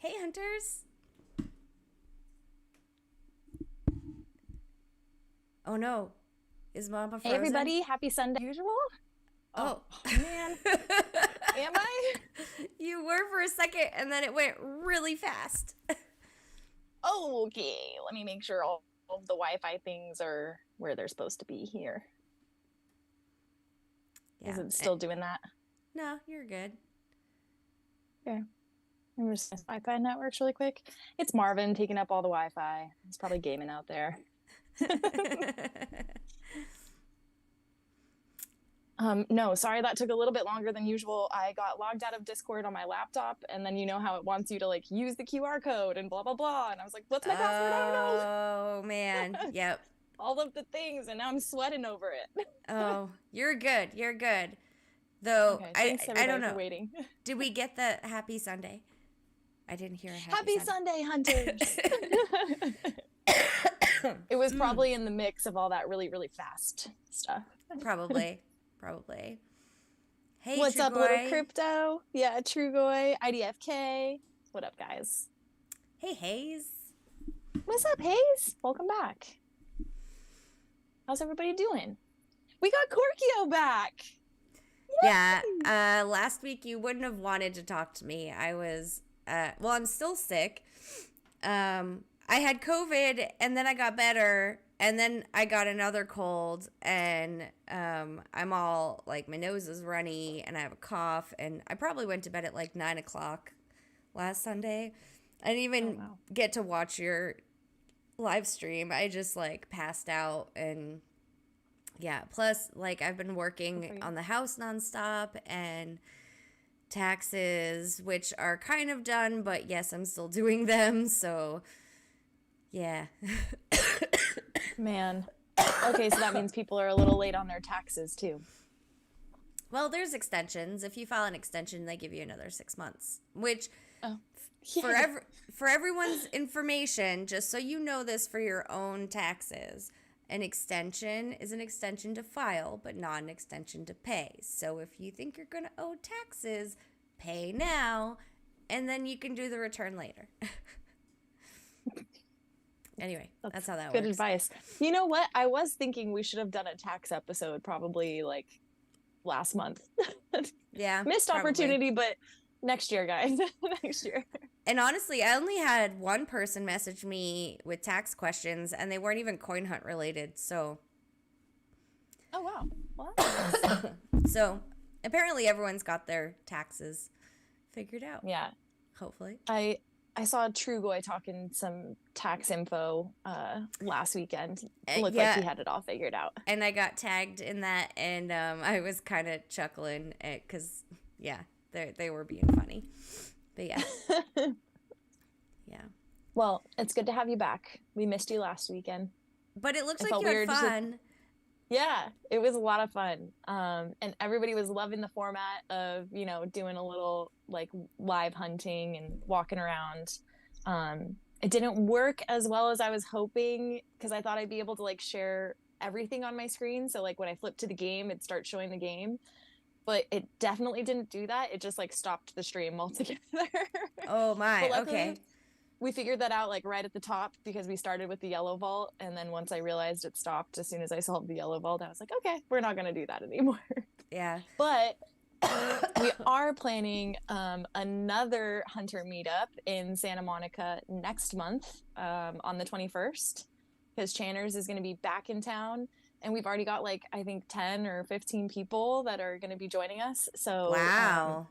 Hey, hunters. Oh no. Is Mama Hey frozen? everybody, happy Sunday usual. Oh Oh. man, am I? You were for a second and then it went really fast. Oh, okay. Let me make sure all of the Wi-Fi things are where they're supposed to be here. Is Yeah. it still doing that? No, you're good. Okay. I'm just Wi-Fi networks really quick. It's Marvin taking up all the Wi-Fi. He's probably gaming out there. No, sorry that took a little bit longer than usual. I got logged out of Discord on my laptop, and then you know how it wants you to like use the QR code and blah blah blah. And I was like, "What's my password? I Oh man. don't know." Yep. All of the things, and now I'm sweating over it. Oh, you're good. You're good. Though Okay, I thanks I don't everybody for know. waiting. Did we get the happy Sunday? I didn't hear a happy Happy Sunday. Sunday, hunters! It was probably in the mix of all that really, really fast stuff. Probably. Probably. Hey, What's up, little Trugoy. crypto? Yeah, Trugoy, IDFK. What up, guys? Hey, Hayes. What's up, Hayes? Welcome back. How's everybody doing? We got Korkio back. Yeah, Yay! last week you wouldn't have wanted to talk to me. I was, well, I'm still sick. I had COVID and then I got better and then I got another cold and I'm all like, my nose is runny and I have a cough and I probably went to bed at like 9 o'clock last Sunday. I didn't Oh even wow. get to watch your live stream. I just like passed out and yeah, plus like I've been Good working for you. on the house nonstop and taxes, which are kind of done, but yes, I'm still doing them. So, yeah. Man. Okay, so that means people are a little late on their taxes too. Well, there's extensions. If you file an extension, they give you another 6 months, which Oh, for yay. for everyone's information, just so you know this for your own taxes, an extension is an extension to file, but not an extension to pay. So if you think you're going to owe taxes, pay now, and then you can do the return later. Anyway, that's how that Good works. advice. You know what? I was thinking we should have done a tax episode probably like last month. Yeah, Missed probably. opportunity, but next year, guys. Next year. And honestly, I only had one person message me with tax questions, and they weren't even coin hunt related. So, Oh wow. Well, that's nice. so apparently everyone's got their taxes figured out. Yeah. Hopefully. I saw Trugoy talking some tax info last weekend. Looked like Yeah, he had it all figured out. and I got tagged in that, and I was kind of chuckling because, yeah, they were being funny. But yeah, yeah. Well, it's good to have you back. We missed you last weekend. But it looks It like felt you had weird to fun. Yeah, it was a lot of fun. And everybody was loving the format of, you know, doing a little like live hunting and walking around. It didn't work as well as I was hoping because I thought I'd be able to like share everything on my screen. So like when I flipped to the game, it'd start showing the game. But it definitely didn't do that. It just like stopped the stream altogether. Oh But my, luckily, okay. we figured that out like right at the top because we started with the yellow vault, and then once I realized it stopped as soon as I solved the yellow vault, I was like, okay, we're not going to do that anymore. Yeah. But we are planning another hunter meetup in Santa Monica next month on the 21st because Channers is going to be back in town, and we've already got like I think 10 or 15 people that are going to be joining us. So Wow.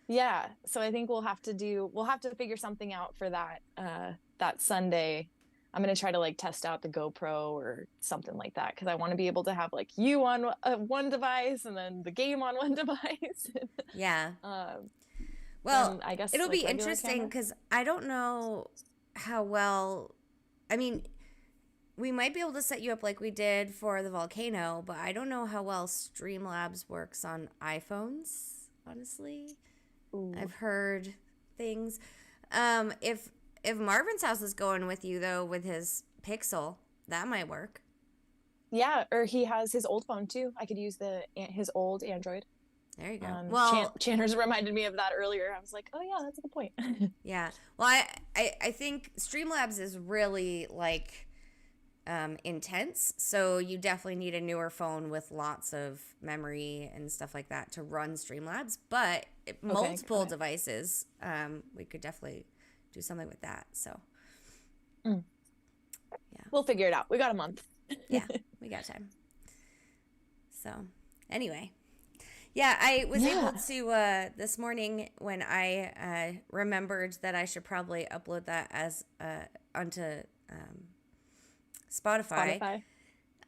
yeah, so I think we'll have to figure something out for that Sunday. I'm gonna try to like test out the GoPro or something like that because I want to be able to have like you on one device and then the game on one device. Yeah. um, Well, and I guess it'll like be regular interesting camera. because I don't know how well. I mean, we might be able to set you up like we did for the volcano, but I don't know how well Streamlabs works on iPhones, honestly. Ooh. I've heard things. If Marvin's house is going with you though with his Pixel, that might work. Yeah, or he has his old phone too. I could use his old Android. There you go. Well, Channers reminded me of that earlier. I was like, oh yeah, that's a good point. Yeah. Well, I think Streamlabs is really like intense. So you definitely need a newer phone with lots of memory and stuff like that to run Streamlabs. But multiple devices, we could definitely do something with that. So yeah, we'll figure it out. We got a month. Yeah, we got time. So anyway. Yeah, I was able to, this morning when I remembered that I should probably upload that as onto Spotify.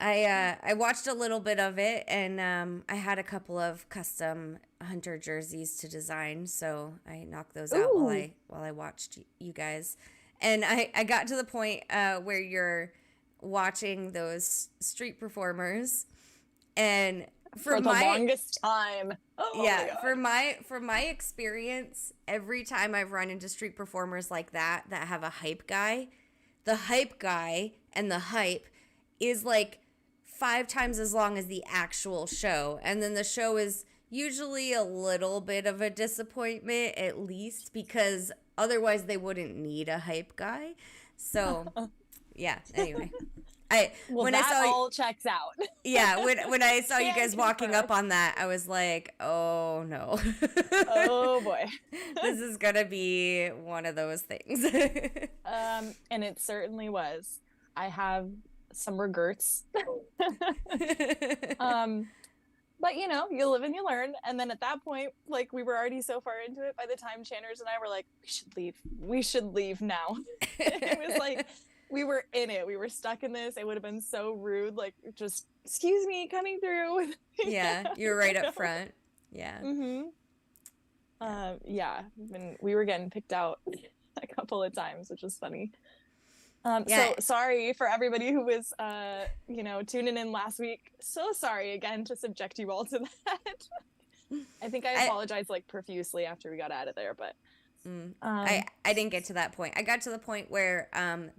I watched a little bit of it, and I had a couple of custom hunter jerseys to design, so I knocked those out while I watched you guys. And I got to the point where you're watching those street performers, and for the longest time. Oh yeah, for my experience, every time I've run into street performers like that have a hype guy, the hype guy and the hype is like 5 times as long as the actual show. And then the show is usually a little bit of a disappointment, at least, because otherwise they wouldn't need a hype guy. So yeah, anyway. When I saw all checks out. Yeah, when I saw you guys walking up on that, I was like, oh no. Oh boy. This is gonna be one of those things. And it certainly was. I have some regrets. But you live and you learn. And then at that point, like, we were already so far into it by the time Channers and I were like, we should leave now. It was like, we were in it. We were stuck in this. It would have been so rude. Like, just, excuse me, coming through. Yeah, you were right up front. Yeah. Mm-hmm. Yeah. And we were getting picked out a couple of times, which was funny. So sorry for everybody who was, tuning in last week. So sorry again to subject you all to that. I think I apologized like profusely after we got out of there, but. I didn't get to that point. I got to the point where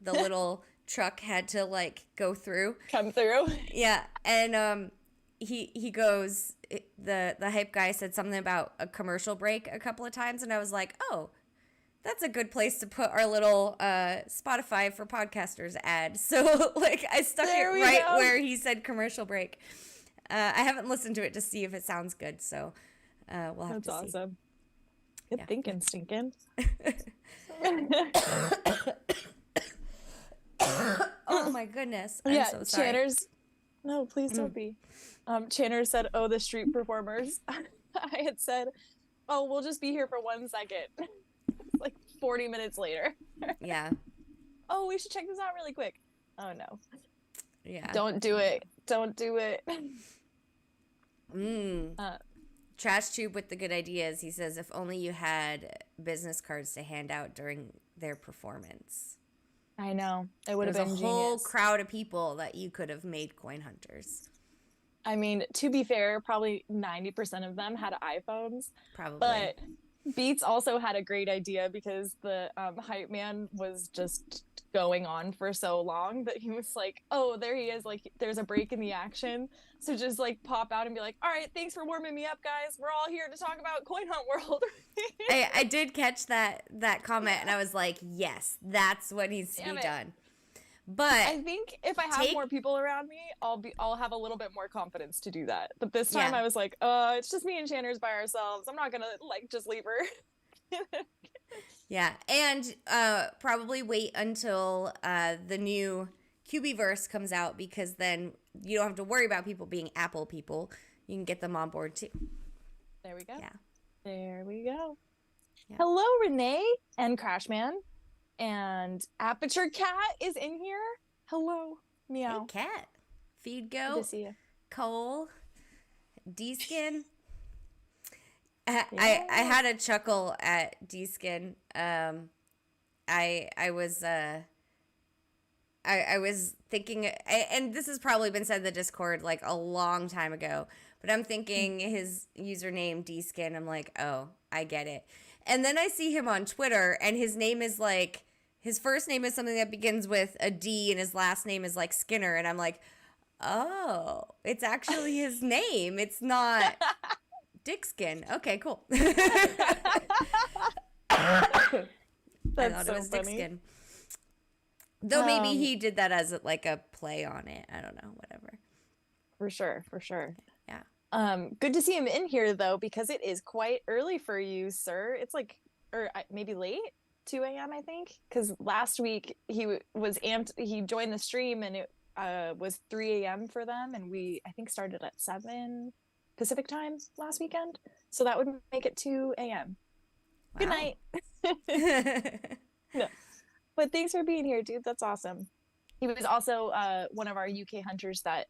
the little truck had to like come through. Yeah, and he goes, the hype guy said something about a commercial break a couple of times, and I was like, oh, that's a good place to put our little Spotify for podcasters ad. So like I stuck it right where he said commercial break. I haven't listened to it to see if it sounds good, so we'll have to see. That's awesome. Good thinking, Stinkin'. Oh my goodness. I'm so sorry. Channers. No, please don't be. Channer said, oh, the street performers. I had said, oh, we'll just be here for 1 second. Like 40 minutes later. Yeah. Oh, we should check this out really quick. Oh, no. Yeah. Don't do it. Don't do it. Trash Tube with the good ideas. He says, if only you had business cards to hand out during their performance. I know. It would have been genius. There's a whole crowd of people that you could have made coin hunters. I mean, to be fair, probably 90% of them had iPhones. Probably. But Beats also had a great idea because the hype man was just going on for so long that he was like, oh, there he is. Like, there's a break in the action. So just like pop out and be like, all right, thanks for warming me up, guys. We're all here to talk about Coin Hunt World. I did catch that comment, and I was like, yes, that's what needs to be done. But I think if I have more people around me, I'll have a little bit more confidence to do that. But this time I was like, it's just me and Channers by ourselves. I'm not gonna like just leave her. Yeah, and probably wait until the new Purge-iverse comes out, because then you don't have to worry about people being Apple people. You can get them on board too. There we go. Yeah. There we go. Yeah. Hello, Renee and Crashman. And Aperture Cat is in here. Hello. Meow. Hey, Cat. Feed Go. Good to see you. Cole. D-Skin. I had a chuckle at D-Skin. I was thinking, and this has probably been said in the Discord like a long time ago, but I'm thinking his username D-Skin. I'm like, oh, I get it. And then I see him on Twitter, and his name is like, his first name is something that begins with a D, and his last name is like Skinner. And I'm like, oh, it's actually his name. It's not dick skin. Okay, cool. That's I thought so it was funny. dick skin. Though maybe he did that as like a play on it. I don't know. Whatever. For sure. For sure. Yeah. Good to see him in here though, because it is quite early for you, sir. It's like, or maybe late, 2 a.m. I think, because last week he was amped. He joined the stream and it was 3 a.m. for them, and we I think started at 7 Pacific time last weekend, so that would make it 2 a.m. Wow. Good night. No, but thanks for being here, dude. That's awesome. He was also one of our UK hunters that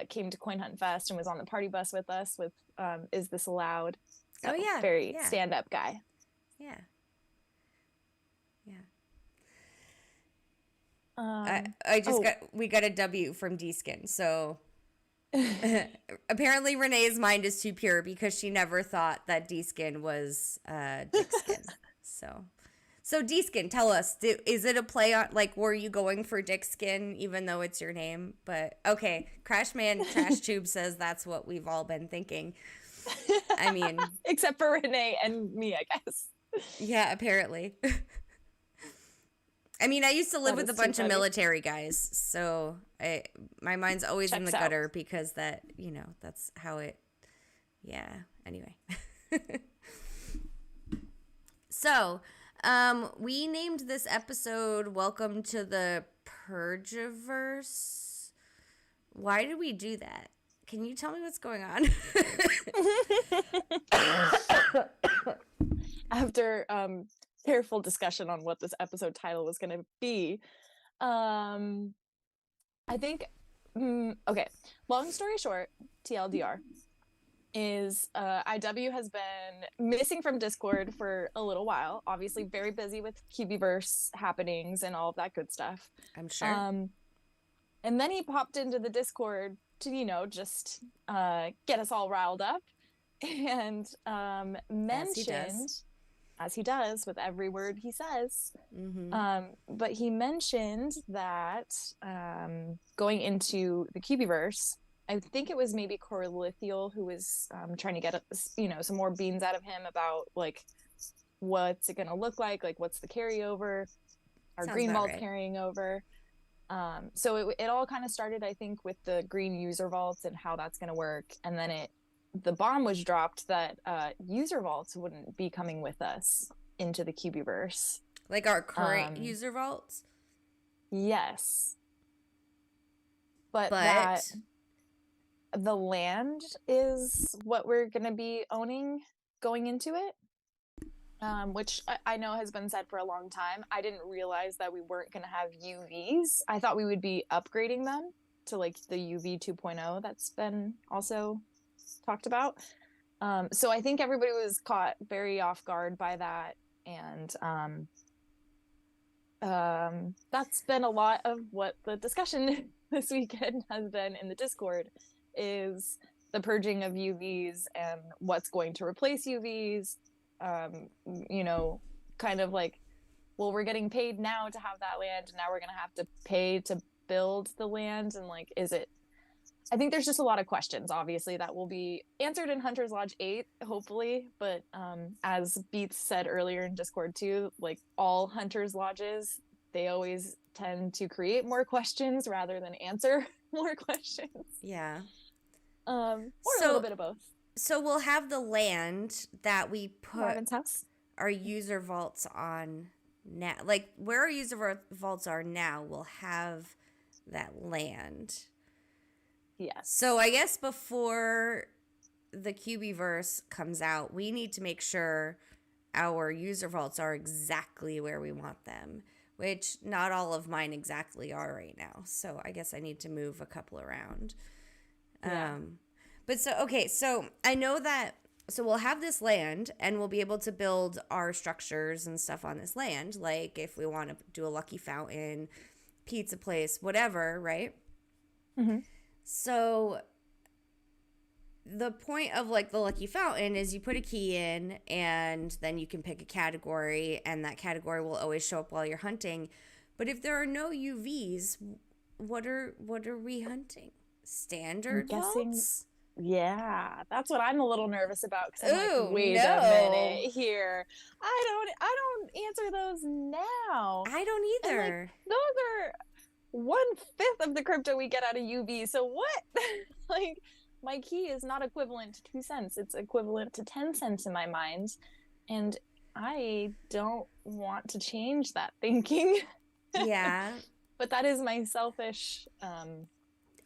came to Coin Hunt Fest and was on the party bus with us with Is This Allowed? So, very stand-up guy. Yeah. We got a W from D-Skin, so apparently Renee's mind is too pure because she never thought that D-Skin was dick skin. So D-Skin, tell us, is it a play on, like, were you going for dick skin even though it's your name? But okay, Crashman Trash Tube says that's what we've all been thinking. I mean, except for Renee and me, I guess. Yeah, apparently. I mean, I used to live with a bunch of military guys, so my mind's always in the gutter because that, that's how it, anyway. So, we named this episode Welcome to the Purge-iverse. Why did we do that? Can you tell me what's going on? After careful discussion on what this episode title was going to be, I think, okay, long story short, TLDR, is IW has been missing from Discord for a little while, obviously very busy with Cubiverse happenings and all of that good stuff. I'm sure. And then he popped into the Discord to, just get us all riled up and mentioned, as he does with every word he says, but he mentioned that going into the Cubiverse, I think it was maybe Corlithial who was trying to get some more beans out of him about like what's it going to look like what's the carryover, our green vaults carrying over. So it all kind of started, I think, with the green user vaults and how that's going to work, and then the bomb was dropped that user vaults wouldn't be coming with us into the Cubiverse, like our current user vaults. Yes, but that the land is what we're going to be owning going into it, which I know has been said for a long time. I didn't realize that we weren't going to have UVs. I thought we would be upgrading them to like the UV 2.0 that's been also talked about. So I think everybody was caught very off guard by that, and that's been a lot of what the discussion this weekend has been in the Discord, is the purging of UVs and what's going to replace UVs. Kind of like, well, we're getting paid now to have that land, and now we're gonna have to pay to build the land, and like, is it? I think there's just a lot of questions, obviously, that will be answered in Hunter's Lodge 8, hopefully. But as Beats said earlier in Discord too, like all Hunter's Lodges, they always tend to create more questions rather than answer more questions. Yeah. Or a little bit of both. So we'll have the land that we put Marvin's house, our user vaults on now. Like where our user vaults are now, we'll have that land. Yes. So I guess before the Cubiverse comes out, we need to make sure our user vaults are exactly where we want them, which not all of mine exactly are right now. So I guess I need to move a couple around. Yeah. But so I know that, so we'll have this land and we'll be able to build our structures and stuff on this land. Like if we want to do a lucky fountain, pizza place, whatever, right? Mm-hmm. So the point of like the lucky fountain is you put a key in and then you can pick a category, and that category will always show up while you're hunting. But if there are no UVs, what are we hunting? Standard vaults? Yeah, that's what I'm a little nervous about because I'm like, Ooh, wait a no. minute here. I don't answer those now. I don't And like either. those are 1/5 of the crypto we get out of UV. So what? Like my key is not equivalent to 2 cents. It's equivalent to 10 cents in my mind. And I don't want to change that thinking. Yeah. But that is my selfish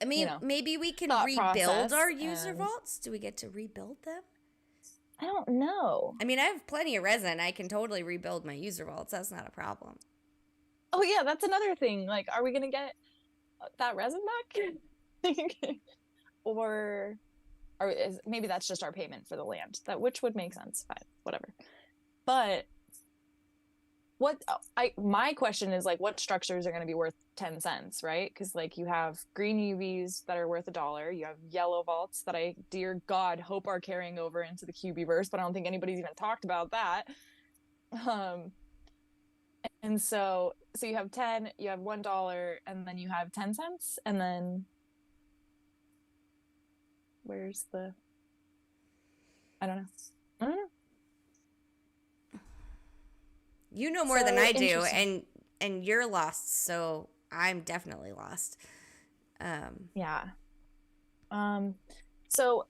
I mean, maybe we can thought rebuild process. our user vaults. Do we get to rebuild them? I don't know. I mean, I have plenty of resin. I can totally rebuild my user vaults. That's not a problem. Oh yeah, that's another thing. Like, are we gonna get that resin back? Or maybe that's just our payment for the land, which would make sense. Fine, whatever. But my question is like, what structures are going to be worth 10 cents, right? Because like you have green UVs that are worth $1, you have yellow vaults that I, dear God, hope are carrying over into the QB-verse, but I don't think anybody's even talked about that. And so you have 10, you have $1, and then you have 10 cents, and then where's the, I don't know. You know more than I do, and you're lost, so I'm definitely lost. Yeah. So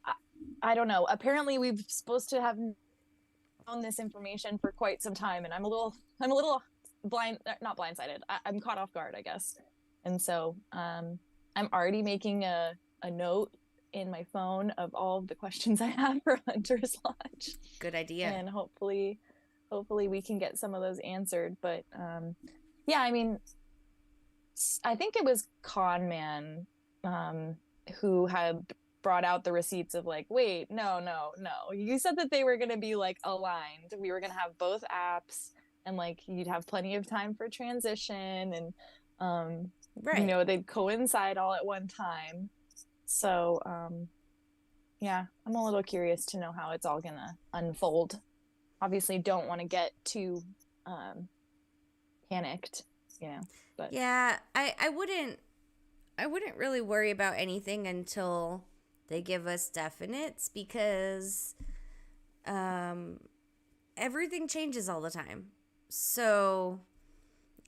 I don't know. Apparently, we're supposed to have known this information for quite some time, and I'm a little not blindsided. I'm caught off guard, I guess. And so I'm already making a note in my phone of all of the questions I have for Hunter's Lodge. Good idea. And hopefully we can get some of those answered. But yeah, I mean, I think it was Conman who had brought out the receipts of like, wait, no, you said that they were going to be like aligned. We were going to have both apps, and like you'd have plenty of time for transition, and right, they'd coincide all at one time. So yeah, I'm a little curious to know how it's all gonna unfold. Obviously don't want to get too panicked, but yeah, I wouldn't really worry about anything until they give us definites, because everything changes all the time. So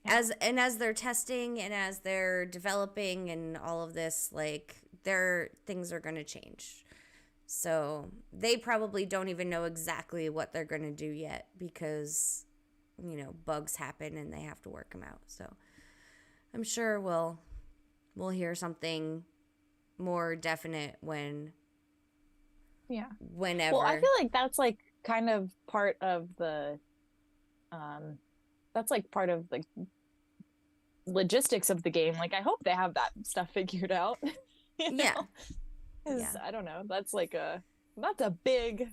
as they're testing and as they're developing and all of this, like, their things are going to change. So they probably don't even know exactly what they're going to do yet, because bugs happen and they have to work them out. So I'm sure we'll hear something more definite whenever. Well, I feel like that's like kind of part of the that's like part of the logistics of the game. Like I hope they have that stuff figured out. Yeah. I don't know, that's a big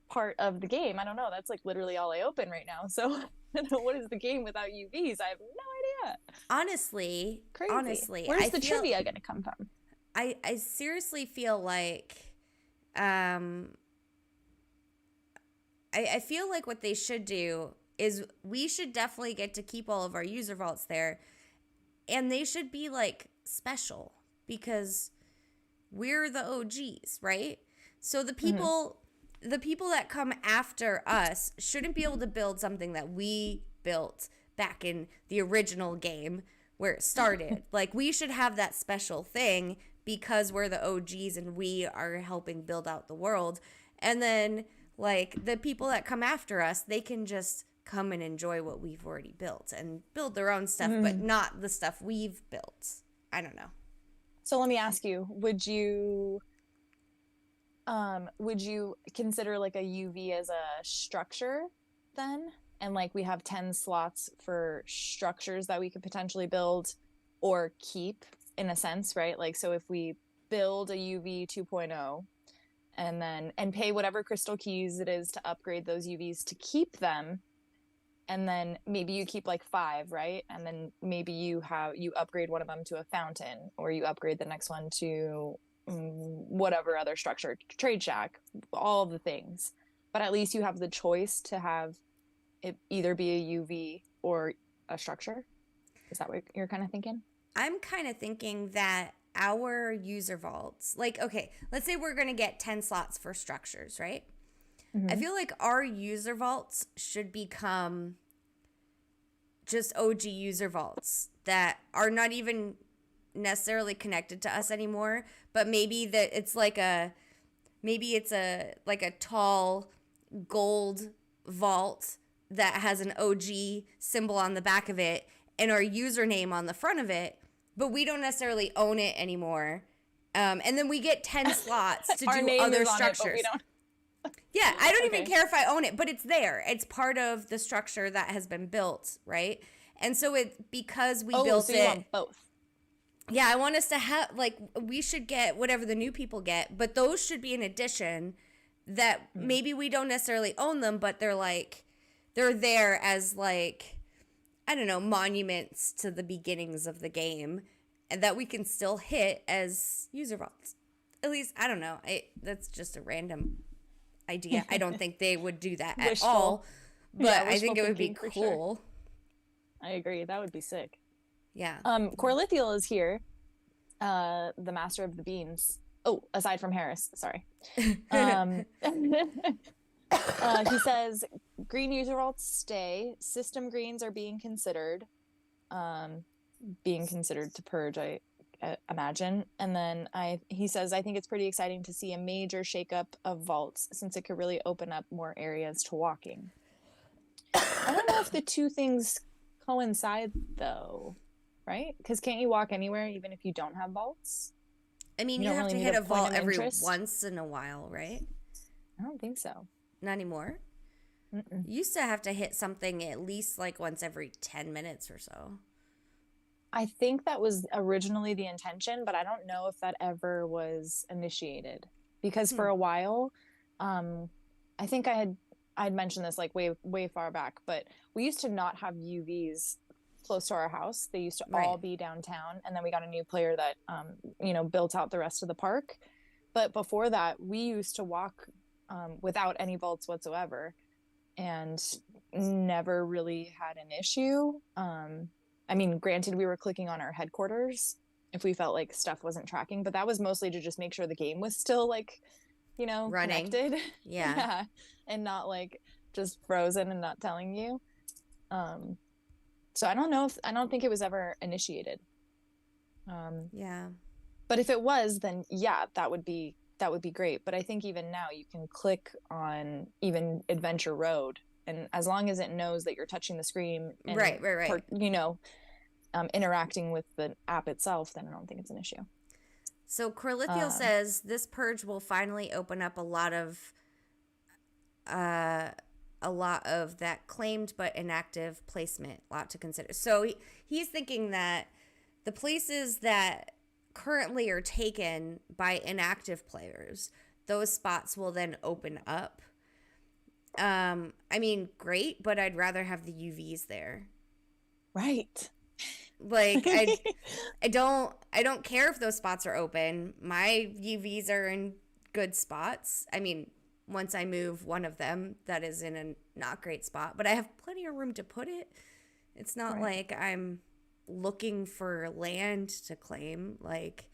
part of the game. I don't know, that's like literally all I open right now. So I don't know, what is the game without UVs? I have no idea. Honestly, crazy. Where's the trivia gonna come from? I seriously feel like I feel like what they should do is we should definitely get to keep all of our user vaults there, and they should be like special, because we're the OGs, right? So the people that come after us shouldn't be able to build something that we built back in the original game where it started. Like, we should have that special thing because we're the OGs and we are helping build out the world. And then, like, the people that come after us, they can just come and enjoy what we've already built and build their own stuff, but not the stuff we've built. I don't know. So let me ask you, would you consider like a UV as a structure then? And like we have 10 slots for structures that we could potentially build or keep, in a sense, right? Like, so if we build a UV 2.0 and pay whatever crystal keys it is to upgrade those UVs to keep them, and then maybe you keep like 5, right? And then maybe you upgrade one of them to a fountain, or you upgrade the next one to whatever other structure, trade shack, all of the things. But at least you have the choice to have it either be a UV or a structure. Is that what you're kind of thinking? I'm kind of thinking that our user vaults, like, okay, let's say we're going to get 10 slots for structures, right? I feel like our user vaults should become just OG user vaults that are not even necessarily connected to us anymore, but maybe that it's like a tall gold vault that has an OG symbol on the back of it and our username on the front of it, but we don't necessarily own it anymore. And then we get 10 slots to do other structures. It, but we don't. Yeah, I don't even care if I own it, but it's there. It's part of the structure that has been built, right? And so because we built so you want both. Yeah, I want us to have, like, we should get whatever the new people get, but those should be an addition that maybe we don't necessarily own them, but they're there as, like, I don't know, monuments to the beginnings of the game, and that we can still hit as user vaults. At least, I don't know. That's just a random idea. I don't think they would do that at all, but I think it would be cool. Sure. I agree. That would be sick. Yeah. Corlithial is here, the master of the beans. Oh, aside from Harris, sorry. He says green user vaults stay. System greens are being considered to purge, I imagine. And then he says, I think it's pretty exciting to see a major shakeup of vaults since it could really open up more areas to walking. I don't know if the two things coincide though, right? Because can't you walk anywhere even if you don't have vaults? I mean, you have really to hit a vault every once in a while, right? I don't think so. Not anymore? You used to have to hit something at least like once every 10 minutes or so. I think that was originally the intention, but I don't know if that ever was initiated. Because for a while, I think I'd mentioned this like way far back, but we used to not have UVs close to our house. They used to all be downtown, and then we got a new player that built out the rest of the park. But before that, we used to walk without any vaults whatsoever, and never really had an issue. I mean, granted, we were clicking on our headquarters if we felt like stuff wasn't tracking, but that was mostly to just make sure the game was still like, running. Connected. Yeah. And not like just frozen and not telling you. So I don't think it was ever initiated. Yeah. But if it was, then yeah, that would be great. But I think even now you can click on even Adventure Road, and as long as it knows that you're touching the screen and right. Interacting with the app itself, then I don't think it's an issue. So Corlithial says this purge will finally open up a lot of that claimed but inactive placement, a lot to consider. So he's thinking that the places that currently are taken by inactive players, those spots will then open up. I mean, great, but I'd rather have the UVs there. Right. Like I don't care if those spots are open. My UVs are in good spots. I mean, once I move one of them that is in a not great spot, but I have plenty of room to put it. It's not like I'm looking for land to claim. Like,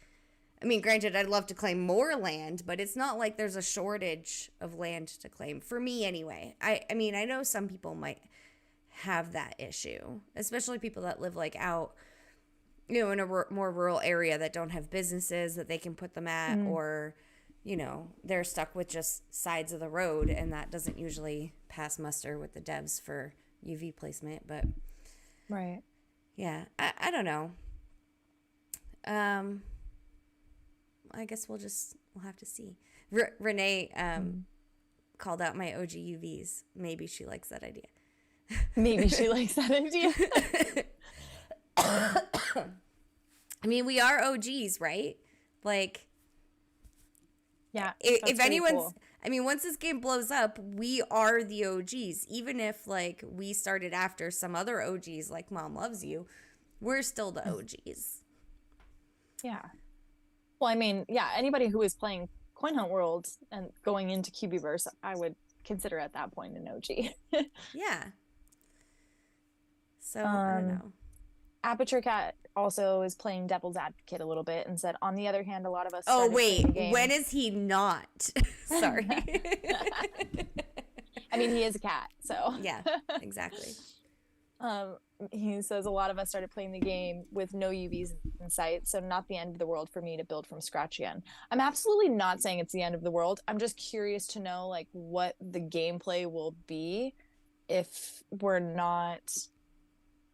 I mean, granted, I'd love to claim more land, but it's not like there's a shortage of land to claim, for me anyway. I mean, I know some people might have that issue, especially people that live like out, in a more rural area that don't have businesses that they can put them at, or, they're stuck with just sides of the road, and that doesn't usually pass muster with the devs for UV placement, but right. Yeah, I don't know. I guess we'll have to see. Renee called out my OG UVs. Maybe she likes that idea. Maybe she likes that idea. I mean, we are OGs, right? Like, yeah. If anyone's, cool. I mean, once this game blows up, we are the OGs. Even if like we started after some other OGs, like Mom Loves You, we're still the OGs. Yeah. Well, I mean, yeah. Anybody who is playing Coin Hunt World and going into Purge-iverse, I would consider at that point an OG. Yeah. So I don't know. Aperture Cat also is playing devil's advocate a little bit and said, on the other hand, a lot of us Oh, started playing the wait. game. When is he not? Sorry. I mean, he is a cat, so. Yeah, exactly. He says a lot of us started playing the game with no UVs in sight, so not the end of the world for me to build from scratch again. I'm absolutely not saying it's the end of the world. I'm just curious to know, like, what the gameplay will be if we're not...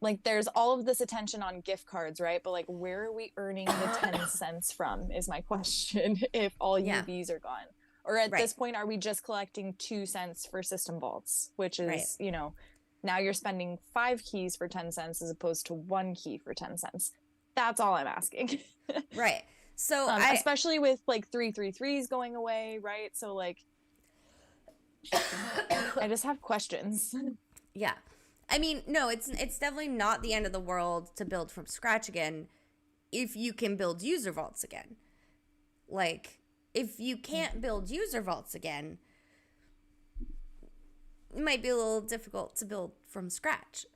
Like, there's all of this attention on gift cards, right? But, like, where are we earning the 10 cents from is my question, if all UVs are gone. Or at this point, are we just collecting 2 cents for system vaults, which is, you know, now you're spending 5 keys for 10 cents as opposed to 1 key for 10 cents. That's all I'm asking. Right. So especially with, like, 333s going away, right? So, like, I just have questions. Yeah. I mean, no, it's definitely not the end of the world to build from scratch again if you can build user vaults again. Like, if you can't build user vaults again, it might be a little difficult to build from scratch.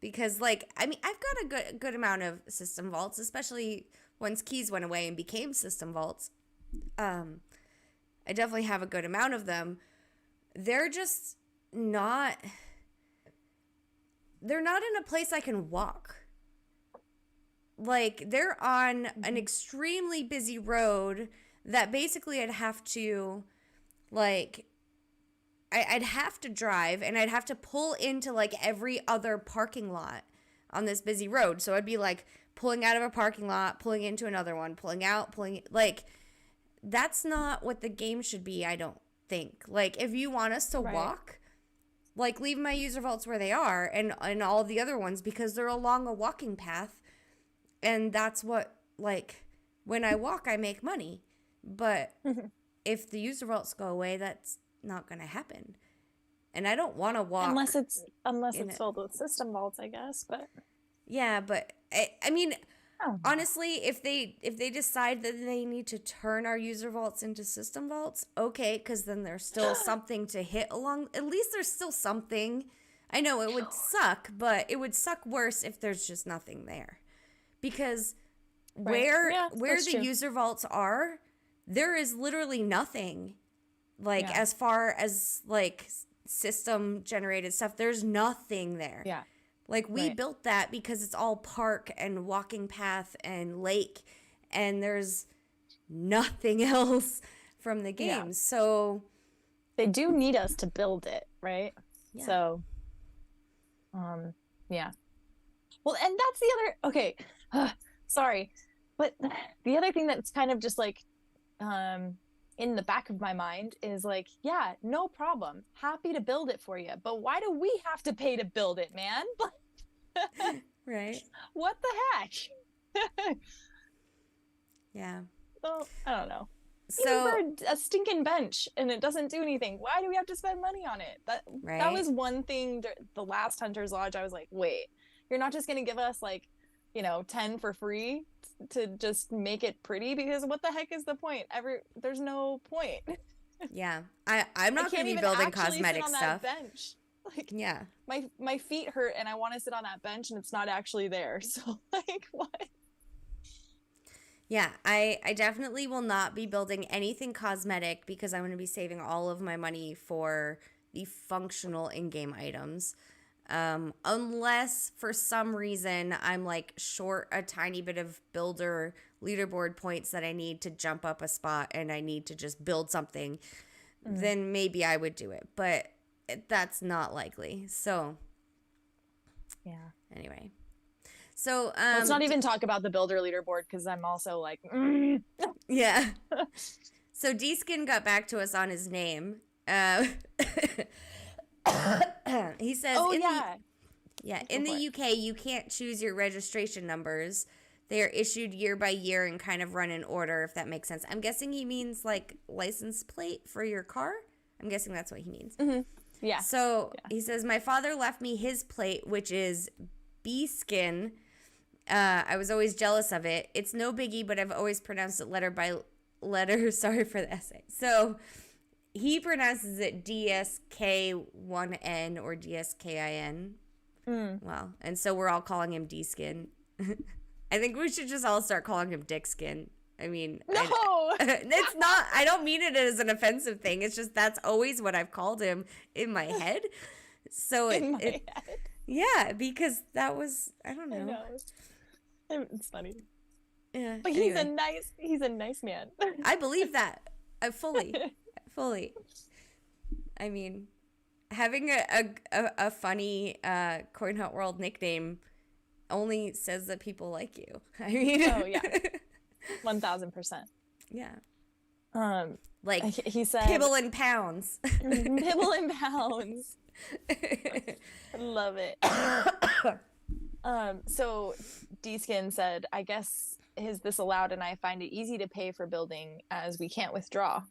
Because, like, I mean, I've got a good amount of system vaults, especially once keys went away and became system vaults. I definitely have a good amount of them. They're just not... They're not in a place I can walk. Like, they're on an extremely busy road that basically I'd have to, like, I'd have to drive, and I'd have to pull into, like, every other parking lot on this busy road. So I'd be, like, pulling out of a parking lot, pulling into another one, pulling out, like, that's not what the game should be, I don't think. Like, if you want us to walk... Like, leave my user vaults where they are and all the other ones because they're along a walking path. And that's what, like, when I walk, I make money. But if the user vaults go away, that's not going to happen. And I don't want to walk. Unless it's filled with system vaults, I guess. But yeah, but I mean... Honestly, if they decide that they need to turn our user vaults into system vaults, okay, because then there's still something to hit along. At least there's still something. I know it would suck, but it would suck worse if there's just nothing there. Because where the user vaults are, there is literally nothing. Like, as far as, like, system generated stuff, there's nothing there. Yeah. Like, we built that because it's all park and walking path and lake, and there's nothing else from the game. Yeah. So they do need us to build it, right? Yeah. So, yeah. Well, and that's the other, okay, sorry. But the other thing that's kind of just, like, in the back of my mind is, like, yeah, no problem. Happy to build it for you. But why do we have to pay to build it, man? Right. What the heck? Yeah. Well, I don't know. So even for a stinking bench and it doesn't do anything, why do we have to spend money on it? That was one thing the last Hunter's Lodge. I was like, wait, you're not just gonna give us, like, you know, 10 for free to just make it pretty? Because what the heck is the point? There's no point. Yeah, I'm not going to be building cosmetic stuff. That bench. Like, yeah, my feet hurt and I want to sit on that bench and it's not actually there. So, like, what? Yeah, I definitely will not be building anything cosmetic because I'm going to be saving all of my money for the functional in-game items. Unless for some reason I'm, like, short a tiny bit of builder leaderboard points that I need to jump up a spot and I need to just build something, then maybe I would do it. But that's not likely. So, yeah. Anyway. So, let's not even talk about the builder leaderboard because I'm also like, yeah. So D-Skin got back to us on his name. He says, in the UK, you can't choose your registration numbers. They are issued year by year and kind of run in order, if that makes sense. I'm guessing he means, like, license plate for your car. I'm guessing that's what he means. Mm-hmm. Yeah. So he says, my father left me his plate, which is B-Skin. I was always jealous of it. It's no biggie, but I've always pronounced it letter by letter. Sorry for the essay. So he pronounces it DSK1N or DSKIN. Well, and so we're all calling him D-Skin. I think we should just all start calling him Dick Skin. I mean, No! It's not, I don't mean it as an offensive thing. It's just that's always what I've called him in my head. So In my head. Yeah, because that was, I don't know. I know. It's funny. Yeah. But anyway. he's a nice man. I believe that. Fully. I mean, having a funny Coin Hunt World nickname only says that people like you. I mean, oh yeah, 1000%. Yeah. Like he said, Pibble and pounds. Pibble and pounds. Love it. So D-Skin said, I guess is this allowed, and I find it easy to pay for building as we can't withdraw.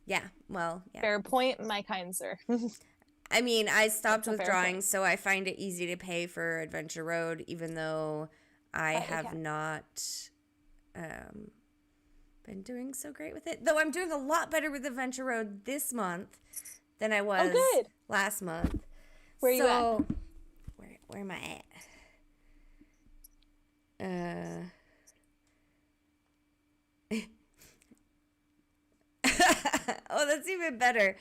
Yeah, well, yeah. Fair point, my kind sir. I mean, I stopped withdrawing, so I find it easy to pay for Adventure Road, even though I have not been doing so great with it. Though I'm doing a lot better with Adventure Road this month than I was last month. Where are you at? Where am I at? Oh, that's even better.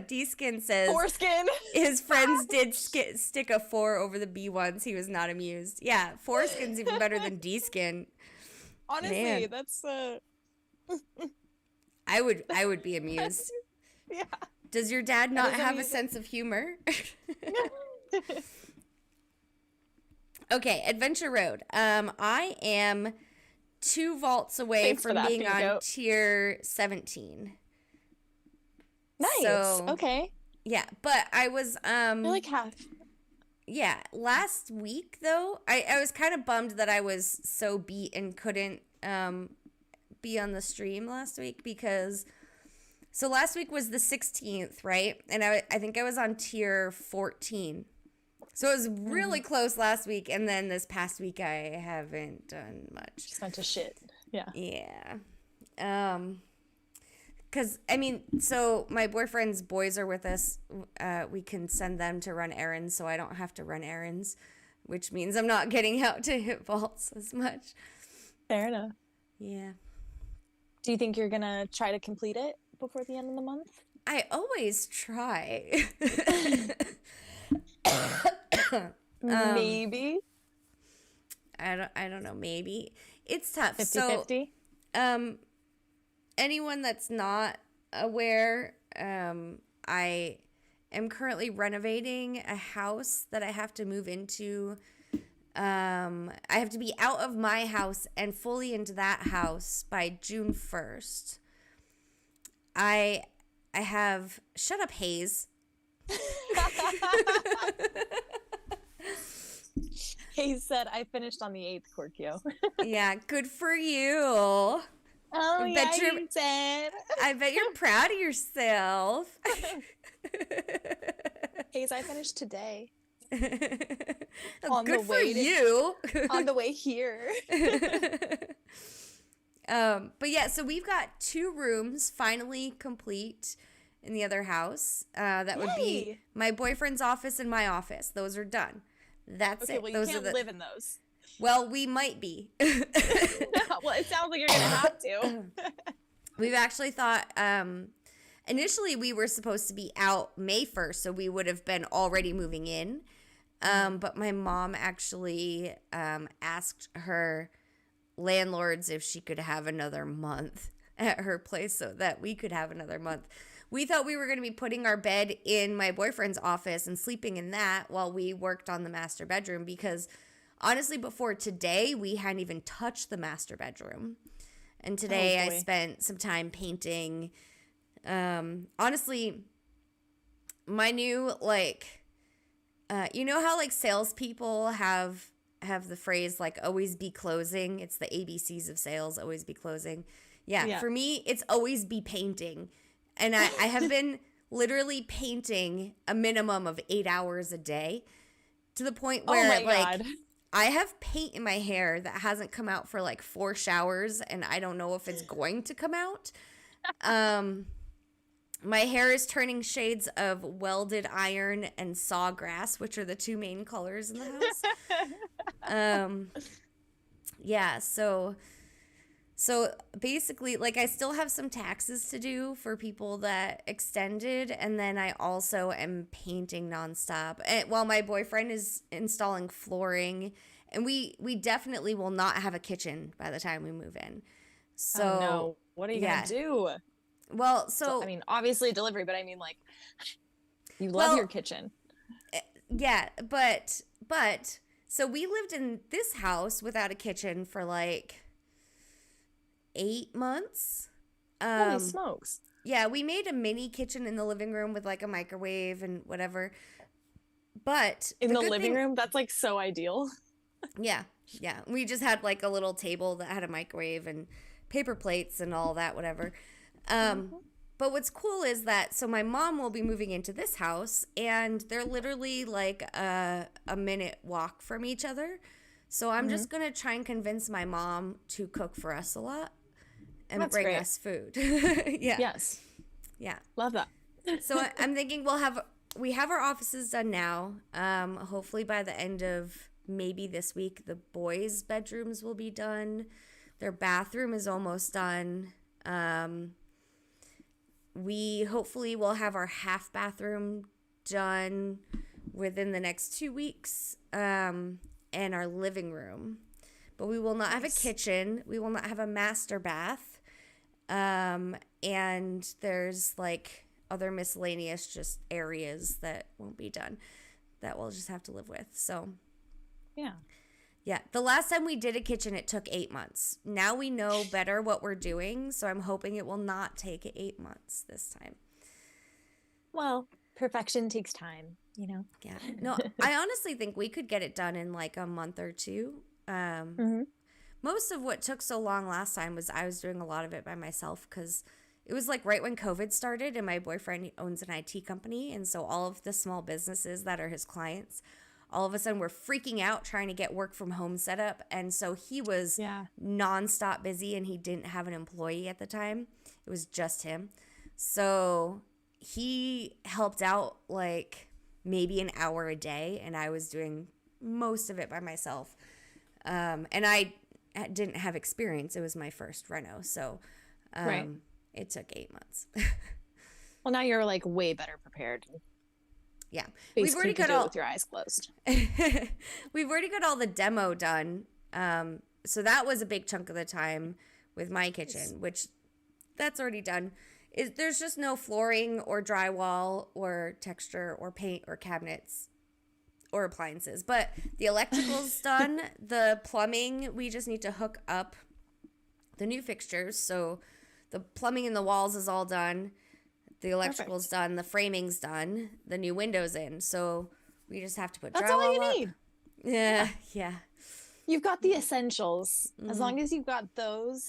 D-Skin says Foreskin. His friends did stick a 4 over the B ones. He was not amused. Yeah, Foreskin's even better than D-Skin. Honestly, man. That's I would be amused. Yeah. Does your dad not have a sense of humor? Okay, Adventure Road. I am 2 vaults away from being on tier 17. Nice. So, okay. Yeah, but I was You're like half. Yeah, last week though, I was kind of bummed that I was so beat and couldn't be on the stream last week because so last week was the 16th, right? And I think I was on tier 14. So it was really close last week, and then this past week I haven't done much. Just went to shit. Yeah. Yeah. Because, I mean, so my boyfriend's boys are with us. We can send them to run errands, so I don't have to run errands, which means I'm not getting out to hit vaults as much. Fair enough. Yeah. Do you think you're going to try to complete it before the end of the month? I always try. Maybe. I don't know. Maybe. It's tough. 50-50? So, anyone that's not aware, I am currently renovating a house that I have to move into. I have to be out of my house and fully into that house by June 1st. I have... Shut up, Hayes. Hayes said, I finished on the 8th, Korkio. Yeah, good for you. Oh, yeah, you did. I bet you're proud of yourself. Hayes, I finished today. Good for you. On the way here. But yeah, so we've got 2 rooms finally complete in the other house. That would be my boyfriend's office and my office. Those are done. That's it. Well, those you can't live in those. Well, we might be. Well, it sounds like you're going to have to. We've actually thought, initially we were supposed to be out May 1st, so we would have been already moving in. But my mom actually asked her landlords if she could have another month at her place so that we could have another month. We thought we were going to be putting our bed in my boyfriend's office and sleeping in that while we worked on the master bedroom because honestly, before today, we hadn't even touched the master bedroom. And today I spent some time painting. Honestly, my new, you know how, salespeople have the phrase, always be closing? It's the ABCs of sales, always be closing. Yeah, for me, it's always be painting. And I have been literally painting a minimum of 8 hours a day to the point where, I have paint in my hair that hasn't come out for 4 showers, and I don't know if it's going to come out. My hair is turning shades of welded iron and sawgrass, which are the two main colors in the house. Yeah, so basically, like, I still have some taxes to do for people that extended, and then I also am painting nonstop. And while my boyfriend is installing flooring, and we definitely will not have a kitchen by the time we move in. So Oh no, what are you gonna do? Well, I mean, obviously delivery, but I mean, like, you love your kitchen. Yeah, but so we lived in this house without a kitchen for like 8 months. Holy smokes. Yeah, we made a mini kitchen in the living room with like a microwave and whatever. But in the living room, that's like so ideal. Yeah. We just had like a little table that had a microwave and paper plates and all that, whatever. But what's cool is that, so my mom will be moving into this house, and they're literally like a minute walk from each other. So I'm just going to try and convince my mom to cook for us a lot and bring us food. Yeah. Yes. Yeah. Love that. So I'm thinking we have our offices done now. Hopefully by the end of maybe this week, the boys' bedrooms will be done. Their bathroom is almost done. We hopefully will have our half bathroom done within the next 2 weeks, and our living room. But we will not have a kitchen. We will not have a master bath. And there's like other miscellaneous just areas that won't be done that we'll just have to live with. So yeah, the last time we did a kitchen, it took 8 months. Now we know better what we're doing, so I'm hoping it will not take 8 months this time. Well, perfection takes time, you know? Yeah. No, I honestly think we could get it done in like a month or two. Most of what took so long last time was I was doing a lot of it by myself, because it was like right when COVID started, and my boyfriend owns an IT company, and so all of the small businesses that are his clients all of a sudden we're freaking out trying to get work from home set up. And so he was nonstop busy, and he didn't have an employee at the time. It was just him. So he helped out like maybe an hour a day, and I was doing most of it by myself. And I didn't have experience. It was my first reno. So it took 8 months. Well, now you're like way better prepared. Yeah. We've already got all with your eyes closed. We've already got all the demo done. So that was a big chunk of the time with my kitchen, which that's already done. There's just no flooring or drywall or texture or paint or cabinets or appliances. But the electrical's done. The plumbing, we just need to hook up the new fixtures. So the plumbing in the walls is all done. The electrical's done. The framing's done. The new window's in. So we just have to put drywall up. That's all you need. Yeah. You've got the essentials. As long as you've got those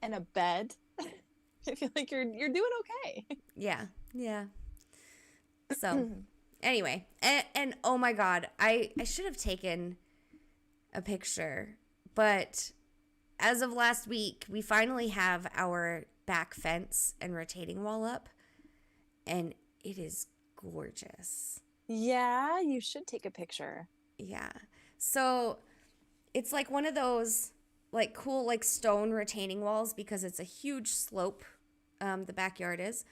and a bed, I feel like you're doing okay. Yeah. So anyway, and oh my God, I should have taken a picture, but as of last week, we finally have our back fence and retaining wall up, and it is gorgeous. Yeah, you should take a picture. Yeah. So it's like one of those like cool like stone retaining walls, because it's a huge slope, the backyard is.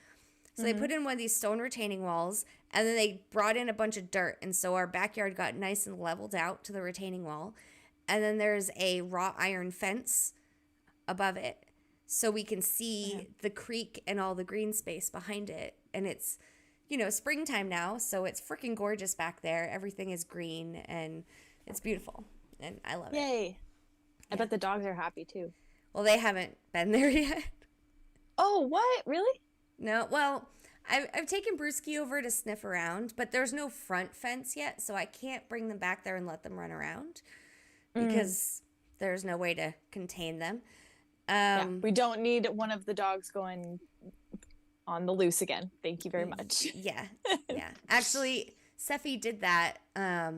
So they put in one of these stone retaining walls, and then they brought in a bunch of dirt, and so our backyard got nice and leveled out to the retaining wall. And then there's a wrought iron fence above it, so we can see the creek and all the green space behind it. And it's, springtime now, so it's freaking gorgeous back there. Everything is green, and it's beautiful, and I love it. Yay. I bet the dogs are happy, too. Well, they haven't been there yet. Oh, what? Really? No, well, I've taken Brewski over to sniff around, but there's no front fence yet, so I can't bring them back there and let them run around because there's no way to contain them. We don't need one of the dogs going on the loose again. Thank you very much. Yeah. Actually, Seffi did that. I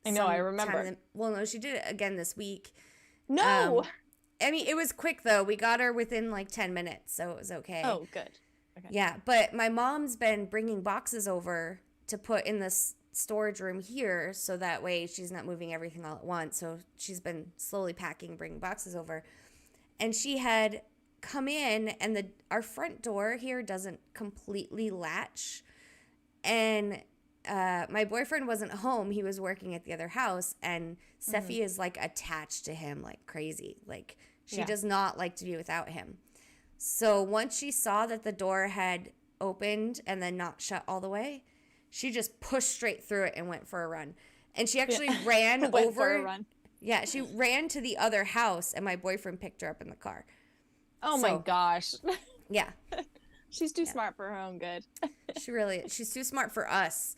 know, I remember. No, she did it again this week. No! I mean, it was quick, though. We got her within like 10 minutes, so it was okay. Oh, good. Okay. Yeah, but my mom's been bringing boxes over to put in this storage room here so that way she's not moving everything all at once. So she's been slowly packing, bringing boxes over. And she had come in, and our front door here doesn't completely latch. And my boyfriend wasn't home. He was working at the other house, and Seffi is like attached to him like crazy. Like she does not like to be without him. So once she saw that the door had opened and then not shut all the way, she just pushed straight through it and went for a run. And she actually ran over. For a run. Yeah, she ran to the other house, and my boyfriend picked her up in the car. Oh my gosh. Yeah. She's too smart for her own good. She really is. She's too smart for us.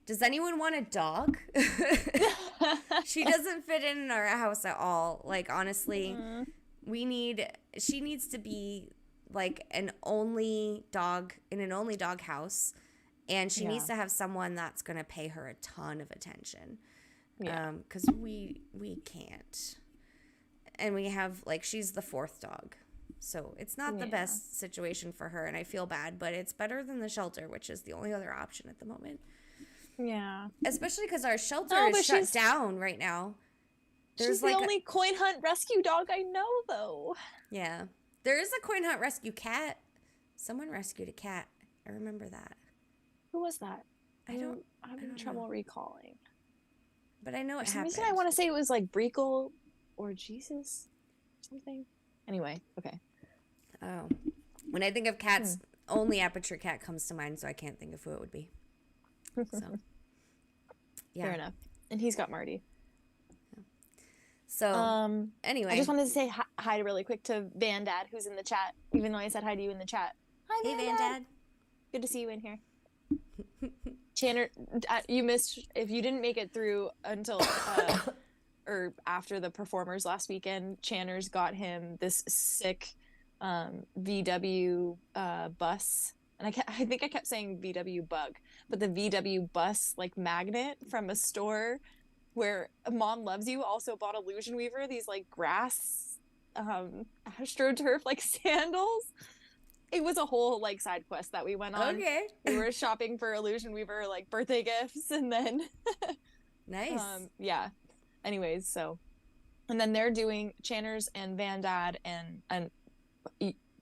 Does anyone want a dog? She doesn't fit in our house at all. Like, honestly, she needs to be like an only dog in an only dog house, and she needs to have someone that's going to pay her a ton of attention. Because we can't. And we have, like, she's the fourth dog. So it's not the best situation for her, and I feel bad, but it's better than the shelter, which is the only other option at the moment. Yeah. Especially because our shelter is shut down right now. She's the only coin hunt rescue dog I know, though. Yeah. There is a coin hunt rescue cat. Someone rescued a cat. I remember that. Who was that? I'm having trouble recalling. But I know it happened. For some reason I want to say it was like Breacle or Jesus or something. Anyway, okay. Oh. When I think of cats, only Aperture Cat comes to mind, so I can't think of who it would be. So, yeah. Fair enough. And he's got Marty. So, anyway. I just wanted to say hi really quick to Van Dad, who's in the chat, even though I said hi to you in the chat. Hi, Van Dad. Good to see you in here. Channer, you missed, if you didn't make it through until, or after the performers last weekend, Channer's got him this sick VW bus. And I think I kept saying VW bug, but the VW bus like magnet from a store where Mom Loves You also bought Illusion Weaver, these like grass astroturf like sandals. It was a whole like side quest that we went on. Okay. We were shopping for Illusion Weaver like birthday gifts, and then nice. Yeah. Anyways, so and then they're doing Channers and Van Dad and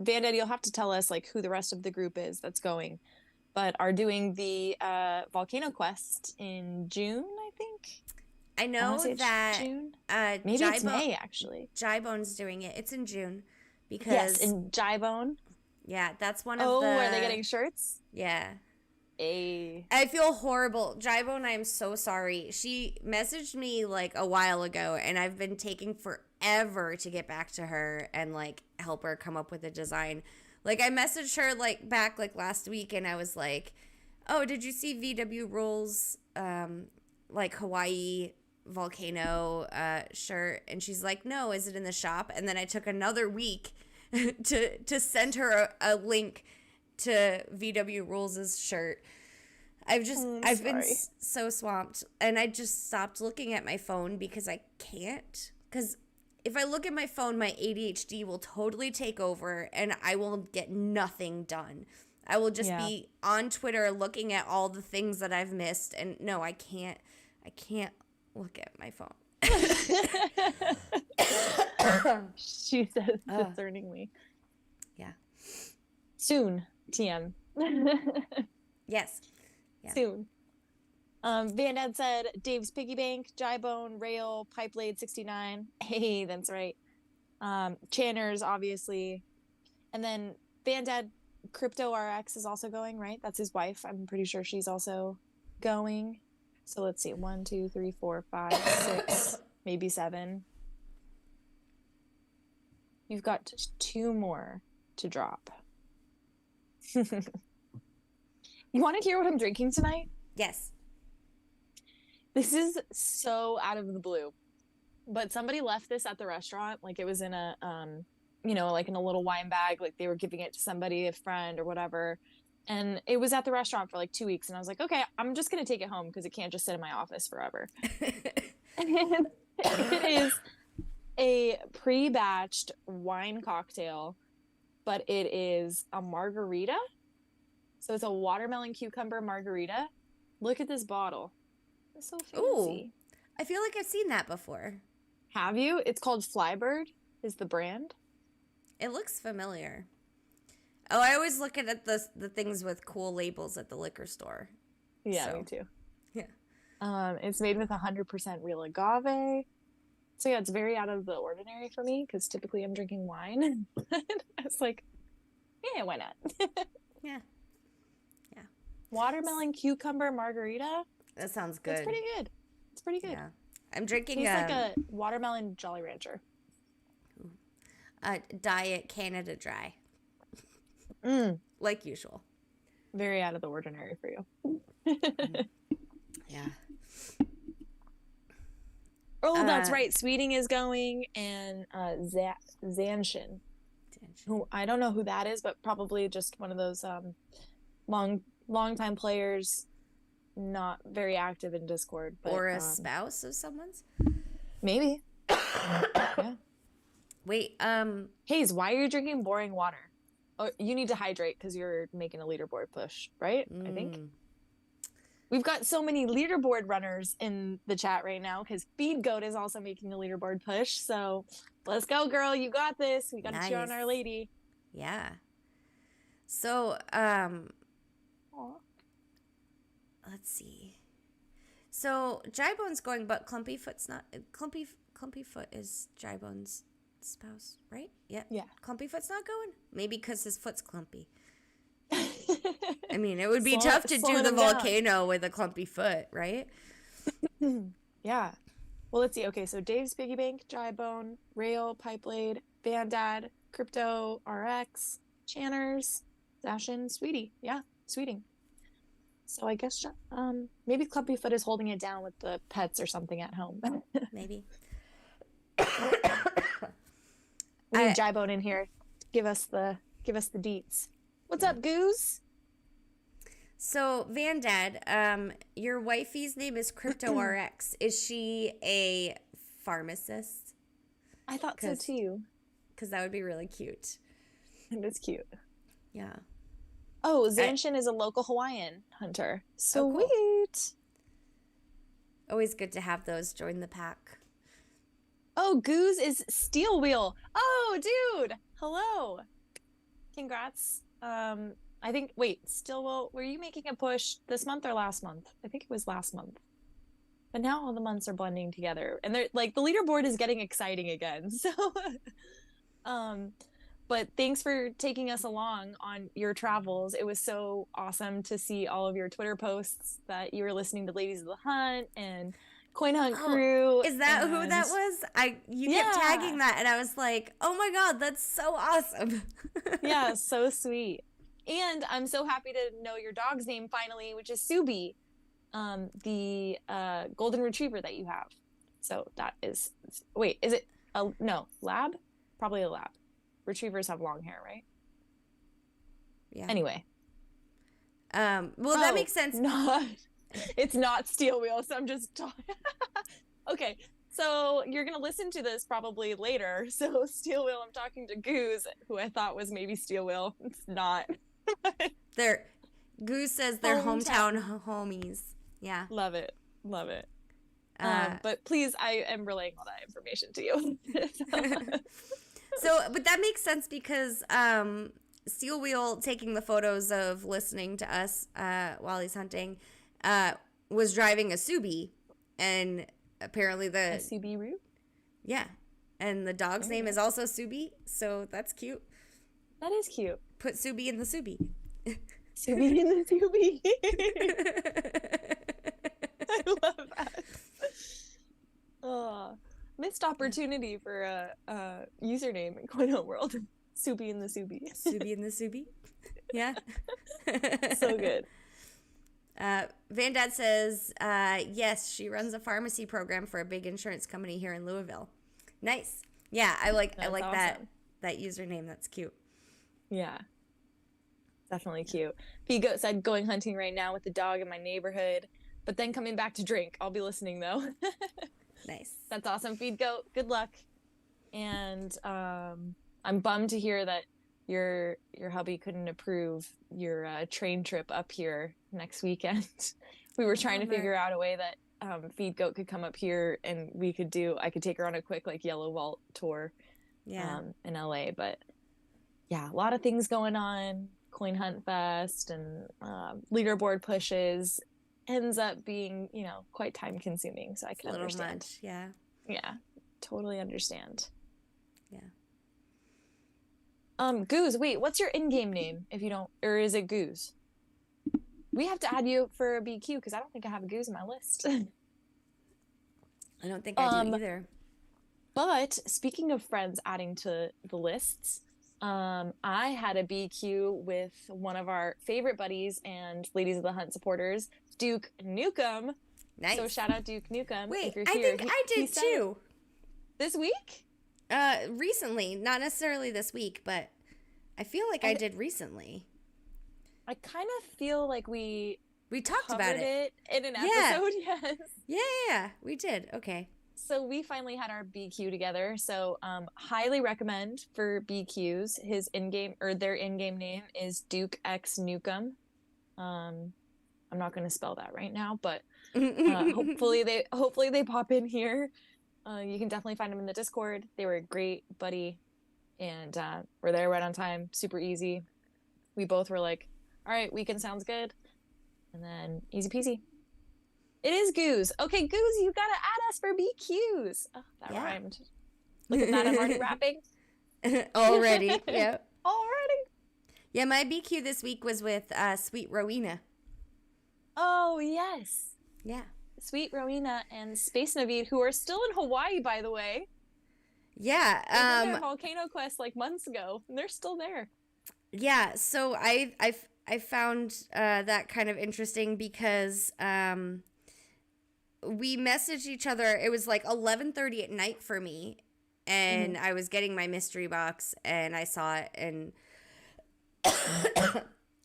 Van Dad, you'll have to tell us like who the rest of the group is that's going, but are doing the volcano quest in June, I think. I know that June? Maybe it's May actually. J-Bone's doing it. It's in June because yes, in J-Bone. Yeah, that's one of the. Oh, are they getting shirts? Yeah. I feel horrible. J-Bone, I am so sorry. She messaged me like a while ago, and I've been taking forever to get back to her and like help her come up with a design. Like I messaged her like back like last week, and I was like, "Oh, did you see VW Rules like Hawaii volcano shirt?" And she's like, "No, is it in the shop?" And then I took another week to send her a link to VW Rules' shirt. I've been so swamped, and I just stopped looking at my phone because I can't. Because if I look at my phone, my ADHD will totally take over, and I will get nothing done. I will just be on Twitter looking at all the things that I've missed, and no, I can't look at my phone. She says discerningly. Yeah. Soon, TM. Yes. Yeah. Soon. Van Dad said Dave's Piggy Bank, J-Bone, Rail, Pipeblade 69. Hey, that's right. Channers, obviously. And then Van Dad Crypto RX is also going, right? That's his wife. I'm pretty sure she's also going. So let's see. 1, 2, 3, 4, 5, 6, maybe 7. You've got 2 more to drop. You want to hear what I'm drinking tonight? Yes. This is so out of the blue, but somebody left this at the restaurant. Like it was in a, like in a little wine bag, like they were giving it to somebody, a friend or whatever. And it was at the restaurant for like 2 weeks. And I was like, okay, I'm just going to take it home because it can't just sit in my office forever. And it is a pre-batched wine cocktail, but it is a margarita So it's a watermelon cucumber margarita. Look at this bottle. It's so fancy. Ooh, I feel like I've seen that before. Have you? It's called Flybird is the brand. It looks familiar. Oh, I always look at the things with cool labels at the liquor store. Yeah, me too. Yeah. It's made with 100% real agave. So yeah, it's very out of the ordinary for me because typically I'm drinking wine. It's like, yeah, why not? Yeah. Watermelon cucumber margarita. That sounds good. It's pretty good. It's pretty good. Yeah. I'm drinking Tastes like a watermelon Jolly Rancher. Diet Canada Dry. Like usual. Very out of the ordinary for you. Yeah. Oh, that's right. Sweeting is going, and Zanshin. Who I don't know who that is, but probably just one of those long time players, not very active in Discord. But, or a spouse of someone's? Maybe. Yeah. Wait, Hayes, why are you drinking boring water? Oh, you need to hydrate because you're making a leaderboard push, right? I think. We've got so many leaderboard runners in the chat right now because Feed Goat is also making a leaderboard push. So let's go, girl. You got this. We got to cheer on our lady. Yeah. So, let's see. So Drybone's going, but Clumpyfoot's not. Clumpyfoot is Drybone's spouse, right? Yeah. Yeah. Clumpyfoot's not going? Maybe because his foot's clumpy. I mean, it would be tough to do the volcano with a clumpy foot, right? Yeah. Well, let's see. Okay, so Dave's Piggy Bank, Drybone, Rail, Pipeblade, Vandad, Crypto, RX, Channers, Zashin, Sweetie. Yeah, Sweeting. So I guess maybe Clumpyfoot is holding it down with the pets or something at home. Maybe. We need Drybone in here. Give us the deets. What's up, Goose? So, Vandad, your wifey's name is CryptoRX. Is she a pharmacist? I thought so too. Because that would be really cute. It is cute. Yeah. Oh, Zanshin is a local Hawaiian hunter. Sweet. Cool. Always good to have those join the pack. Oh, Goose is Steel Wheel. Oh, dude. Hello. Congrats. I think, Stillwell, were you making a push this month or last month? I think it was last month. But now all the months are blending together. And they're like, the leaderboard is getting exciting again. So, but thanks for taking us along on your travels. It was so awesome to see all of your Twitter posts that you were listening to Ladies of the Hunt and Coin Hunt Crew. Is that who that was? You kept tagging that, and I was like, oh my god, that's so awesome. Yeah, so sweet. And I'm so happy to know your dog's name finally, which is Subi, the golden retriever that you have. So that is, is it lab? Probably a lab. Retrievers have long hair, right? Yeah. Anyway. That makes sense. It's not Steel Wheel, so I'm just talking. Okay, so you're going to listen to this probably later. So Steel Wheel, I'm talking to Goose, who I thought was maybe Steel Wheel. It's not. Goose says they're hometown homies. Yeah. Love it. But please, I am relaying all that information to you. But that makes sense because Steel Wheel taking the photos of listening to us while he's hunting was driving a Subi, and apparently a Subiru? Yeah. And the dog's name is also Subi, so that's cute. That is cute. Put Subi in the Subi. Subi in the Subi. I love that. Oh, missed opportunity for a username in Coin Hunt World. Subi in the Subi. Subi in the Subi. Yeah. So good. Vandad says, yes, she runs a pharmacy program for a big insurance company here in Louisville. Nice. Yeah, I like awesome. that username. That's cute. Yeah. Definitely cute. P-Goat said going hunting right now with the dog in my neighborhood, but then coming back to drink. I'll be listening though. Nice. That's awesome. Feed Goat, good luck. And I'm bummed to hear that your hubby couldn't approve your train trip up here next weekend. We were trying to figure out a way that Feed Goat could come up here and I could take her on a quick like Yellow Vault tour in LA. But yeah, a lot of things going on. Coin Hunt Fest and leaderboard pushes ends up being, quite time consuming. So I can understand. Much, yeah. Yeah, totally understand. Yeah. Goose, wait, what's your in-game name if you don't, or is it Goose? We have to add you for a BQ because I don't think I have a Goose in my list. I don't think I do either. But speaking of friends adding to the lists, I had a BQ with one of our favorite buddies and Ladies of the Hunt supporters, Duke Nukem. Nice. So shout out Duke Nukem. Wait, if you're I here. think I did too. This week? Recently, not necessarily this week, but I feel like I did recently. I kind of feel like we talked about it in an episode. Yes. Yeah, we did. Okay. So we finally had our BQ together. So highly recommend for BQs. Their in-game name is Duke X Nukem. I'm not going to spell that right now, but hopefully they pop in here. You can definitely find them in the Discord. They were a great buddy, and we're there right on time. Super easy. We both were like, all right, weekend sounds good. And then easy peasy. It is Goose. Okay, Goose, you gotta add us for BQs. Oh, that rhymed. Look at that, I'm already rapping. Already, yeah. Already. Yeah, my BQ this week was with Sweet Rowena. Oh, yes. Yeah. Sweet Rowena and Space Navid, who are still in Hawaii, by the way. Yeah. They did their Volcano Quest like months ago, and they're still there. Yeah, so I found that kind of interesting because we messaged each other. It was like 11:30 at night for me, and I was getting my mystery box, and I saw it, and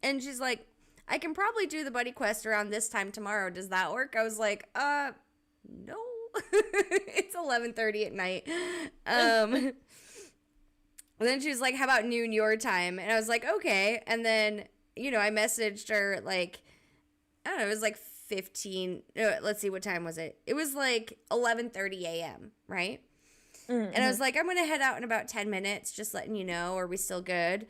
and she's like, I can probably do the buddy quest around this time tomorrow. Does that work? I was like, no. It's 11:30 at night. And then she was like, how about noon your time? And I was like, okay. And then, I messaged her like, I don't know, it was like 15. Let's see, what time was it? It was like 11:30 a.m., right? Mm-hmm. And I was like, I'm going to head out in about 10 minutes, just letting you know. Are we still good?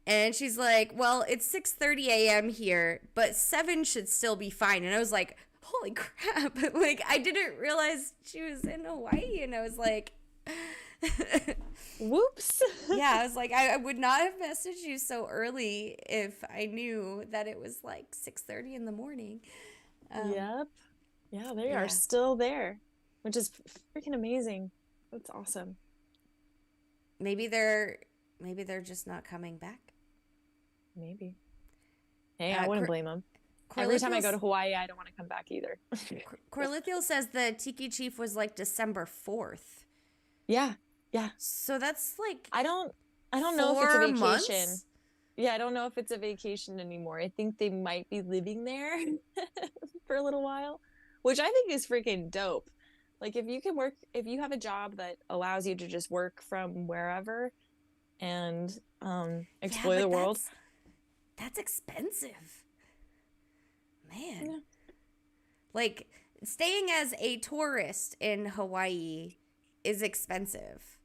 And she's like, well, it's 6:30 a.m. here, but 7 should still be fine. And I was like, holy crap. Like, I didn't realize she was in Hawaii. And I was like, whoops. Yeah, I was like, I would not have messaged you so early if I knew that it was like 6:30 in the morning. Yep. Yeah, they are still there, which is freaking amazing. That's awesome. Maybe they're just not coming back. Maybe. Hey, I wouldn't blame them. Every time I go to Hawaii, I don't want to come back either. Corlithiel says the Tiki Chief was like December 4th. Yeah. Yeah. So that's like I don't know if it's a vacation. Months? Yeah, I don't know if it's a vacation anymore. I think they might be living there for a little while, which I think is freaking dope. Like if you have a job that allows you to just work from wherever and explore the world. That's expensive. Man. Yeah. Like staying as a tourist in Hawaii is expensive.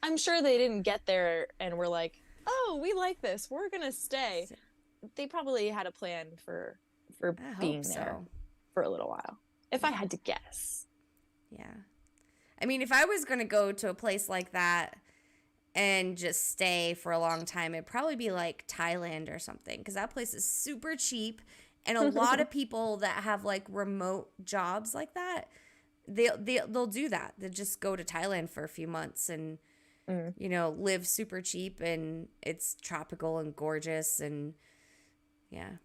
I'm sure they didn't get there and were like, oh, we like this, we're gonna stay. They probably had a plan for being there for a little while, if I had to guess. Yeah. I mean, if I was gonna go to a place like that and just stay for a long time, it'd probably be like Thailand or something, because that place is super cheap, and a lot of people that have like remote jobs like that, they'll do that. They'll just go to Thailand for a few months and live super cheap, and it's tropical and gorgeous, and yeah.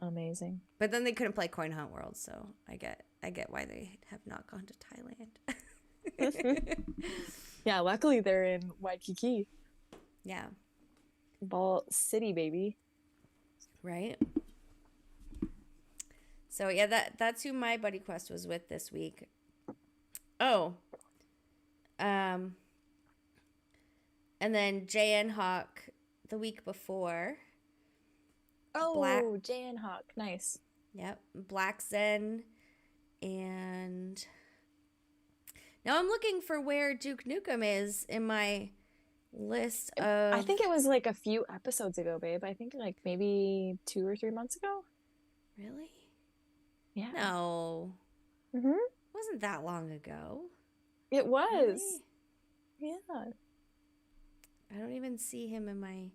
Amazing. But then they couldn't play Coin Hunt World, so I get why they have not gone to Thailand. Yeah, luckily they're in Waikiki. Yeah. Ball City, baby. Right? So yeah, that's who my buddy quest was with this week. Oh. And then JN Hawk the week before. Oh, JN Hawk. Nice. Yep. Black Zen. And now I'm looking for where Duke Nukem is in my list of... I think it was like a few episodes ago, babe. I think like maybe 2 or 3 months ago. Really? Yeah. No. Mm-hmm. It wasn't that long ago. It was. Really? Yeah. I don't even see him in my...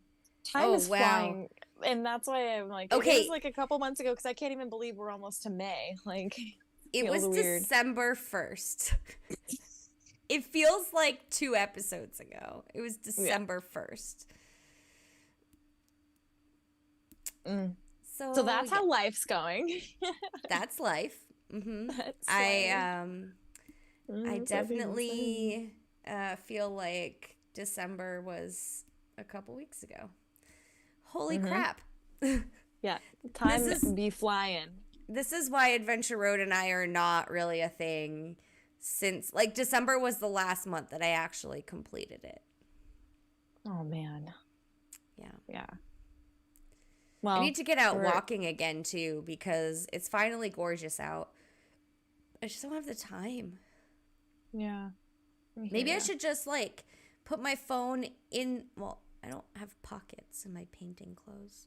Time is flying. And that's why I'm like, okay. It was like a couple months ago because I can't even believe we're almost to May. Like, it was weird. December 1st. It feels like 2 episodes ago. It was December 1st. Mm. So that's how life's going. That's life. Mm-hmm. That's I definitely feel like December was a couple weeks ago. Holy crap. Yeah. Time be flying. This is why Adventure Road and I are not really a thing since, like, December was the last month that I actually completed it. Oh, man. Yeah. Yeah. Well, I need to get out walking again, too, because it's finally gorgeous out. I just don't have the time. Yeah. Maybe I should just, like, put my phone in... Well, I don't have pockets in my painting clothes.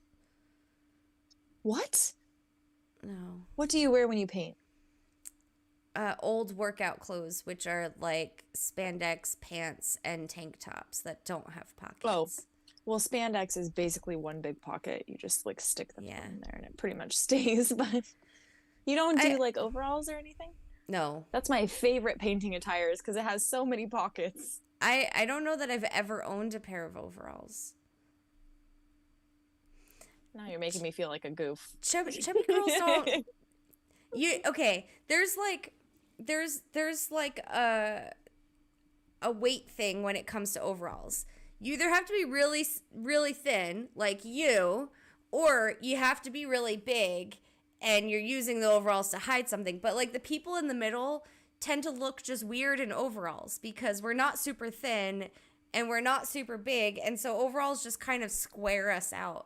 What? No. What do you wear when you paint? Old workout clothes, which are, like, spandex pants and tank tops that don't have pockets. Oh. Well, spandex is basically one big pocket. You just, like, stick the phone in there and it pretty much stays. But you don't do, like, overalls or anything? No. That's my favorite painting attire because it has so many pockets. I don't know that I've ever owned a pair of overalls. Now you're making me feel like a goof. Chubby girls don't... Okay, there's like a weight thing when it comes to overalls. You either have to be really, really thin, like you, or you have to be really big and you're using the overalls to hide something. But, like, the people in the middle tend to look just weird in overalls because we're not super thin and we're not super big, and so overalls just kind of square us out.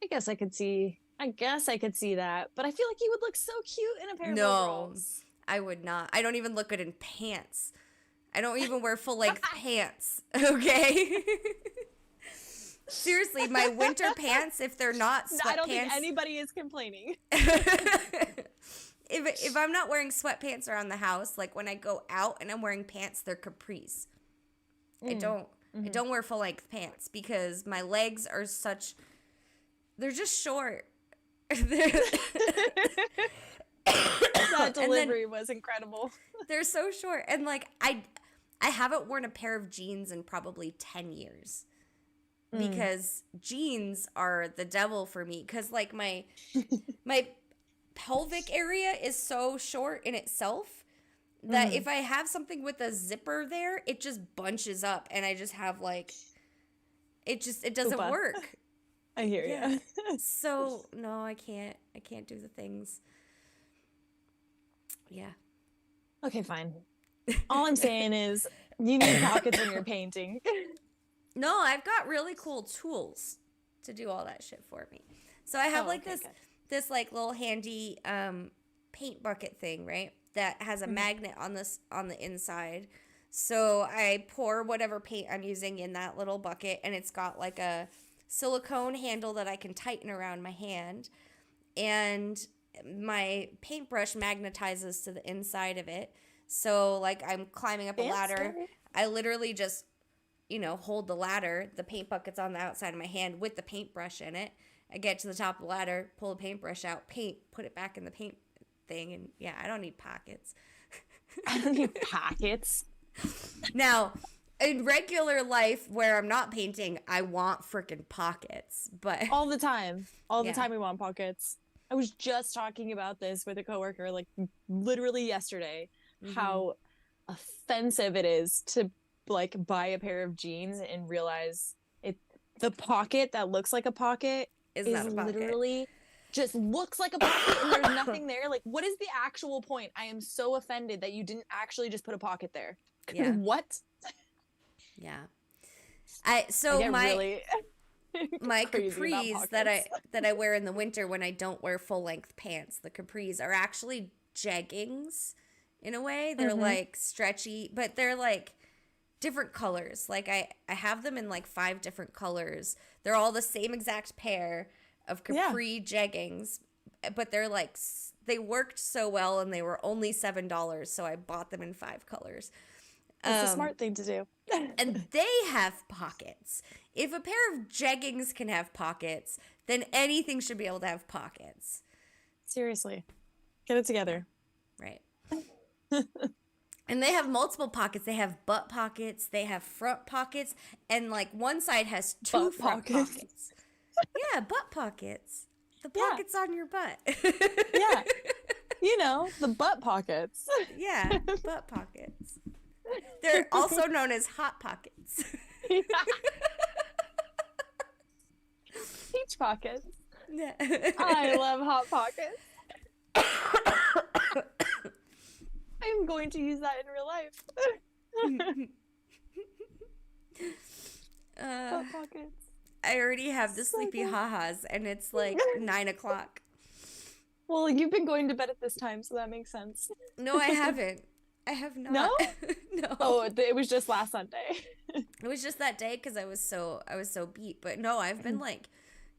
I guess I could see that, but I feel like you would look so cute in a pair of overalls. No, I would not. I don't even look good in pants. I don't even wear full-length pants, okay? Seriously, my winter pants, if they're not sweatpants... I don't think anybody is complaining. If I'm not wearing sweatpants around the house, like when I go out and I'm wearing pants, they're capris. I don't wear full-length pants because my legs are such... They're just short. That delivery was incredible. They're so short. And, like, I haven't worn a pair of jeans in probably 10 years. Because jeans are the devil for me. Because, like, my pelvic area is so short in itself that if I have something with a zipper there, it just bunches up. And I just have, like, it doesn't work. I hear you. So, no, I can't do the things. Yeah. Okay, fine. All I'm saying is you need pockets when you're painting. No, I've got really cool tools to do all that shit for me. So I have this like little handy paint bucket thing, right? That has a magnet on the inside. So I pour whatever paint I'm using in that little bucket, and it's got like a silicone handle that I can tighten around my hand, and my paintbrush magnetizes to the inside of it. So, like, I'm climbing up a ladder. I literally just, hold the ladder. The paint bucket's on the outside of my hand with the paintbrush in it. I get to the top of the ladder, pull the paintbrush out, paint, put it back in the paint thing, and yeah, I don't need pockets. I don't need pockets. Now, in regular life where I'm not painting, I want freaking pockets, but all the time we want pockets. I was just talking about this with a coworker, like literally yesterday, how offensive it is to like buy a pair of jeans and realize the pocket that looks like a pocket is not a pocket. Literally just looks like a pocket and there's nothing there. Like, what is the actual point? I am so offended that you didn't actually just put a pocket there. Yeah. What? Yeah. I get really my crazy about capris pockets. that I wear in the winter when I don't wear full length pants, the capris are actually jeggings in a way. They're like stretchy, but they're like different colors. Like I have them in like 5 different colors. They're all the same exact pair of capri jeggings, but they're like they worked so well and they were only $7, so I bought them in 5 colors. It's a smart thing to do. And they have pockets. If a pair of jeggings can have pockets, then anything should be able to have pockets. Seriously. Get it together. Right. And they have multiple pockets. They have butt pockets, they have front pockets, and like one side has 2 Butt front pockets. Yeah, butt pockets. The pockets on your butt. Yeah. You know, the butt pockets. Yeah, butt pockets. They're also known as hot pockets. Peach pockets. Yeah. I love hot pockets. I'm going to use that in real life. Hot pockets. I already have the sleepy ha-has, and it's like 9 o'clock. Well, you've been going to bed at this time, so that makes sense. No, I haven't. I have not. No? No. Oh, it was just last Sunday. It was just that day because I was so beat. But no, I've been like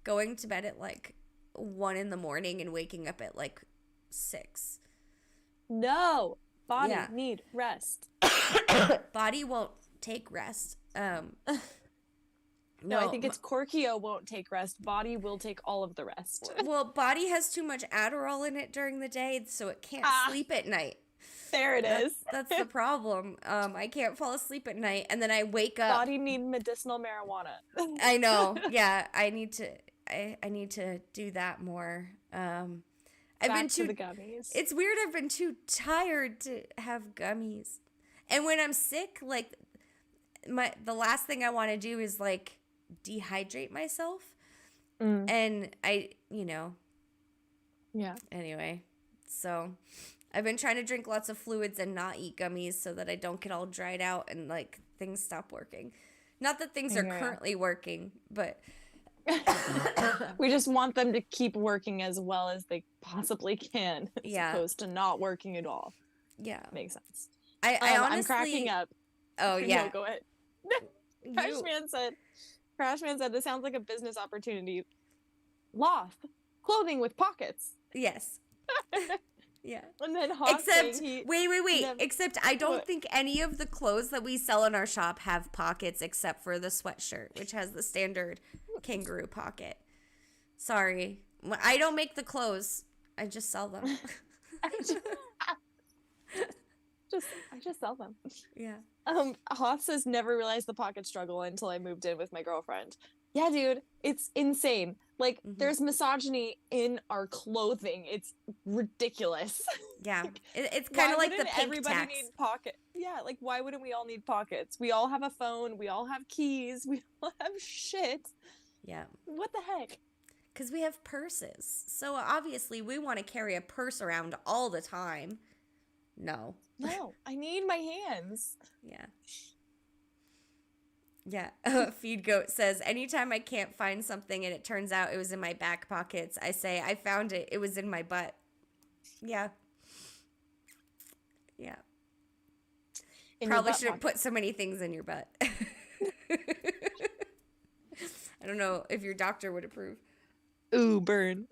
going to bed at like 1 in the morning and waking up at like 6. No. Body need rest. Body won't take rest. No, I think it's Korkio won't take rest. Body will take all of the rest. Well, body has too much Adderall in it during the day, so it can't sleep at night. There it is. That's the problem. I can't fall asleep at night, and then I wake up. Body need medicinal marijuana. I know. Yeah, I need to. I need to do that more. I've been too. To the gummies. It's weird. I've been too tired to have gummies, and when I'm sick, like the last thing I want to do is like dehydrate myself, and Yeah. Anyway, so I've been trying to drink lots of fluids and not eat gummies so that I don't get all dried out and like things stop working. Not that things are currently working, but we just want them to keep working as well as they possibly can, as opposed to not working at all. Yeah, makes sense. I honestly, I'm cracking up. Oh yeah, no, go ahead. Crashman said this sounds like a business opportunity. Loth clothing with pockets. Yes. Yeah. And then Hawk except wait. Except I don't think any of the clothes that we sell in our shop have pockets except for the sweatshirt, which has the standard kangaroo pocket. Sorry. I don't make the clothes. I just sell them. I just sell them. Yeah. Hoth says never realized the pocket struggle until I moved in with my girlfriend. Yeah, dude, it's insane. Like, there's misogyny in our clothing. It's ridiculous. Yeah, it's kind of like the pink everybody tax. Need pocket? Yeah, like why wouldn't we all need pockets? We all have a phone. We all have keys. We all have shit. Yeah. What the heck? Because we have purses. So obviously we want to carry a purse around all the time. No, I need my hands. Yeah. Yeah. Feed Goat says, anytime I can't find something and it turns out it was in my back pockets, I say, I found it. It was in my butt. Yeah. Yeah. Probably shouldn't put so many things in your butt. I don't know if your doctor would approve. Ooh, burn.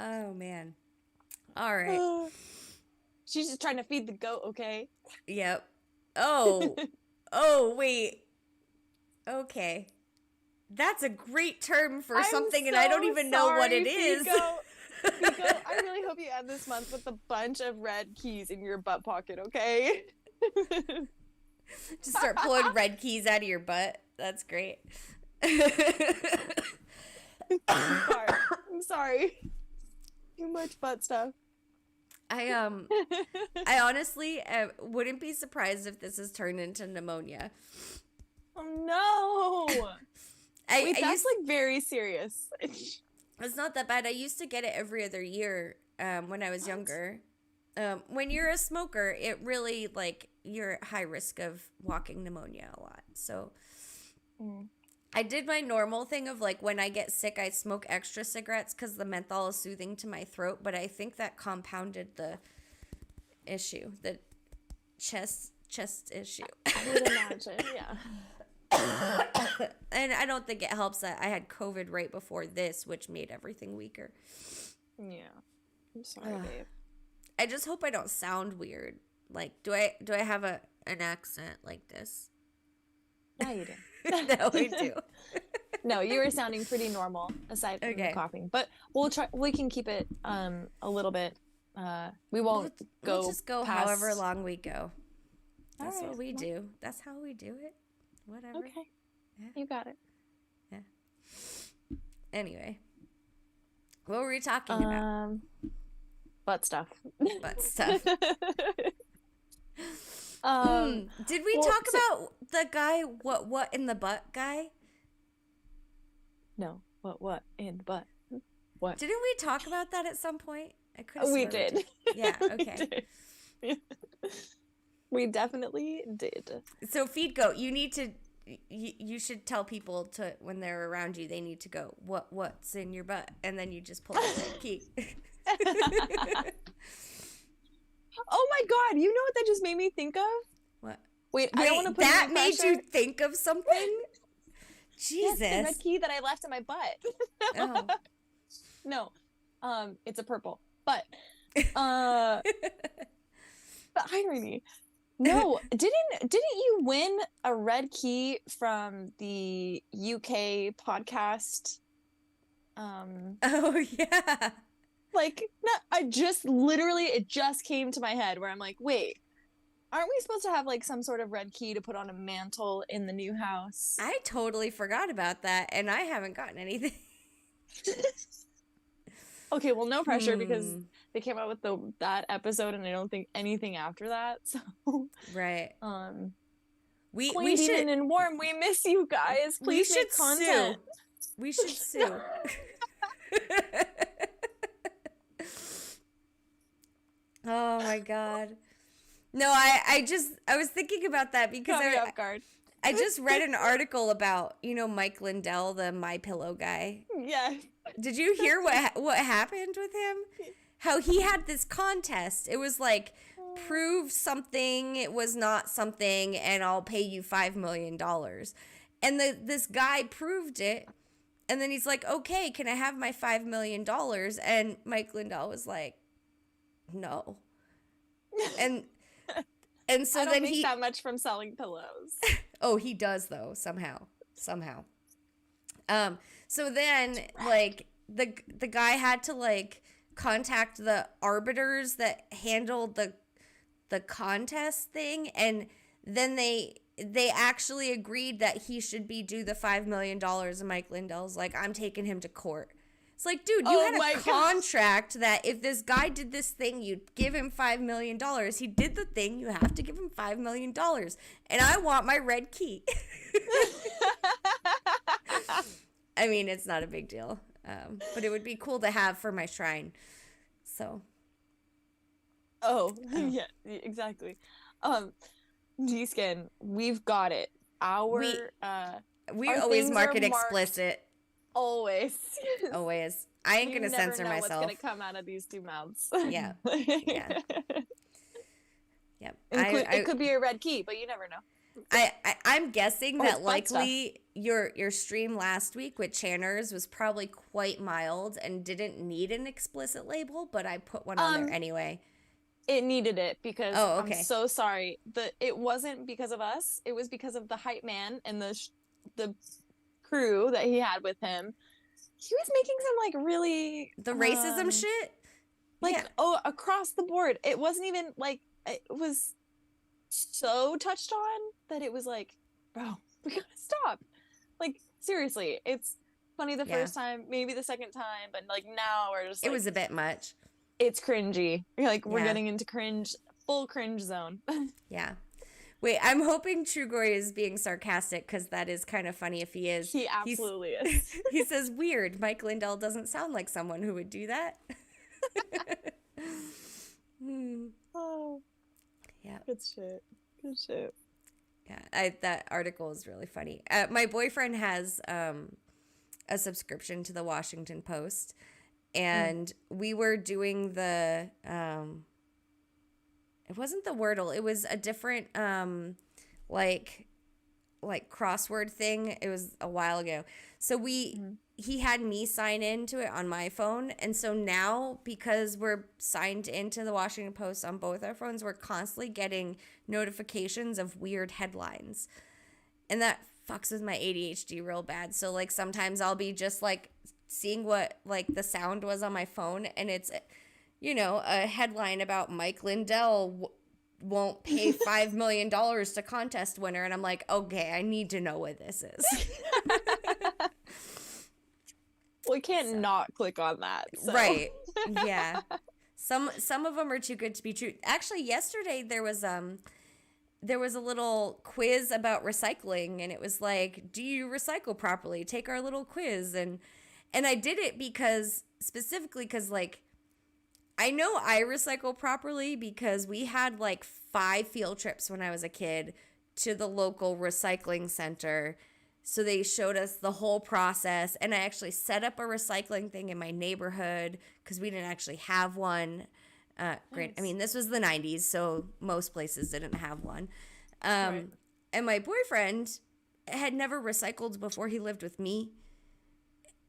Oh, man. All right. She's just trying to feed the goat, okay? Yep. Oh. Oh, wait. Okay. That's a great term for something, and I don't even know what it is. Figo, I really hope you end this month with a bunch of red keys in your butt pocket, okay? Just start pulling red keys out of your butt. That's great. I'm sorry. Too much butt stuff. I honestly wouldn't be surprised if this has turned into pneumonia. Oh no! Wait, that's like very serious. It's not that bad. I used to get it every other year when I was younger. When you're a smoker, it really, like, you're at high risk of walking pneumonia a lot. So I did my normal thing of, like, when I get sick, I smoke extra cigarettes because the menthol is soothing to my throat. But I think that compounded the issue, the chest issue. I would imagine, yeah. And I don't think it helps that I had COVID right before this, which made everything weaker. Yeah. I'm sorry, babe. I just hope I don't sound weird. Like, do I have an accent like this? Yeah, you do. No, I do. No, you were sounding pretty normal aside from the coughing. But we can keep it a little bit. We won't we'll just go past... however long we go. That's right, what we do. That's how we do it. Whatever. Okay. Yeah. You got it. Yeah. Anyway. What were we talking about? Butt stuff. Butt stuff. Did we talk about the guy, what in the butt guy? No. What in the butt? What? Didn't we talk about that at some point? I could have We did. Yeah, okay. We definitely did. So Feed Goat, you need to you should tell people to, when they're around you, they need to go, what's in your butt? And then you just pull out the key. Oh my god, you know what that just made me think of? What? Wait, I don't want to put that made you think of something? Jesus. Yes, the red key that I left in my butt. Oh. No. It's a purple. But the irony. No, didn't you win a red key from the UK podcast? Oh yeah. Like, it just came to my head where I'm like, wait, aren't we supposed to have like some sort of red key to put on a mantle in the new house? I totally forgot about that, and I haven't gotten anything. Okay, well, no pressure because they came out with that episode, and I don't think anything after that. So right. We should and warm. We miss you guys. Please make content. We should sue. Oh my god. No, I was thinking about that because off guard. I just read an article about, Mike Lindell, the My Pillow guy. Yeah. Did you hear what happened with him? How he had this contest. It was like, prove something, it was not something, and I'll pay you $5 million. And this guy proved it. And then he's like, okay, can I have my $5 million? And Mike Lindell was like, no. And so I don't then make that much from selling pillows. Oh, he does though, somehow. So then like the guy had to like contact the arbiters that handled the contest thing, and then they actually agreed that he should be due the $5 million, and Mike Lindell's like, I'm taking him to court. It's like, dude, you had a contract that if this guy did this thing, you'd give him $5 million. He did the thing, you have to give him $5 million. And I want my red key. I mean, it's not a big deal. But it would be cool to have for my shrine. So. Oh. Yeah, exactly. D-Skin, we've got it. We always mark it explicit. Always. I ain't gonna censor myself. What's gonna come out of these two mouths? Yeah. Yep. It could be a red key, but you never know. I'm guessing that likely your stream last week with Channers was probably quite mild and didn't need an explicit label, but I put one on there anyway. It needed it because okay. I'm so sorry. It wasn't because of us. It was because of the hype man and the crew that he had with him. He was making some like really the racism shit, like across the board. It wasn't even like it was so touched on that it was like, bro, we gotta stop. Like seriously, it's funny the first time, maybe the second time, but like now we're just like, it was a bit much. It's cringy. Like we're getting into full cringe zone. Yeah. Wait, I'm hoping Trugoy is being sarcastic because that is kind of funny if he is. He absolutely is. He says, weird. Mike Lindell doesn't sound like someone who would do that. Oh, Yeah. good shit. Good shit. Yeah, that article is really funny. My boyfriend has a subscription to the Washington Post, and we were doing the it wasn't the Wordle, it was a different like crossword thing. It was a while ago. So he had me sign into it on my phone, and so now because we're signed into the Washington Post on both our phones, we're constantly getting notifications of weird headlines. And that fucks with my ADHD real bad. So like sometimes I'll be just like seeing what like the sound was on my phone, and it's, you know, a headline about Mike Lindell won't pay $5 million to contest winner, and I'm like, okay, I need to know what this is. Well, we can't not click on that. So. Right. Yeah. Some of them are too good to be true. Actually, yesterday there was a little quiz about recycling, and it was like, do you recycle properly? Take our little quiz. And I did it specifically because like I know I recycle properly because we had like 5 field trips when I was a kid to the local recycling center. So they showed us the whole process, and I actually set up a recycling thing in my neighborhood because we didn't actually have one. Great. I mean, this was the 90s, so most places didn't have one. Right. And my boyfriend had never recycled before he lived with me.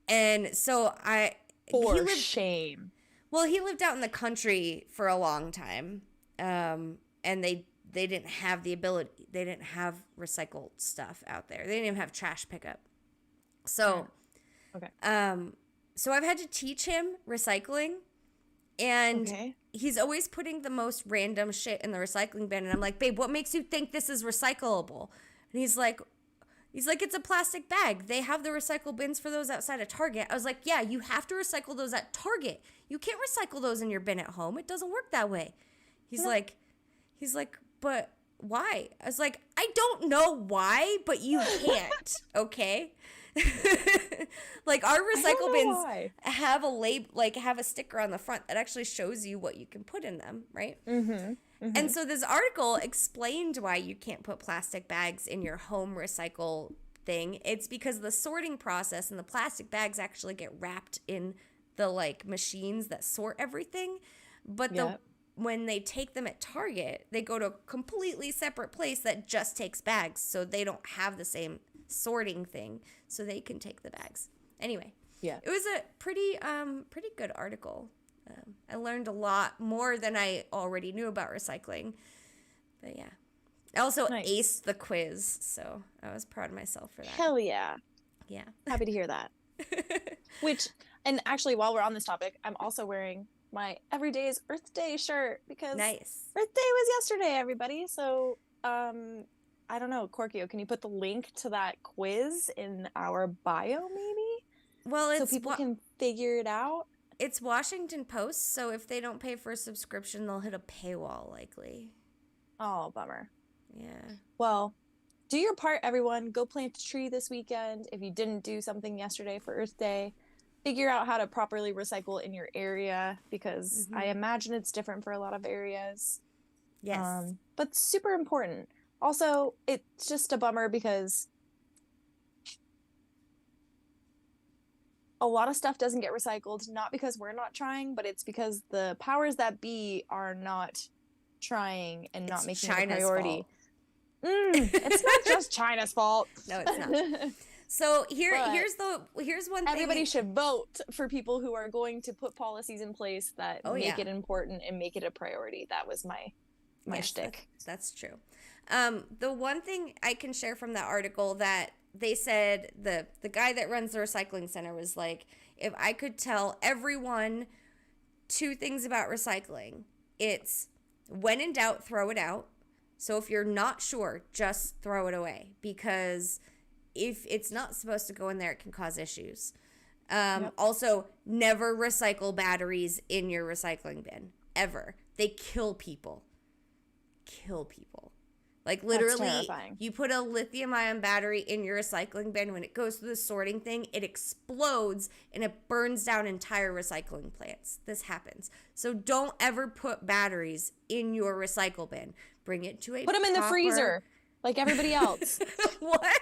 And so shame. Well, he lived out in the country for a long time. And they didn't have the ability. They didn't have recycled stuff out there. They didn't even have trash pickup. So, okay. So I've had to teach him recycling, and he's always putting the most random shit in the recycling bin. And I'm like, babe, what makes you think this is recyclable? And he's like, it's a plastic bag. They have the recycle bins for those outside of Target. I was like, yeah, you have to recycle those at Target. You can't recycle those in your bin at home. It doesn't work that way. He's like, but why? I was like, I don't know why, but you can't, okay? Like our recycle bins have a label, like have a sticker on the front that actually shows you what you can put in them, right? And so this article explained why you can't put plastic bags in your home recycle thing. It's because the sorting process and the plastic bags actually get wrapped in the like machines that sort everything, but when they take them at Target, they go to a completely separate place that just takes bags, so they don't have the same sorting thing, so they can take the bags. Anyway, it was a pretty good article. I learned a lot more than I already knew about recycling. But yeah, I also aced the quiz, so I was proud of myself for that. Hell yeah. Yeah. Happy to hear that. And actually, while we're on this topic, I'm also wearing my Every Day is Earth Day shirt because Earth Day was yesterday, everybody. So, I don't know, Korkio, can you put the link to that quiz in our bio, maybe? Well, so people can figure it out. It's Washington Post, so if they don't pay for a subscription, they'll hit a paywall, likely. Oh, bummer. Yeah. Well, do your part, everyone. Go plant a tree this weekend. If you didn't do something yesterday for Earth Day, figure out how to properly recycle in your area, because I imagine it's different for a lot of areas. Yes. But super important. Also, it's just a bummer because a lot of stuff doesn't get recycled, not because we're not trying, but it's because the powers that be are not trying and not making it a priority. It's not just China's fault. No, it's not. So here's one thing. Everybody should vote for people who are going to put policies in place that make it important and make it a priority. That was my shtick. That's true. The one thing I can share from that article that they said, the guy that runs the recycling center was like, if I could tell everyone 2 things about recycling, it's when in doubt, throw it out. So if you're not sure, just throw it away, because if it's not supposed to go in there, it can cause issues. Also, never recycle batteries in your recycling bin, ever. They kill people. Like That's literally, terrifying. you put a lithium ion battery in your recycling bin. When it goes through the sorting thing, it explodes and it burns down entire recycling plants. This happens. So don't ever put batteries in your recycle bin. Bring it to a Put them in the freezer like everybody else. What?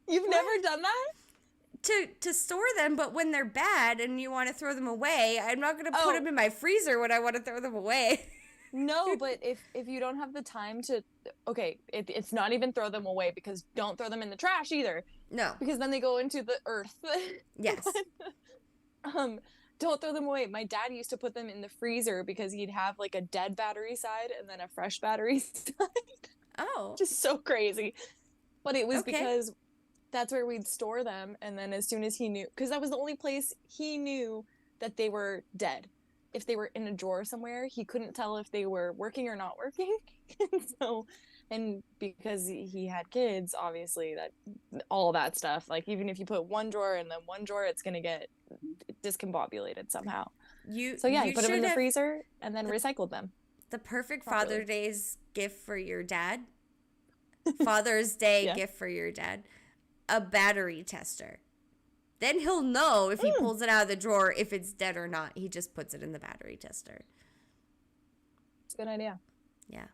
You've never done that? To store them, but when they're bad and you want to throw them away, I'm not going to put them in my freezer when I want to throw them away. No, but if you don't have the time to, okay, it's not even throw them away, because don't throw them in the trash either. No. Because then they go into the earth. Yes. Don't throw them away. My dad used to put them in the freezer because he'd have like a dead battery side and then a fresh battery side. Oh. Just so crazy. But it was because that's where we'd store them. And then as soon as he knew, because that was the only place he knew that they were dead. If they were in a drawer somewhere, he couldn't tell if they were working or not working. And because he had kids, obviously, that all that stuff, like even if you put one drawer in then one drawer, it's going to get discombobulated somehow. You put them in the freezer and then recycled them. The perfect Father's Day's gift for your dad. Father's Day gift for your dad. A battery tester. Then he'll know if he pulls it out of the drawer if it's dead or not. He just puts it in the battery tester. It's a good idea. Yeah.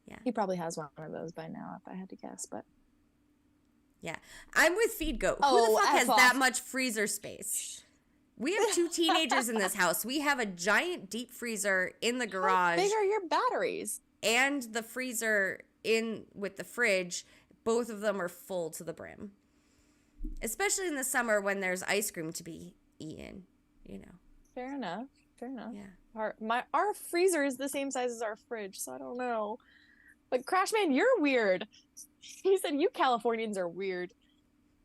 Yeah. He probably has one of those by now, if I had to guess, but. Yeah. I'm with Feed Goat. Who the fuck has that much freezer space? We have 2 teenagers in this house. We have a giant deep freezer in the garage. How big are your batteries? And the freezer in with the fridge. Both of them are full to the brim. Especially in the summer when there's ice cream to be eaten, you know. Fair enough. Yeah. Our freezer is the same size as our fridge, so I don't know. But Crashman, you're weird. He said you Californians are weird.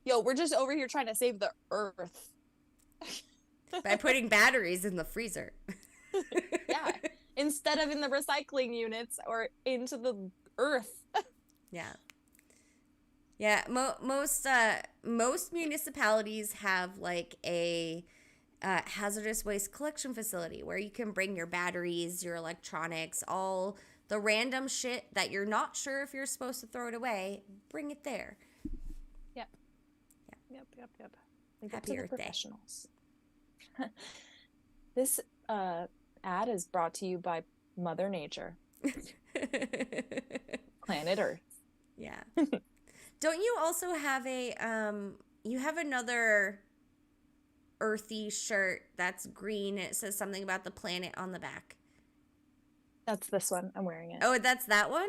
Yo, we're just over here trying to save the earth. By putting batteries in the freezer. Yeah. Instead of in the recycling units or into the earth. Yeah. Yeah, most municipalities have like a hazardous waste collection facility where you can bring your batteries, your electronics, all the random shit that you're not sure if you're supposed to throw it away. Bring it there. Yep. Yep. Happy Earth Day. Professionals. This ad is brought to you by Mother Nature. Planet Earth. Yeah. Don't you also have you have another earthy shirt that's green? It says something about the planet on the back. That's this one. I'm wearing it. Oh, that's that one?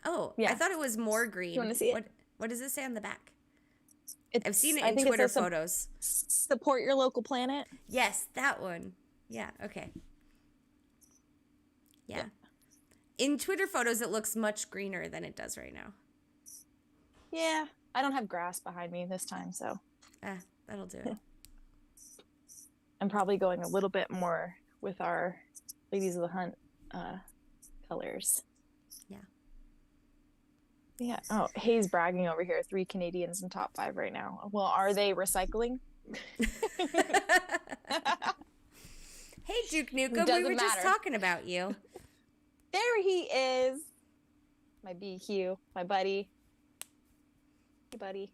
Oh, yeah. I thought it was more green. You want to see it? What does it say on the back? I've seen it in think Twitter it says photos. Support your local planet. Yes, that one. Yeah, okay. Yeah. In Twitter photos, it looks much greener than it does right now. Yeah, I don't have grass behind me this time, so. That'll do it. I'm probably going a little bit more with our Ladies of the Hunt colors. Yeah. Yeah. Oh, Hayes bragging over here. 3 Canadians in top 5 right now. Well, are they recycling? Hey, Duke Nukem, we were just talking about you. There he is. My BQ, my buddy. Hey, buddy.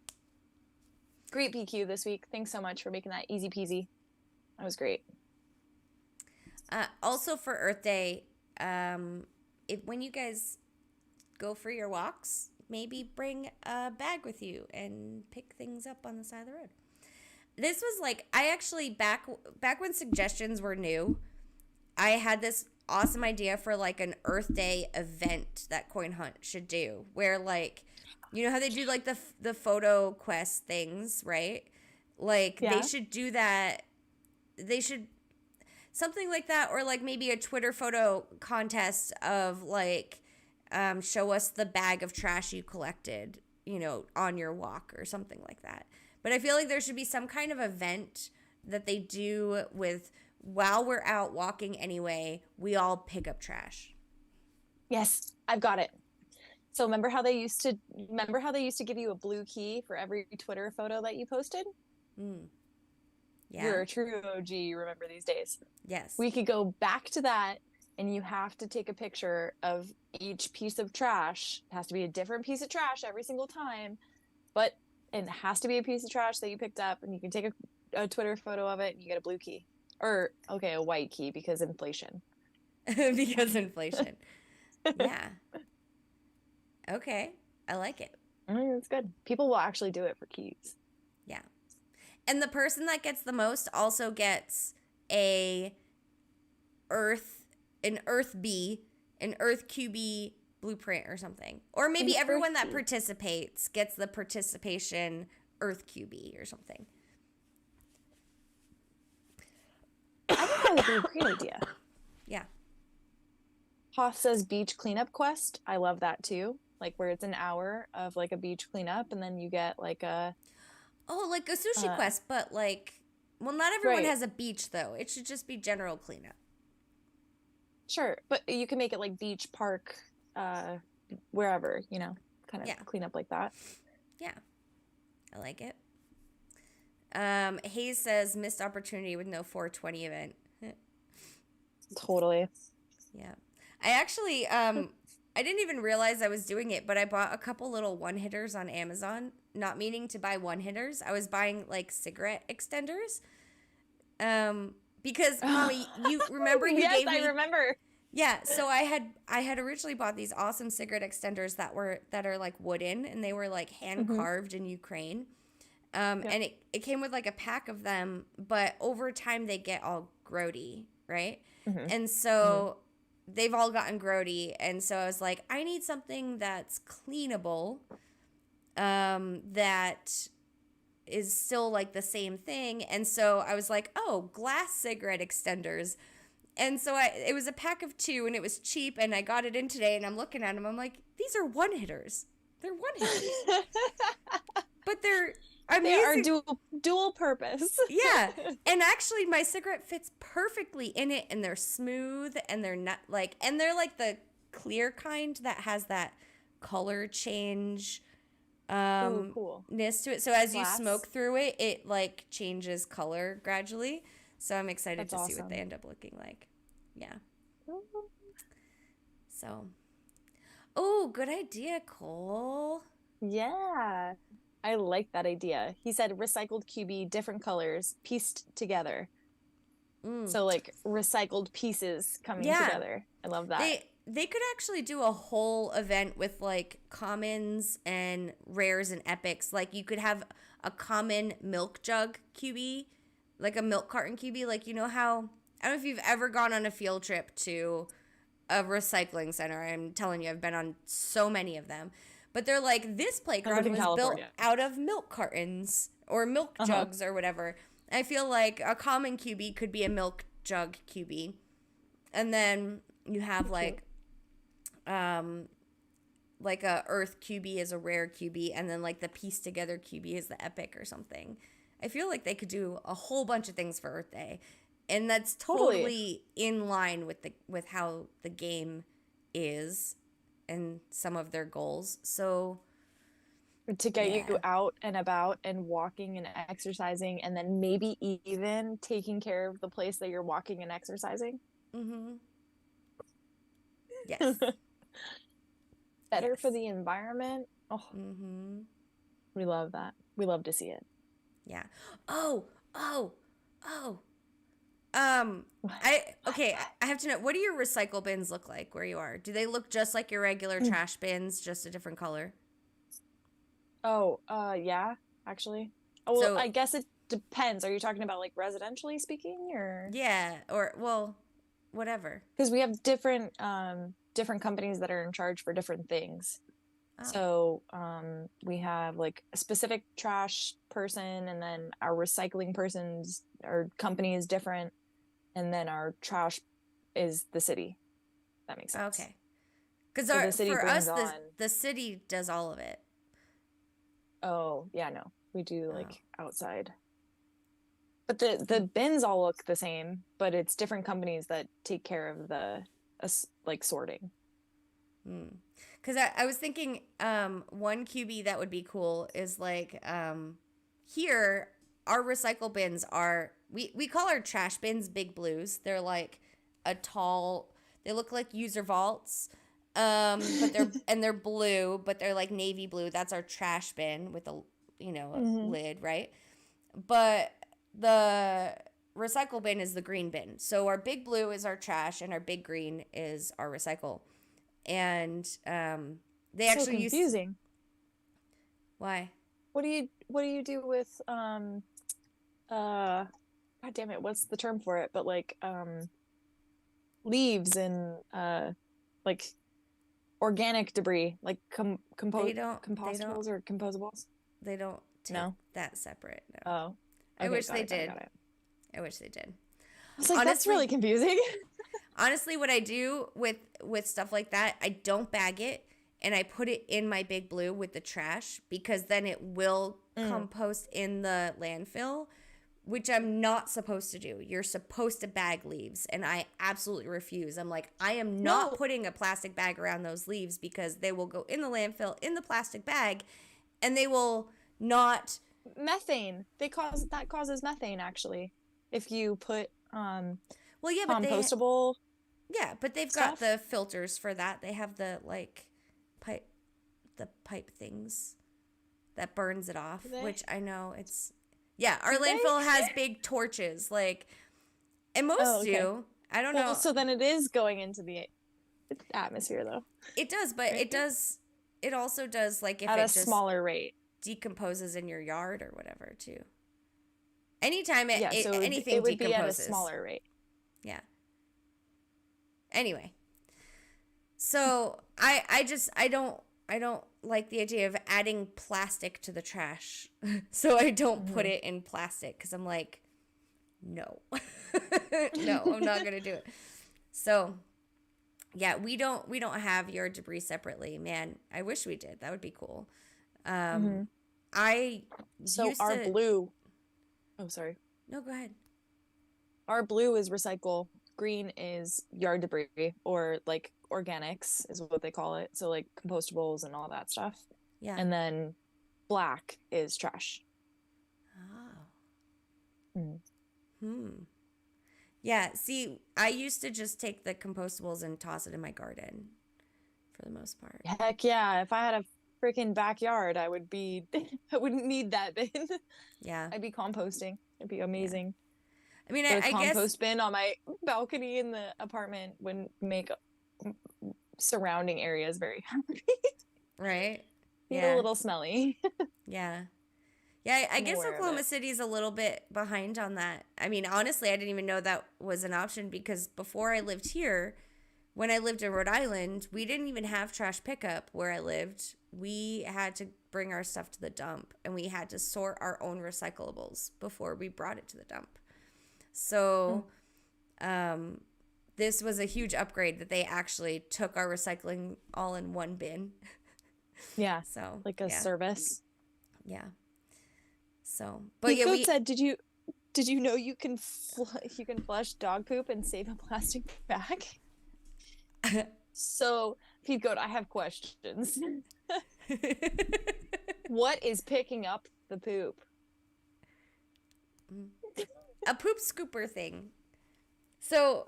Great PQ this week. Thanks so much for making that easy peasy. That was great. Also for Earth Day, when you guys go for your walks, maybe bring a bag with you and pick things up on the side of the road. This was like, I actually, back when suggestions were new, I had this awesome idea for like an Earth Day event that Coin Hunt should do, where like, you know how they do like the photo quest things, right? Like they should do that. They should something like that, or like maybe a Twitter photo contest of like, show us the bag of trash you collected, you know, on your walk or something like that. But I feel like there should be some kind of event that they do with, while we're out walking anyway, we all pick up trash. Yes, I've got it. So remember how they used to give you a blue key for every Twitter photo that you posted? Yeah. You're a true OG, you remember these days. Yes. We could go back to that and you have to take a picture of each piece of trash. It has to be a different piece of trash every single time, but it has to be a piece of trash that you picked up, and you can take a Twitter photo of it and you get a blue key. Or, okay, a white key because inflation. Because inflation. Yeah. Okay. I like it. I mean, it's good. People will actually do it for keys. Yeah. And the person that gets the most also gets an Earth B, an Earth QB blueprint or something. Or maybe everyone that participates gets the participation Earth QB or something. I think that would be a great idea. Yeah. Hoff says beach cleanup quest. I love that too. Like where it's an hour of like a beach cleanup, and then you get like a... Oh, like a sushi quest, but like... Well, not everyone has a beach, though. It should just be general cleanup. Sure, but you can make it like beach, park, wherever, you know, kind of clean up like that. Yeah. I like it. Hayes says missed opportunity with no 420 event. Totally. Yeah. I actually, I didn't even realize I was doing it, but I bought a couple little one-hitters on Amazon, not meaning to buy one-hitters. I was buying, like, cigarette extenders. Because, Mommy, you remember you gave me... Yes, I remember. Yeah, so I had originally bought these awesome cigarette extenders that are, like, wooden, and they were, like, hand-carved in Ukraine. And it came with, like, a pack of them, but over time they get all grody, right? And so... They've all gotten grody, and so I was like, I need something that's cleanable, that is still like the same thing. And so I was like, oh, glass cigarette extenders. And so it was a pack of 2, and it was cheap, and I got it in today, and I'm looking at them. I'm like, these are one-hitters. They're one-hitters. But they're amazing. They are dual purpose. Yeah. And actually my cigarette fits perfectly in it, and they're smooth, and they're not like, and they're like the clear kind that has that color change ness to it. So as you smoke through it, it like changes color gradually. So I'm excited to see what they end up looking like. Yeah. So, oh, good idea, Cole. Yeah. I like that idea. He said recycled QB, different colors, pieced together. So like recycled pieces coming together. I love that. They could actually do a whole event with like commons and rares and epics. Like you could have a common milk jug QB, like a milk carton QB. Like, you know how, I don't know if you've ever gone on a field trip to a recycling center. I'm telling you, I've been on so many of them. But they're like, this playground was built out of milk cartons or milk jugs or whatever. I feel like a common QB could be a milk jug QB. And then you have like a Earth QB is a rare QB, and then like the piece together QB is the epic or something. I feel like they could do a whole bunch of things for Earth Day. And that's totally in line with how the game is and some of their goals. So to get you out and about and walking and exercising, and then maybe even taking care of the place that you're walking and exercising. Yes. Better for the environment. Oh, we love that. We love to see it. Yeah. I have to know, what do your recycle bins look like where you are? Do they look just like your regular trash bins, just a different color? Oh, yeah, actually. Oh, well, so, I guess it depends. Are you talking about like residentially speaking, or? Yeah, or well, whatever. Because we have different companies that are in charge for different things. So we have like a specific trash person, and then our recycling person's or company is different, and then our trash is the city. That makes sense. Okay. Because for us, the city does all of it. Oh, yeah, no. We do like outside. But the bins all look the same, but it's different companies that take care of the like sorting. Because I was thinking one QB that would be cool is like here our recycle bins are, we call our trash bins Big Blues. They're like They look like user vaults. But they're blue, but they're like navy blue. That's our trash bin with a a lid, right? But the recycle bin is the green bin. So our big blue is our trash, and our big green is our recycle. And they so actually confusing. Why? What do you do with God damn it, what's the term for it? But like leaves and like organic debris, like compostables or composables. They don't take that separate. No. Oh, okay, I wish they did. Got it. I wish they did. I was like, honestly, that's really confusing. Honestly, what I do with stuff like that, I don't bag it, and I put it in my big blue with the trash, because then it will compost in the landfill, which I'm not supposed to do. You're supposed to bag leaves, and I absolutely refuse. I'm like, I am not putting a plastic bag around those leaves, because they will go in the landfill in the plastic bag, and they will not... Methane. That causes methane, actually. If you put compostable... but they've stuff. got the filters for that. They have the pipe things that burns it off, which I know it's... Yeah, our landfill has big torches, and most do. I don't know. So then it is going into the atmosphere, though. It does, but it also does, if at it a smaller rate decomposes in your yard or whatever, too. Anytime anything it would decomposes. be at a smaller rate. Yeah. Anyway, so I don't like the idea of adding plastic to the trash. So I don't put it in plastic, because I'm like, no. No, I'm not going to do it. So, yeah, we don't have your debris separately. Man, I wish we did. That would be cool. Blue. Oh, sorry. No, go ahead. Our blue is recycle. Green is yard debris, or organics is what they call it. So compostables and all that stuff. Yeah. And then black is trash. Oh. Yeah, see, I used to just take the compostables and toss it in my garden for the most part. Heck yeah. If I had a freaking backyard, I wouldn't need that bin. Yeah. I'd be composting. It'd be amazing. Yeah. I mean, I guess compost bin on my balcony in the apartment would make surrounding areas very happy. Right? Yeah. A little smelly. Yeah. Yeah, I guess Oklahoma City is a little bit behind on that. I mean, honestly, I didn't even know that was an option, because before I lived here, when I lived in Rhode Island, we didn't even have trash pickup where I lived. We had to bring our stuff to the dump, and we had to sort our own recyclables before we brought it to the dump. So this was a huge upgrade that they actually took our recycling all in one bin. Yeah. So a service. Yeah. So, but Pete Goat said, did you know you can flush dog poop and save a plastic bag? So, Pete Goat, I have questions. What is picking up the poop? A poop scooper thing. So,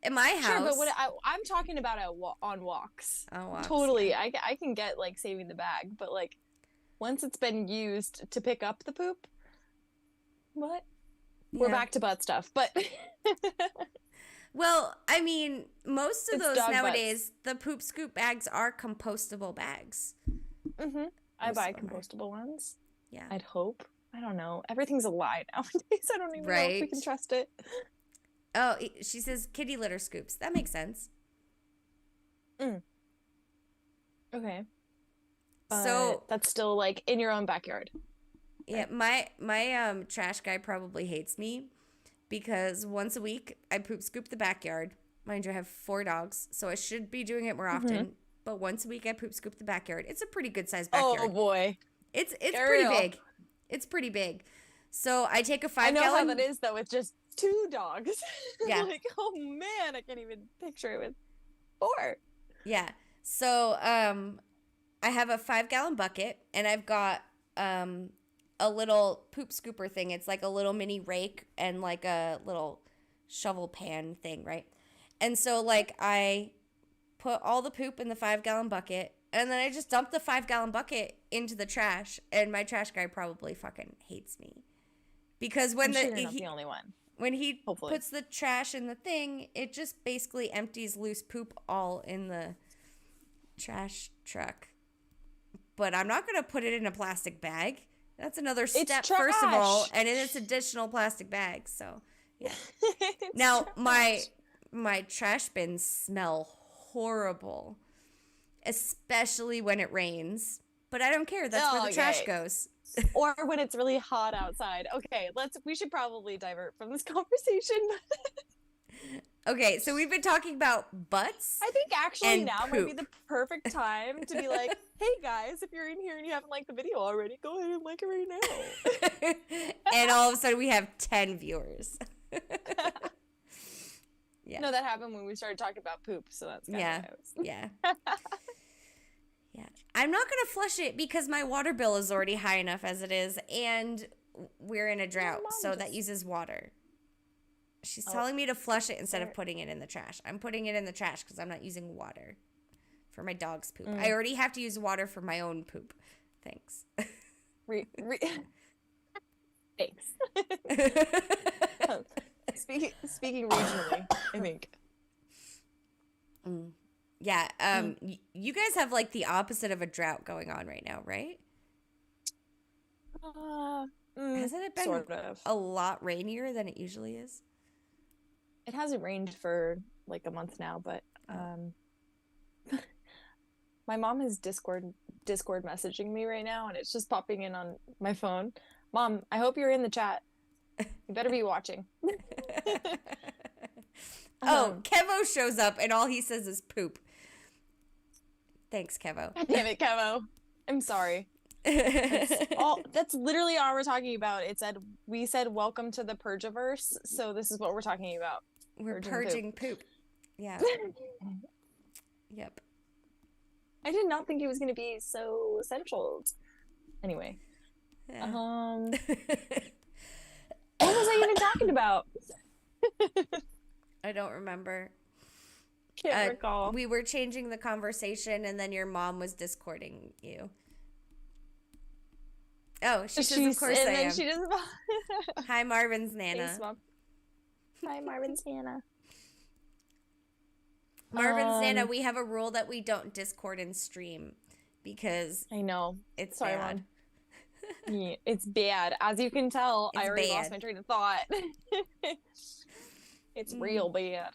in my house... Sure, but I'm talking about on walks. On walks. Totally. Yeah. I can get, saving the bag, but, once it's been used to pick up the poop, what? Yeah. We're back to butt stuff, but... Well, I mean, most of those nowadays, the poop scoop bags are compostable bags. Mm-hmm. I buy compostable ones. Yeah. I'd hope. I don't know. Everything's a lie nowadays. I don't even know if we can trust it. Oh, she says kitty litter scoops. That makes sense. Okay. So that's still in your own backyard. Yeah, my trash guy probably hates me, because once a week I poop scoop the backyard. Mind you, I have 4 dogs, so I should be doing it more often. But once a week I poop scoop the backyard. It's a pretty good sized backyard. Oh boy. It's pretty big. It's pretty big. So I take a 5 gallon. I know how that is though, with just 2 dogs. Yeah. Oh man, I can't even picture it with 4. Yeah. So I have a 5 gallon bucket, and I've got a little poop scooper thing. It's like a little mini rake and a little shovel pan thing, right? And so, like, I put all the poop in the 5-gallon bucket, and then I just dumped the 5-gallon bucket into the trash, and my trash guy probably fucking hates me. Because when I'm sure you're not the only one. When he Hopefully. puts the trash in the thing, it just basically empties loose poop all in the trash truck. But I'm not going to put it in a plastic bag. That's another step, first of all, and it's additional plastic bags. So, yeah. Now, my trash bins smell horrible, especially when it rains. But I don't care. That's where the trash goes. Or when it's really hot outside. Okay, we should probably divert from this conversation. Okay, so we've been talking about butts. I think actually now poop. might be the perfect time to be like, hey guys, if you're in here and you haven't liked the video already, go ahead and like it right now. And all of a sudden we have 10 viewers. Yeah. No, that happened when we started talking about poop, so that's kind of how it was. Yeah. Yeah. I'm not going to flush it because my water bill is already high enough as it is, and we're in a drought, so that uses water. She's telling me to flush it instead of putting it in the trash. I'm putting it in the trash because I'm not using water for my dog's poop. I already have to use water for my own poop. Thanks. Thanks. Speaking regionally, I think. Yeah. You guys have like the opposite of a drought going on right now, right? Hasn't it been sort of a lot rainier than it usually is? It hasn't rained for like a month now, but my mom is Discord messaging me right now, and it's just popping in on my phone. Mom, I hope you're in the chat. You better be watching. Kevo shows up, and all he says is poop. Thanks, Kevo. God damn it, Kevo. I'm sorry. That's literally all we're talking about. We said welcome to the Purge-iverse, so this is what we're talking about. We're purging poop. Yeah. Yep. I did not think it was going to be so central. Anyway. Yeah. What was I even talking about? I don't remember. Can't recall. We were changing the conversation, and then your mom was discording you. Oh, she says, of course I am. She doesn't. Hi, Marvin's Nana. Thanks, Mom. Hi, Marvin's Nana. Marvin's Nana, we have a rule that we don't Discord and stream because I know it's bad. Yeah, it's bad. As you can tell, I already lost my train of thought. It's real bad.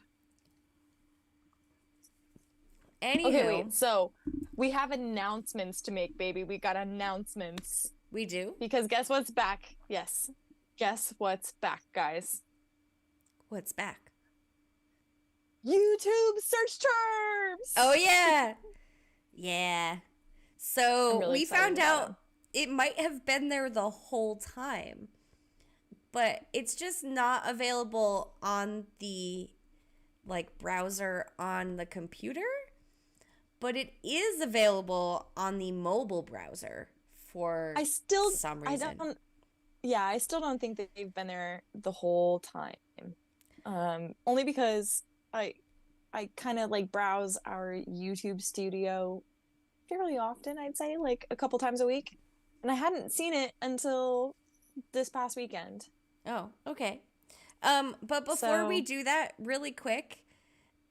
Anywho. Okay, wait. So we have announcements to make, baby. We got announcements. We do? Because guess what's back? Yes. Guess what's back, guys? What's back? YouTube search terms! Oh, yeah. Yeah. So really we found out it might have been there the whole time, but it's just not available on the browser on the computer, but it is available on the mobile browser for some reason. I still don't think that they've been there the whole time. Only because I kind of browse our YouTube studio fairly often, I'd say, a couple times a week. And I hadn't seen it until this past weekend. Oh, okay. But before we do that, really quick,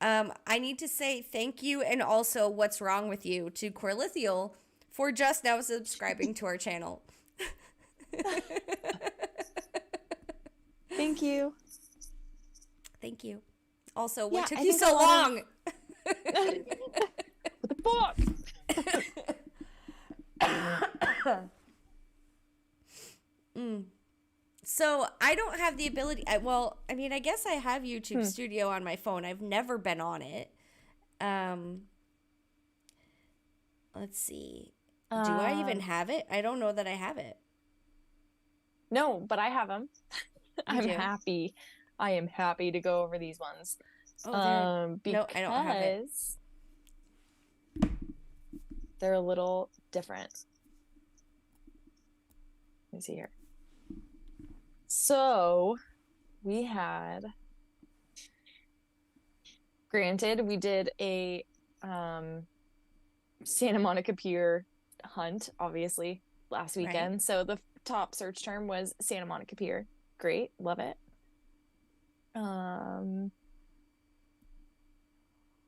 I need to say thank you and also what's wrong with you to Corlithial for just now subscribing to our channel. Thank you. Thank you. Also, what took you so long? What the fuck? So I don't have the ability. I guess I have YouTube Studio on my phone. I've never been on it. Let's see. Do I even have it? I don't know that I have it. No, but I have them. I'm happy. I am happy to go over these ones. No, I don't have it. They're a little different. Let me see here. So we had Granted, we did a Santa Monica Pier hunt, obviously, last weekend. Right. So the top search term was Santa Monica Pier. Great, love it. And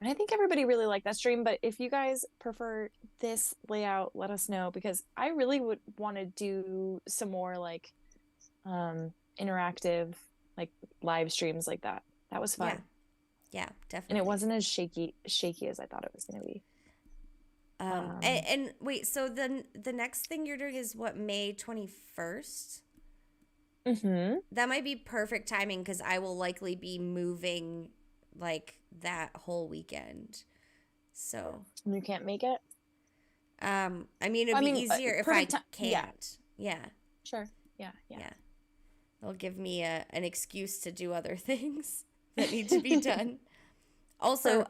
I think everybody really liked that stream, but if you guys prefer this layout, let us know, because I really would want to do some more like interactive like live streams like that. That was fun. Yeah, definitely. And it wasn't as shaky as I thought it was going to be. And wait, so then the next thing you're doing is what, May 21st? Mm-hmm. That might be perfect timing because I will likely be moving like that whole weekend. So You can't make it? I mean, it'd be easier if I can't. Yeah. Sure. Yeah. It'll give me an excuse to do other things that need to be done. Also,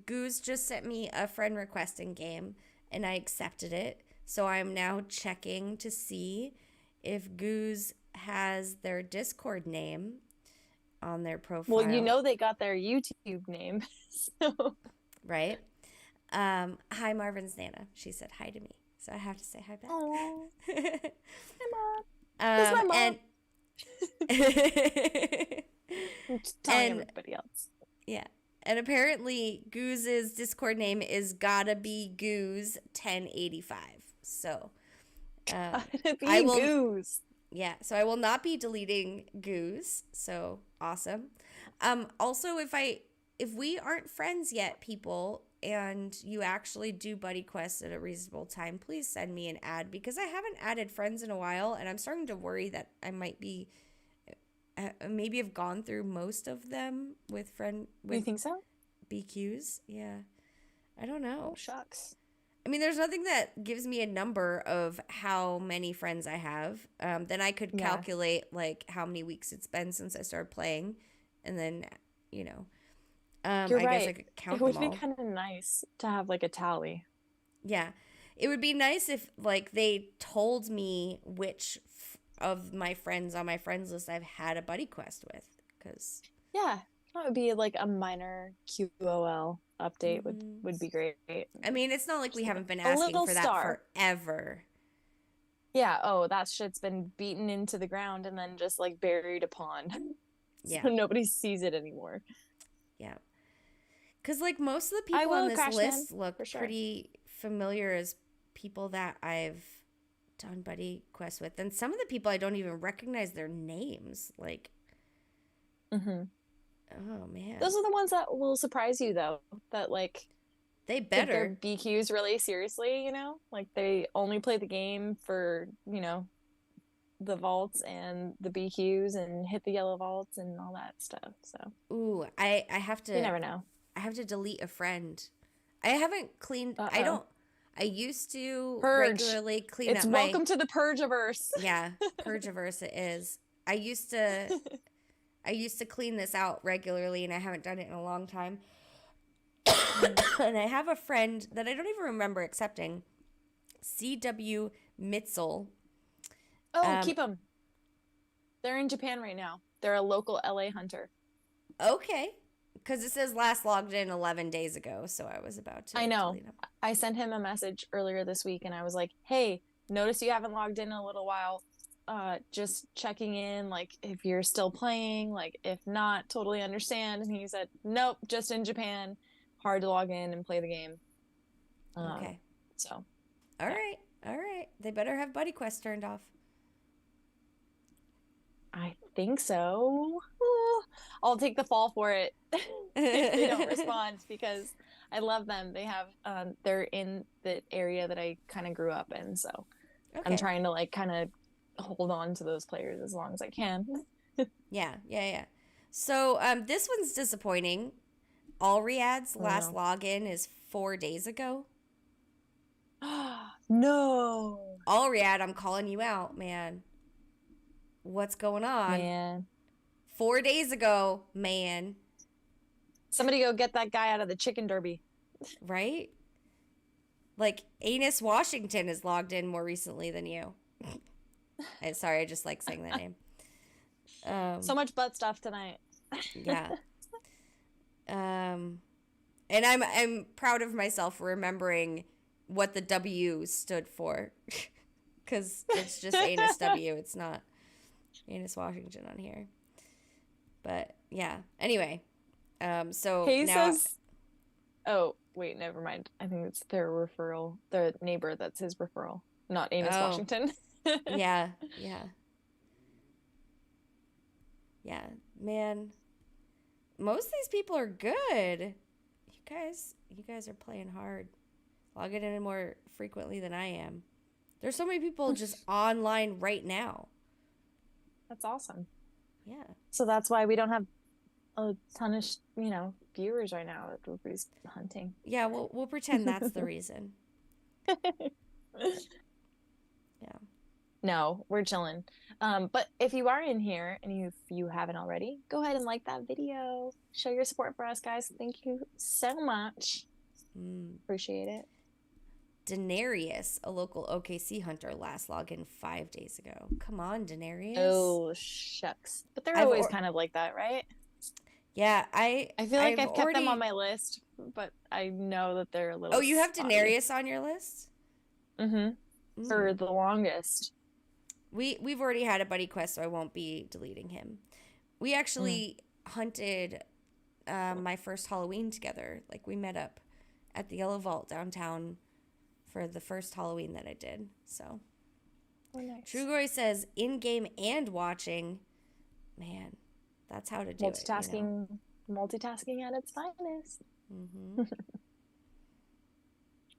Goose just sent me a friend request in game, and I accepted it. So I'm now checking to see if Goose has their Discord name on their profile. Well, you know they got their YouTube name. So. Right. Hi, Marvin's Nana. She said hi to me, so I have to say hi back. Oh, hi, Mom. Who's my mom? I'm just telling everybody else. Yeah. And apparently, Goose's Discord name is gotta be Goose 1085. So, I will Goose. Yeah. So I will not be deleting Goose. So awesome. Also, if we aren't friends yet, people, and you actually do buddy quests at a reasonable time, please send me an ad, because I haven't added friends in a while, and I'm starting to worry that I might be maybe have gone through most of them with You think so? BQs. Yeah. I don't know. Oh, shucks. I mean, there's nothing that gives me a number of how many friends I have. Then I could calculate like how many weeks it's been since I started playing, and then, you know, You're I right. guess I could count them all. It would be kind of nice to have like a tally. Yeah. It would be nice if like they told me which of my friends on my friends list I've had a buddy quest with, because that would be like a minor QOL update. Would be great. I mean, it's not like we haven't been asking for that forever. Yeah. Oh, that shit's been beaten into the ground and then just like buried a pond. Yeah. So nobody sees it anymore. Yeah. Because like most of the people on this list look pretty familiar as people that I've done buddy quests with, and some of the people I don't even recognize their names. Like, oh man, those are the ones that will surprise you, though. That like they better take their BQs really seriously. You know, like they only play the game for the vaults and the BQs and hit the yellow vaults and all that stuff. So ooh, I have to. You never know. I have to delete a friend. I haven't cleaned. I don't. I used to regularly clean up my... It's welcome to the Purge-iverse. Yeah, Purge-iverse it is. I used to clean this out regularly, and I haven't done it in a long time. And I have a friend that I don't even remember accepting, CW Mitzel. Oh, keep them. They're in Japan right now. They're a local LA hunter. Okay. Because it says last logged in 11 days ago, so I was about to. I know. I sent him a message earlier this week, and I was like, hey, notice you haven't logged in a little while. Just checking in, like, if you're still playing, like, if not, totally understand. And he said, nope, just in Japan. Hard to log in and play the game. Okay. So. All right. They better have buddy quests turned off. I think so. I'll take the fall for it if they don't respond, because I love them. They have they're in the area that I kind of grew up in, so I'm trying to like kind of hold on to those players as long as I can. Yeah. So this one's disappointing. Alriad's last login is 4 days ago. No. Alriad, I'm calling you out, man. What's going on? Man. 4 days ago, man. Somebody go get that guy out of the chicken derby. Right? Like, Anus Washington is logged in more recently than you. Sorry, I just like saying that name. So much butt stuff tonight. Yeah. And I'm proud of myself for remembering what the W stood for. Because it's just Anus W. It's not Anus Washington on here. But, yeah. Anyway. So He now... says... Oh, wait, never mind. I think it's their referral. The neighbor that's his referral. Not Anus Washington. Yeah. Man. Most of these people are good. You guys are playing hard. I'll get in more frequently than I am. There's so many people just online right now. That's awesome. Yeah. So that's why we don't have a ton of, viewers right now. Everybody's hunting. Yeah, we'll pretend that's the reason. Yeah. No, we're chilling. But if you are in here and if you haven't already, go ahead and like that video. Show your support for us, guys. Thank you so much. Appreciate it. Denarius, a local OKC hunter, last login 5 days ago. Come on, Denarius. Oh, shucks. But they're always kind of like that, right? Yeah, I feel like I've kept them on my list, but I know that they're a little Oh, you have Denarius on your list? Mm-hmm. For the longest. We've already had a buddy quest, so I won't be deleting him. We actually hunted my first Halloween together. Like, we met up at the Yellow Vault downtown for the first Halloween that I did. So, nice. Trugoy says in-game and watching. Man, that's how to do multitasking, it. Multitasking at its finest. Mm-hmm.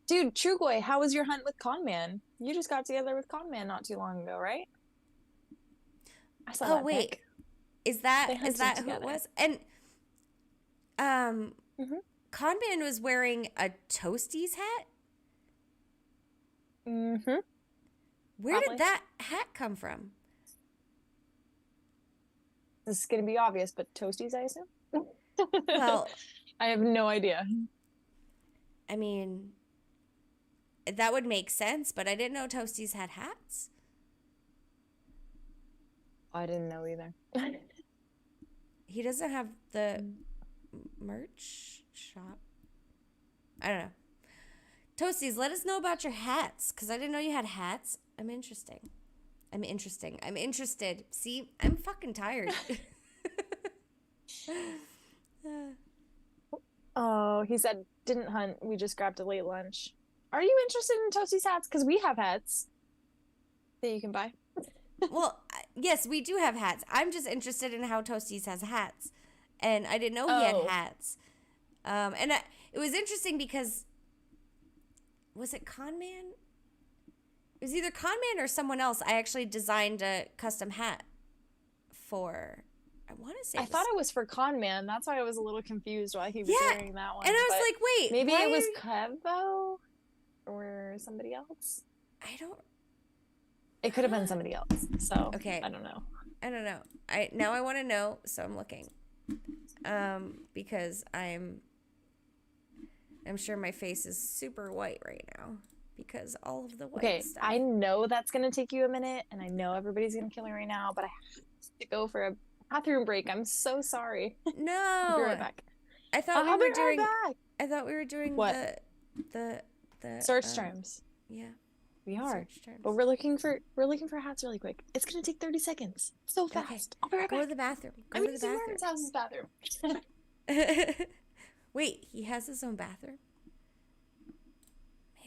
Dude, Trugoy, how was your hunt with Conman? You just got together with Conman not too long ago, right? I saw that wait. pic. Is that who it was? And Conman was wearing a Toasties hat? Mm-hmm. Where did that hat come from? This is going to be obvious, but Toasties, I assume? Well, I have no idea. I mean, that would make sense, but I didn't know Toasties had hats. I didn't know either. He doesn't have the merch shop. I don't know. Toasties, let us know about your hats, because I didn't know you had hats. I'm interested. See, I'm fucking tired. Oh, he said, didn't hunt. We just grabbed a late lunch. Are you interested in Toastie's hats? Because we have hats that you can buy. Well, yes, we do have hats. I'm just interested in how Toasties has hats. And I didn't know he had hats. It was interesting because, was it Conman? It was either Conman or someone else. I actually designed a custom hat for, I want to say. I thought it was for Conman. That's why I was a little confused why he was wearing that one. And I was like, wait. Maybe it was Kevo or somebody else. It could have been somebody else. So, okay. I don't know. Now I want to know, so I'm looking. Because I'm sure my face is super white right now because all of the white stuff. I know that's going to take you a minute and I know everybody's going to kill me right now, but I have to go for a bathroom break. I'm so sorry. No. I'll be right back. I thought we were doing what? The search terms. Yeah. We are. But we're looking for hats really quick. It's going to take 30 seconds. So fast. Okay. I'll be right back. Go to the bathroom. I'm using Marvin's house's bathroom. Wait, he has his own bathroom?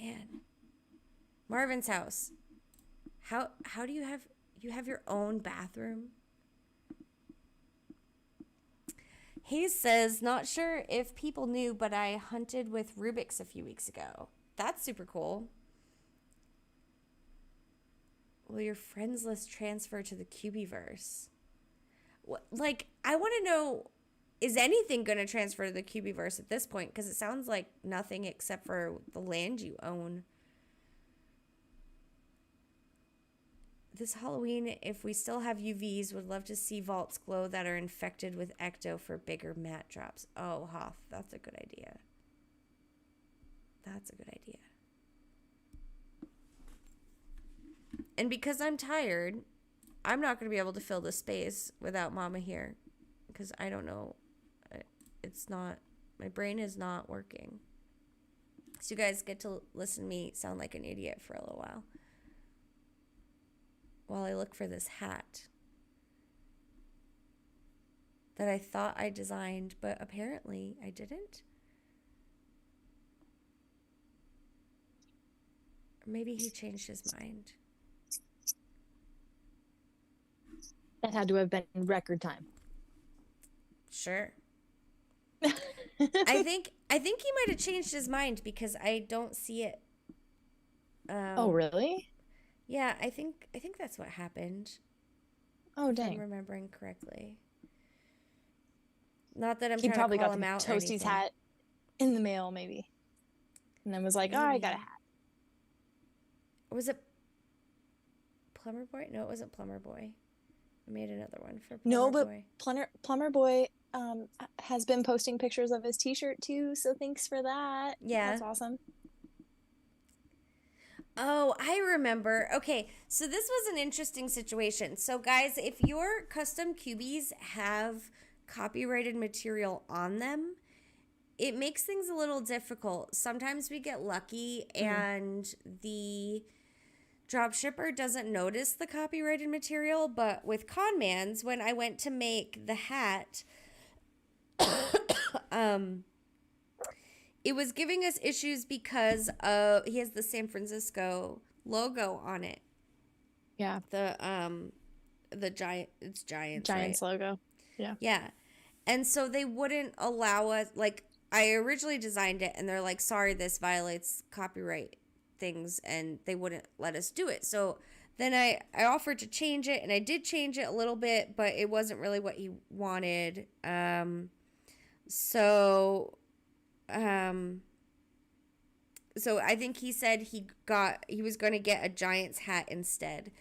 Man. Marvin's house. How do you have your own bathroom? He says, not sure if people knew, but I hunted with Rubik's a few weeks ago. That's super cool. Will your friends list transfer to the Cubiverse? Like, I want to know, is anything going to transfer to the Cubiverse at this point? Because it sounds like nothing except for the land you own. This Halloween, if we still have UVs, would love to see vaults glow that are infected with ecto for bigger mat drops. Oh, Hoth, that's a good idea. And because I'm tired, I'm not going to be able to fill the space without Mama here. Because I don't know. It's not My brain is not working. So you guys get to listen to me sound like an idiot for a little while I look for this hat that I thought I designed, but apparently I didn't. Or maybe he changed his mind. That had to have been record time. Sure. I think he might have changed his mind because I don't see it. Oh, really? Yeah, I think that's what happened. Oh, dang. If I'm remembering correctly. Not that I'm he trying probably to call got him the out. Toasties hat in the mail, maybe, and then was like, Maybe. "Oh, I got a hat." Was it Plumber Boy? No, it wasn't Plumber Boy. I made another one for Plumber No, but Boy. Plumber Boy has been posting pictures of his t-shirt too, so thanks for that. Yeah. That's awesome. Oh, I remember. Okay, so this was an interesting situation. So guys, if your custom cubies have copyrighted material on them, it makes things a little difficult. Sometimes we get lucky and the dropshipper doesn't notice the copyrighted material, but with Conman's, when I went to make the hat, it was giving us issues because he has the San Francisco logo on it. Yeah. The Giants, Giants right? logo. Yeah. Yeah. And so they wouldn't allow us, like, I originally designed it and they're like, sorry, this violates copyright things, and they wouldn't let us do it. So then I offered to change it, and I did change it a little bit, but it wasn't really what he wanted. So I think he said he was going to get a Giants hat instead,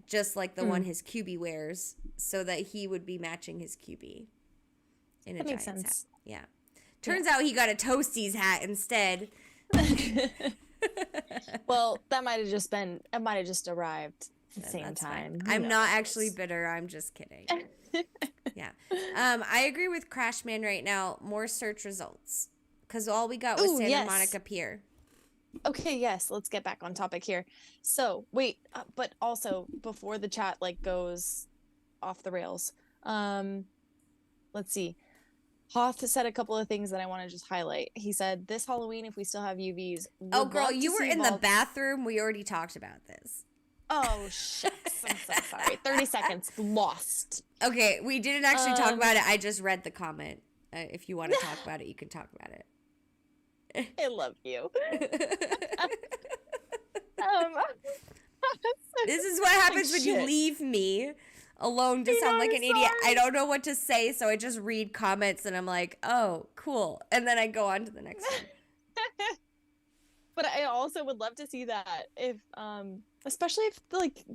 just like the one his QB wears, so that he would be matching his QB in a Giants hat. Yeah. Turns out he got a Toasties hat instead. Well, it might have just arrived at the same time. I'm not actually bitter. I'm just kidding. Yeah. I agree with Crashman right now. More search results. Because all we got was Santa Monica Pier. Okay, yes. Let's get back on topic here. So, wait. But also, before the chat goes off the rails, let's see. Hoth said a couple of things that I want to just highlight. He said, this Halloween, if we still have UVs... Oh, girl, you were in the bathroom. We already talked about this. Oh, shucks. I'm so sorry. 30 seconds. Lost. Okay, we didn't actually talk about it. I just read the comment. If you want to talk about it, you can talk about it. I love you. This is what happens when you leave me alone to sound like an idiot. I don't know what to say, so I just read comments and I'm like, oh, cool. And then I go on to the next one. But I also would love to see that if, especially if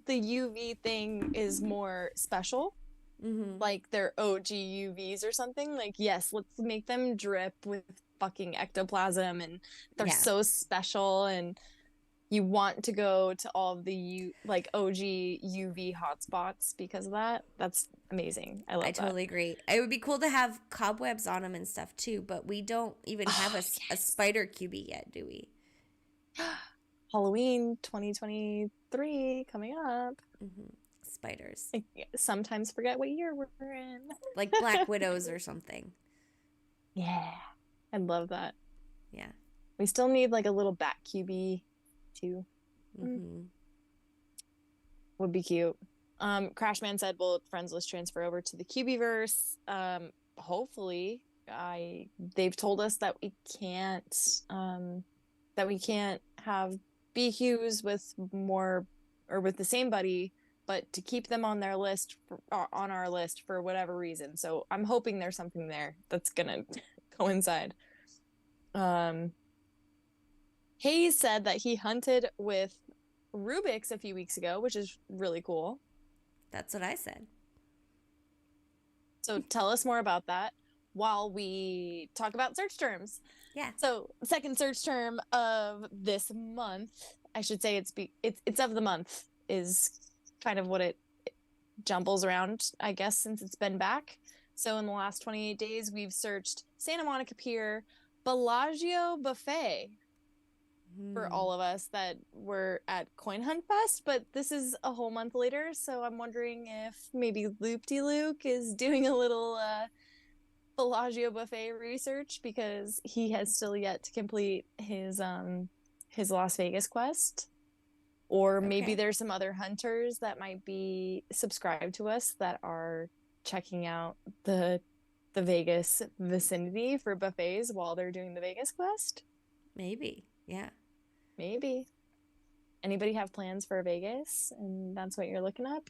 the UV thing is more special, like their OG UVs or something. Like, yes, let's make them drip with fucking ectoplasm, and they're so special, and you want to go to all of the OG UV hotspots because of that. That's amazing. I love that. I totally agree. It would be cool to have cobwebs on them and stuff too, but we don't even have a spider QB yet, do we? Halloween 2023 coming up. Spiders. I sometimes forget what year we're in. Like Black Widows or something. Yeah. I love that. Yeah. We still need a little bat QB too. Would be cute. Crashman said, will Friends List transfer over to the Cubiverse? Hopefully. They've told us that we can't have BQs with more or with the same buddy, but to keep them on their list on our list for whatever reason. So I'm hoping there's something there that's gonna coincide. Hayes said that he hunted with Rubik's a few weeks ago, which is really cool. That's what I said. So tell us more about that while we talk about search terms. Yeah. So second search term of this month, I should say it's of the month, is kind of what it jumbles around, I guess, since it's been back. So in the last 28 days, we've searched Santa Monica Pier, Bellagio Buffet for all of us that were at Coin Hunt Fest, but this is a whole month later, so I'm wondering if maybe Loop-de-Luke is doing a little Bellagio Buffet research because he has still yet to complete his Las Vegas quest. Or maybe there's some other hunters that might be subscribed to us that are checking out the Vegas vicinity for buffets while they're doing the Vegas quest. Maybe. Yeah. Maybe. Anybody have plans for Vegas and that's what you're looking up?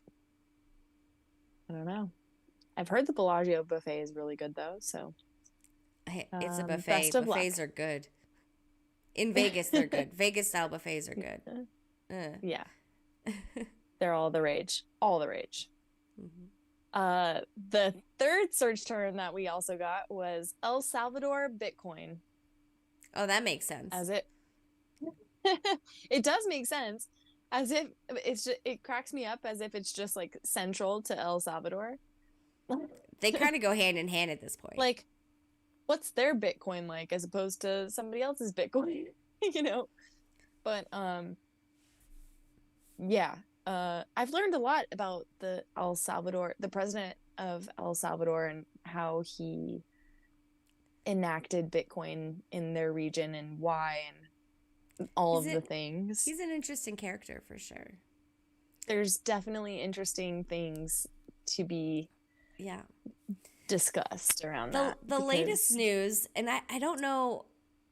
I don't know. I've heard the Bellagio buffet is really good though, so it's a buffet. Best of Buffets luck. are good. In Vegas, they're good. Vegas style buffets are good. Yeah. They're all the rage. All the rage. Mm-hmm. The third search term that we also got was El Salvador Bitcoin. Oh, that makes sense. It does make sense. As if it cracks me up as if it's just like central to El Salvador. They kind of go hand in hand at this point. Like, what's their Bitcoin like as opposed to somebody else's Bitcoin? You know? But yeah. I've learned a lot about the president of El Salvador, and how he enacted Bitcoin in their region and why, and all of the things. He's an interesting character for sure. There's definitely interesting things to be discussed around that. The latest news, and I don't know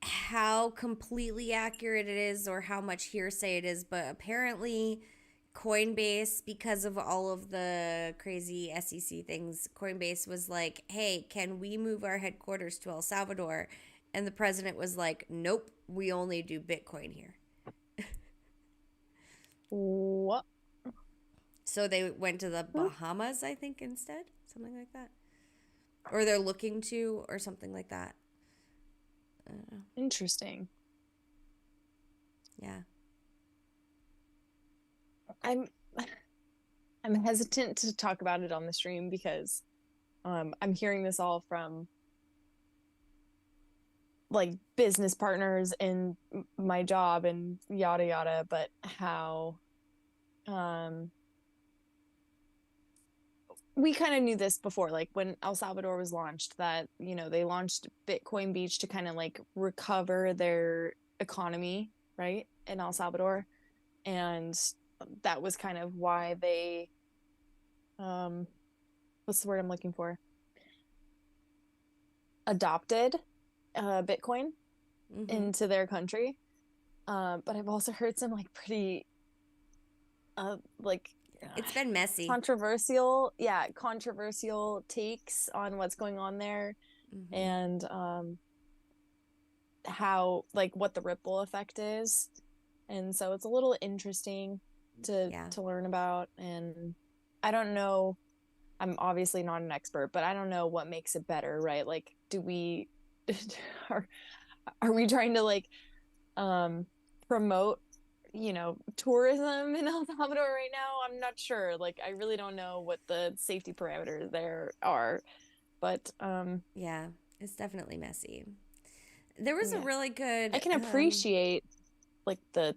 how completely accurate it is or how much hearsay it is, but apparently Coinbase, because of all of the crazy SEC things, Coinbase was like, hey, can we move our headquarters to El Salvador? And the president was like, nope, we only do Bitcoin here. What? So they went to the Bahamas, I think, instead. Something like that. Or they're looking to, or something like that. Interesting. Yeah. I'm hesitant to talk about it on the stream because I'm hearing this all from like business partners in my job and yada yada, but how we kind of knew this before, like when El Salvador was launched, that, you know, they launched Bitcoin Beach to kind of like recover their economy, right, in El Salvador. And that was kind of why they what's the word I'm looking for, adopted Bitcoin into their country. But I've also heard some like pretty like it's been messy, controversial takes on what's going on there. And how, like, what the ripple effect is. And so it's a little interesting to learn about. And I don't know, I'm obviously not an expert, but I don't know what makes it better, right? Like, do we are we trying to like promote, you know, tourism in El Salvador right now? I'm not sure. Like, I really don't know what the safety parameters there are, but yeah, it's definitely messy. There was a really good, I can appreciate like the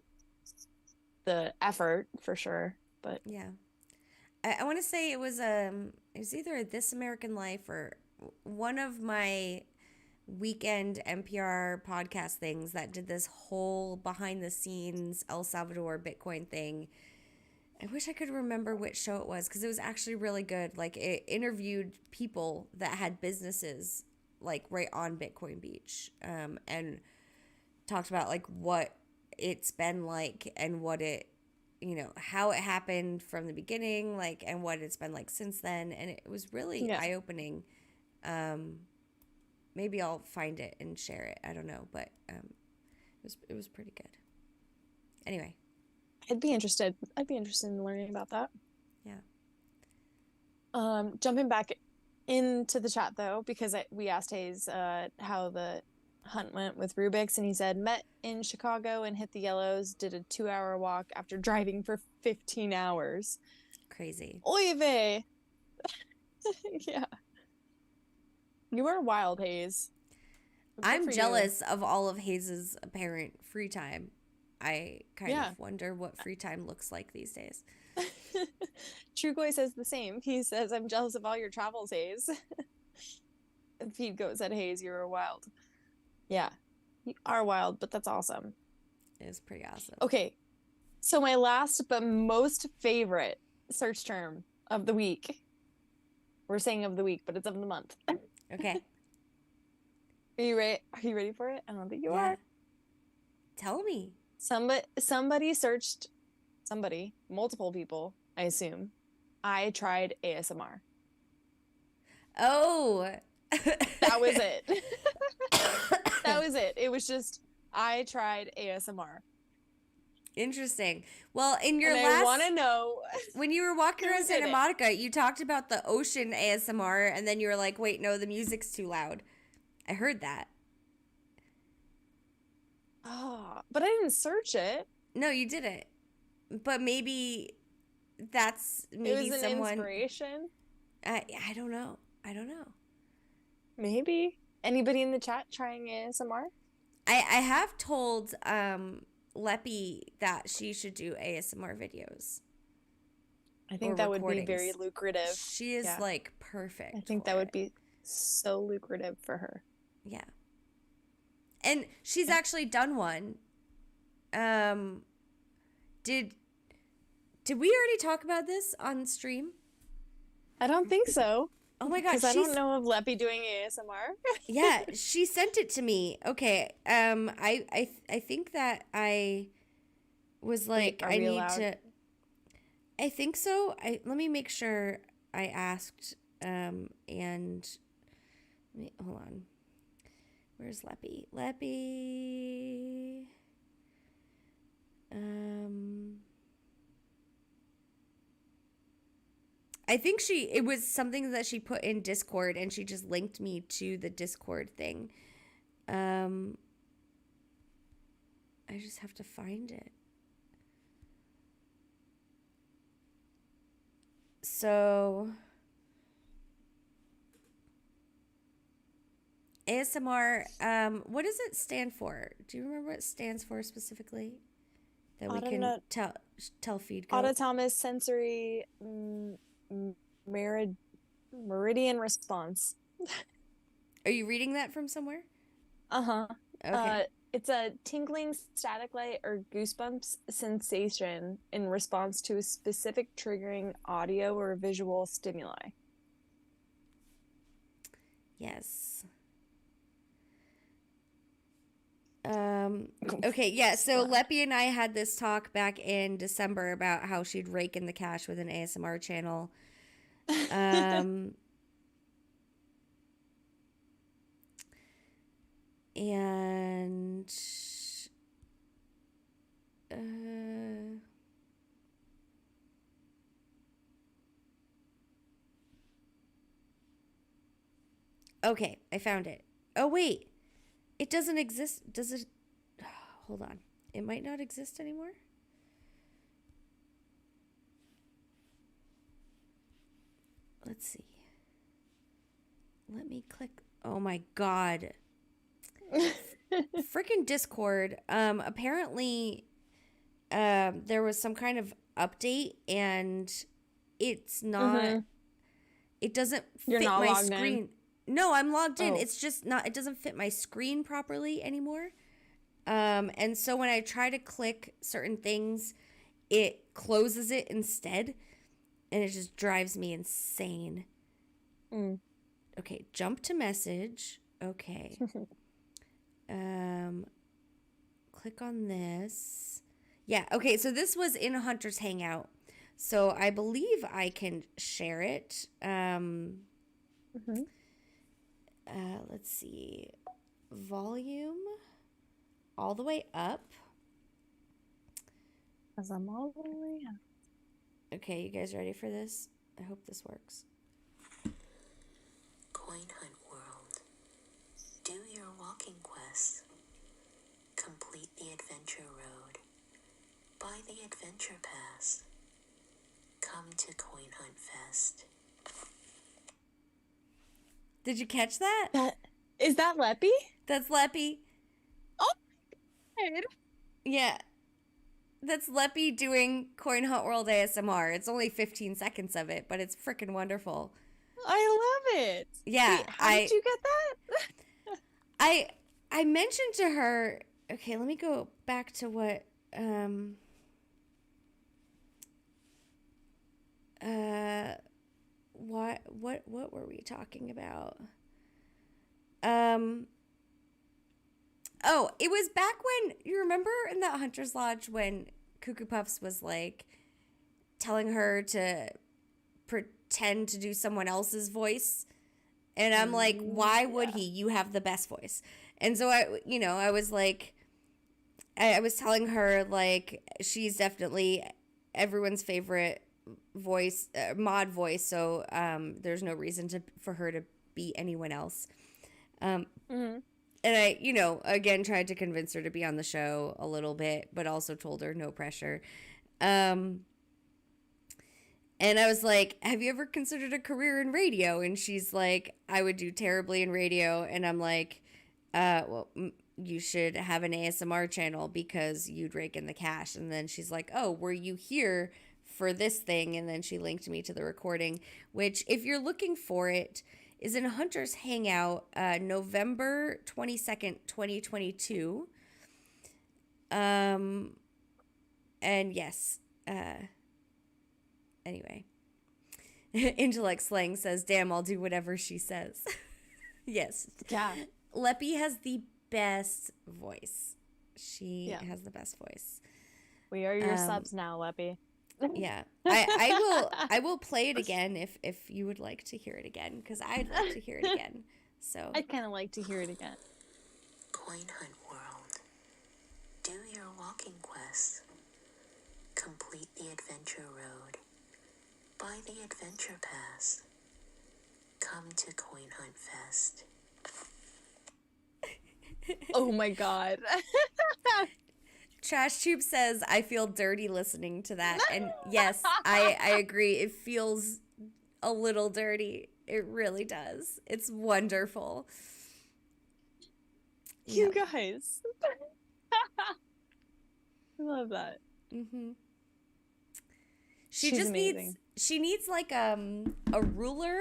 effort for sure, but yeah, I want to say it was either This American Life or one of my weekend NPR podcast things that did this whole behind the scenes El Salvador Bitcoin thing. I wish I could remember which show it was because it was actually really good. Like, it interviewed people that had businesses like right on Bitcoin Beach, and talked about like what it's been like and what it, you know, how it happened from the beginning, like, and what it's been like since then. And it was really eye-opening. Maybe I'll find it and share it. I don't know, but it was pretty good. Anyway, I'd be interested in learning about that. Yeah. Jumping back into the chat though, because we asked Hayes how the hunt went with Rubik's, and he said met in Chicago and hit the yellows, did a 2-hour walk after driving for 15 hours. Crazy. Oy vey. Yeah. You are wild, Hayes. I'm jealous of all of Hayes's apparent free time. I kind of wonder what free time looks like these days. Trugoy says the same. He says, I'm jealous of all your travels, Hayes. Pete Goat said, Hayes, you're wild. Yeah, you are wild, but that's awesome. It is pretty awesome. Okay, so my last but most favorite search term of the week. We're saying of the week, but it's of the month. Okay. Are you ready? Are you ready for it? I don't think you are. Tell me. Somebody searched, multiple people, I assume. I tried ASMR. Oh. That was it. That was it. It was just, I tried ASMR. Interesting. Well, in your I want to know. When you were walking around Santa Monica, you talked about the ocean ASMR, and then you were like, wait, no, the music's too loud. I heard that. Oh, but I didn't search it. No, you didn't. But maybe that's it was an inspiration. I don't know. Maybe. Anybody in the chat trying ASMR? I have told Leppy that she should do ASMR videos. I think that would be very lucrative. She is like perfect. I think that would be so lucrative for her. Yeah. And she's actually done one. Did we already talk about this on stream? I don't think so. Oh my gosh, because I don't know of Leppy doing ASMR. Yeah, she sent it to me. Okay, I think that I was like, I need to. I think so. Let me make sure I asked. And hold on. Where's Leppy? Leppy. I think it was something that she put in Discord, and she just linked me to the Discord thing. I just have to find it. So ASMR, what does it stand for? Do you remember what it stands for specifically? That we can tell feed goat? Autonomous sensory meridian response. Are you reading that from somewhere? Uh-huh. Okay. It's a tingling, static light, or goosebumps sensation in response to a specific triggering audio or visual stimuli. Yes. Okay, yeah, so Leppy and I had this talk back in December about how she'd rake in the cash with an ASMR channel. And okay, I found it. Oh wait, it doesn't exist. Does it? Hold on, it might not exist anymore. Let's see. Let me click. Oh my god. Freaking Discord. Apparently there was some kind of update, and it's not it doesn't fit my screen. In? No, I'm logged in. It's just not, it doesn't fit my screen properly anymore. And so when I try to click certain things, it closes it instead, and it just drives me insane. Okay, jump to message. Okay. Click on this. Yeah, okay, so this was in Hunter's Hangout. So I believe I can share it. Let's see. Volume all the way up. As I'm all the way up. Okay, you guys ready for this? I hope this works. Coin Hunt World. Do your walking quest. Complete the adventure road. Buy the adventure pass. Come to Coin Hunt Fest. Did you catch that? Is that Leppy? That's Leppy. Oh my God. Yeah. That's Leppy doing Coin Hunt World ASMR. It's only 15 seconds of it, but it's freaking wonderful. I love it. Yeah. Wait, how did you get that? I mentioned to her, okay, let me go back to what what were we talking about? Oh, it was back when, you remember in that Hunter's Lodge when Cuckoo Puffs was like telling her to pretend to do someone else's voice? And I'm like, why would he? You have the best voice. And so I was like, I was telling her like, she's definitely everyone's favorite voice, mod voice. So there's no reason for her to be anyone else. And I, again, tried to convince her to be on the show a little bit, but also told her no pressure. And I was like, have you ever considered a career in radio? And she's like, I would do terribly in radio. And I'm like, well, you should have an ASMR channel because you'd rake in the cash. And then she's like, oh, were you here for this thing? And then she linked me to the recording, which if you're looking for it, is in Hunter's Hangout, November 22nd, 2022. And yes, anyway. Intellect Slang says, damn, I'll do whatever she says. Yes. Yeah. Leppy has the best voice. She has the best voice. We are your subs now, Leppy. Yeah, I will play it again if you would like to hear it again, because I'd like to hear it again. So I'd kind of like to hear it again. Coin Hunt World. Do your walking quest. Complete the adventure road. Buy the adventure pass. Come to Coin Hunt Fest. Oh my God. Trash Tube says, I feel dirty listening to that. And yes, I agree. It feels a little dirty. It really does. It's wonderful. You guys. I love that. Mm-hmm. She's amazing. She needs like a ruler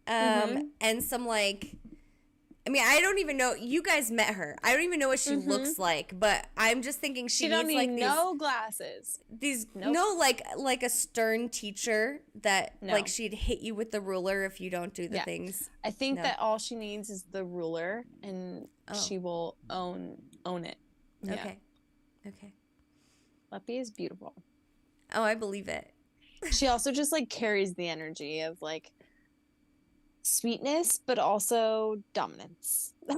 and some like, I mean, I don't even know. You guys met her. I don't even know what she looks like, but I'm just thinking she needs like these, no glasses. Like a stern teacher that like she'd hit you with the ruler if you don't do the things. I think that all she needs is the ruler, and she will own it. Yeah. Okay. Leppy is beautiful. Oh, I believe it. She also just like carries the energy of like sweetness, but also dominance. She's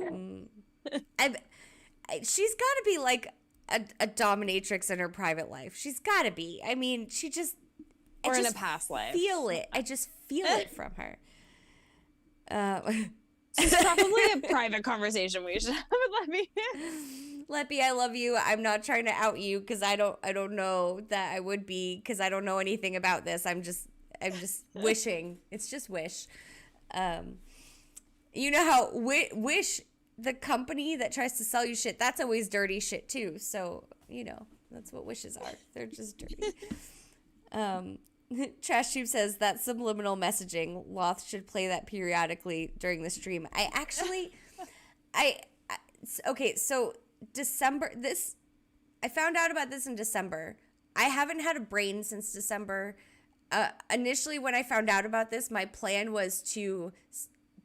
got to be like a dominatrix in her private life. She's got to be. I mean, or in a past life. Feel it. I just feel it from her. It's probably a private conversation we should have with Leppy. Leppy, I love you. I'm not trying to out you because I don't know that I would be, because I don't know anything about this. I'm just wishing. It's just Wish. You know how Wish, the company that tries to sell you shit, that's always dirty shit too. So, that's what wishes are. They're just dirty. Trash Tube says that subliminal messaging. Loth should play that periodically during the stream. Okay, so December, I found out about this in December. I haven't had a brain since December. Initially, when I found out about this, my plan was to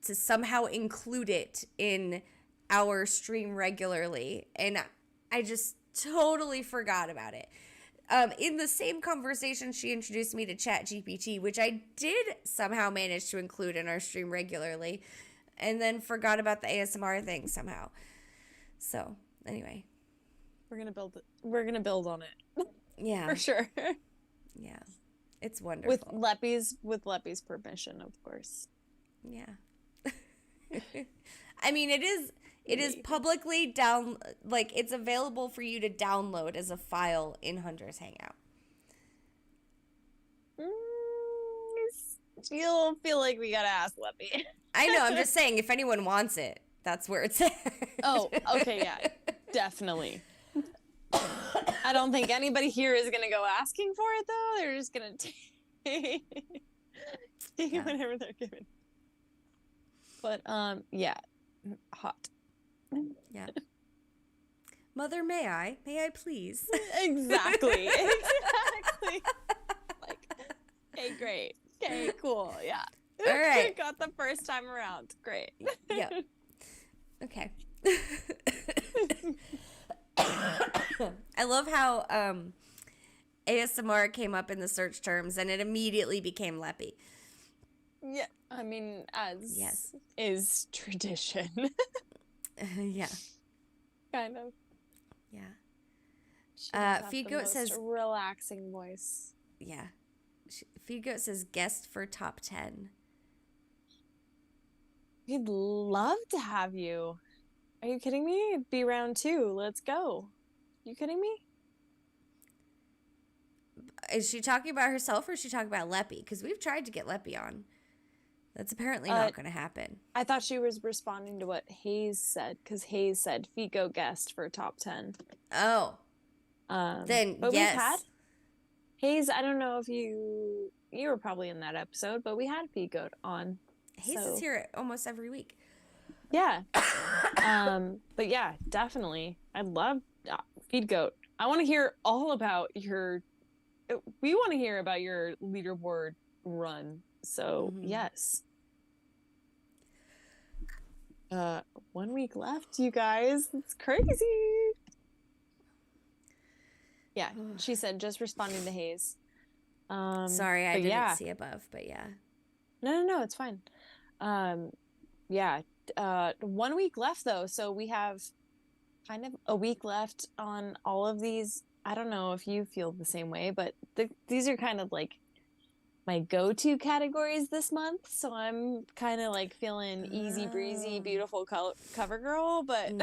somehow include it in our stream regularly, and I just totally forgot about it. In the same conversation, she introduced me to ChatGPT, which I did somehow manage to include in our stream regularly, and then forgot about the ASMR thing somehow. So, anyway. We're gonna build on it. Yeah. For sure. Yeah. It's wonderful. With Leppy's permission, of course. Yeah. I mean, it is publicly it's available for you to download as a file in Hunter's Hangout. I still feel like we gotta ask Leppy. I know. I'm just saying, if anyone wants it, that's where it's at. Oh, okay, yeah, definitely. I don't think anybody here is gonna go asking for it though. They're just gonna take whatever they're given. But yeah, hot. Yeah. Mother, may I? May I please? Exactly. Exactly. Like, okay, great. Okay, cool. Yeah. All right. Got the first time around. Great. Yep. Okay. I love how ASMR came up in the search terms and it immediately became Leppy. Yeah. I mean, as Yes. is tradition. Yeah. Kind of. Yeah. Feed Goat says relaxing voice. Yeah. Feed Goat says guest for top 10. We'd love to have you. Are you kidding me? It'd be round 2. Let's go. You kidding me? Is she talking about herself or is she talking about Leppy? Because we've tried to get Leppy on. That's apparently not going to happen. I thought she was responding to what Hayes said, because Hayes said feet go guest for top 10. Oh. Then but yes. We've had Hayes. I don't know if you were probably in that episode, but we had Feet Goat on. Hayes is here almost every week. Yeah. But yeah, definitely. I love Feed Goat. I want to hear all about we want to hear about your leaderboard run. So yes. 1 week left, you guys. It's crazy. Yeah, she said just responding to Hayes. Sorry, I didn't see above, but yeah. No, it's fine. Yeah, 1 week left though, so we have kind of a week left on all of these. I don't know if you feel the same way, but these are kind of like my go-to categories this month, so I'm kind of like feeling easy breezy, beautiful cover girl, but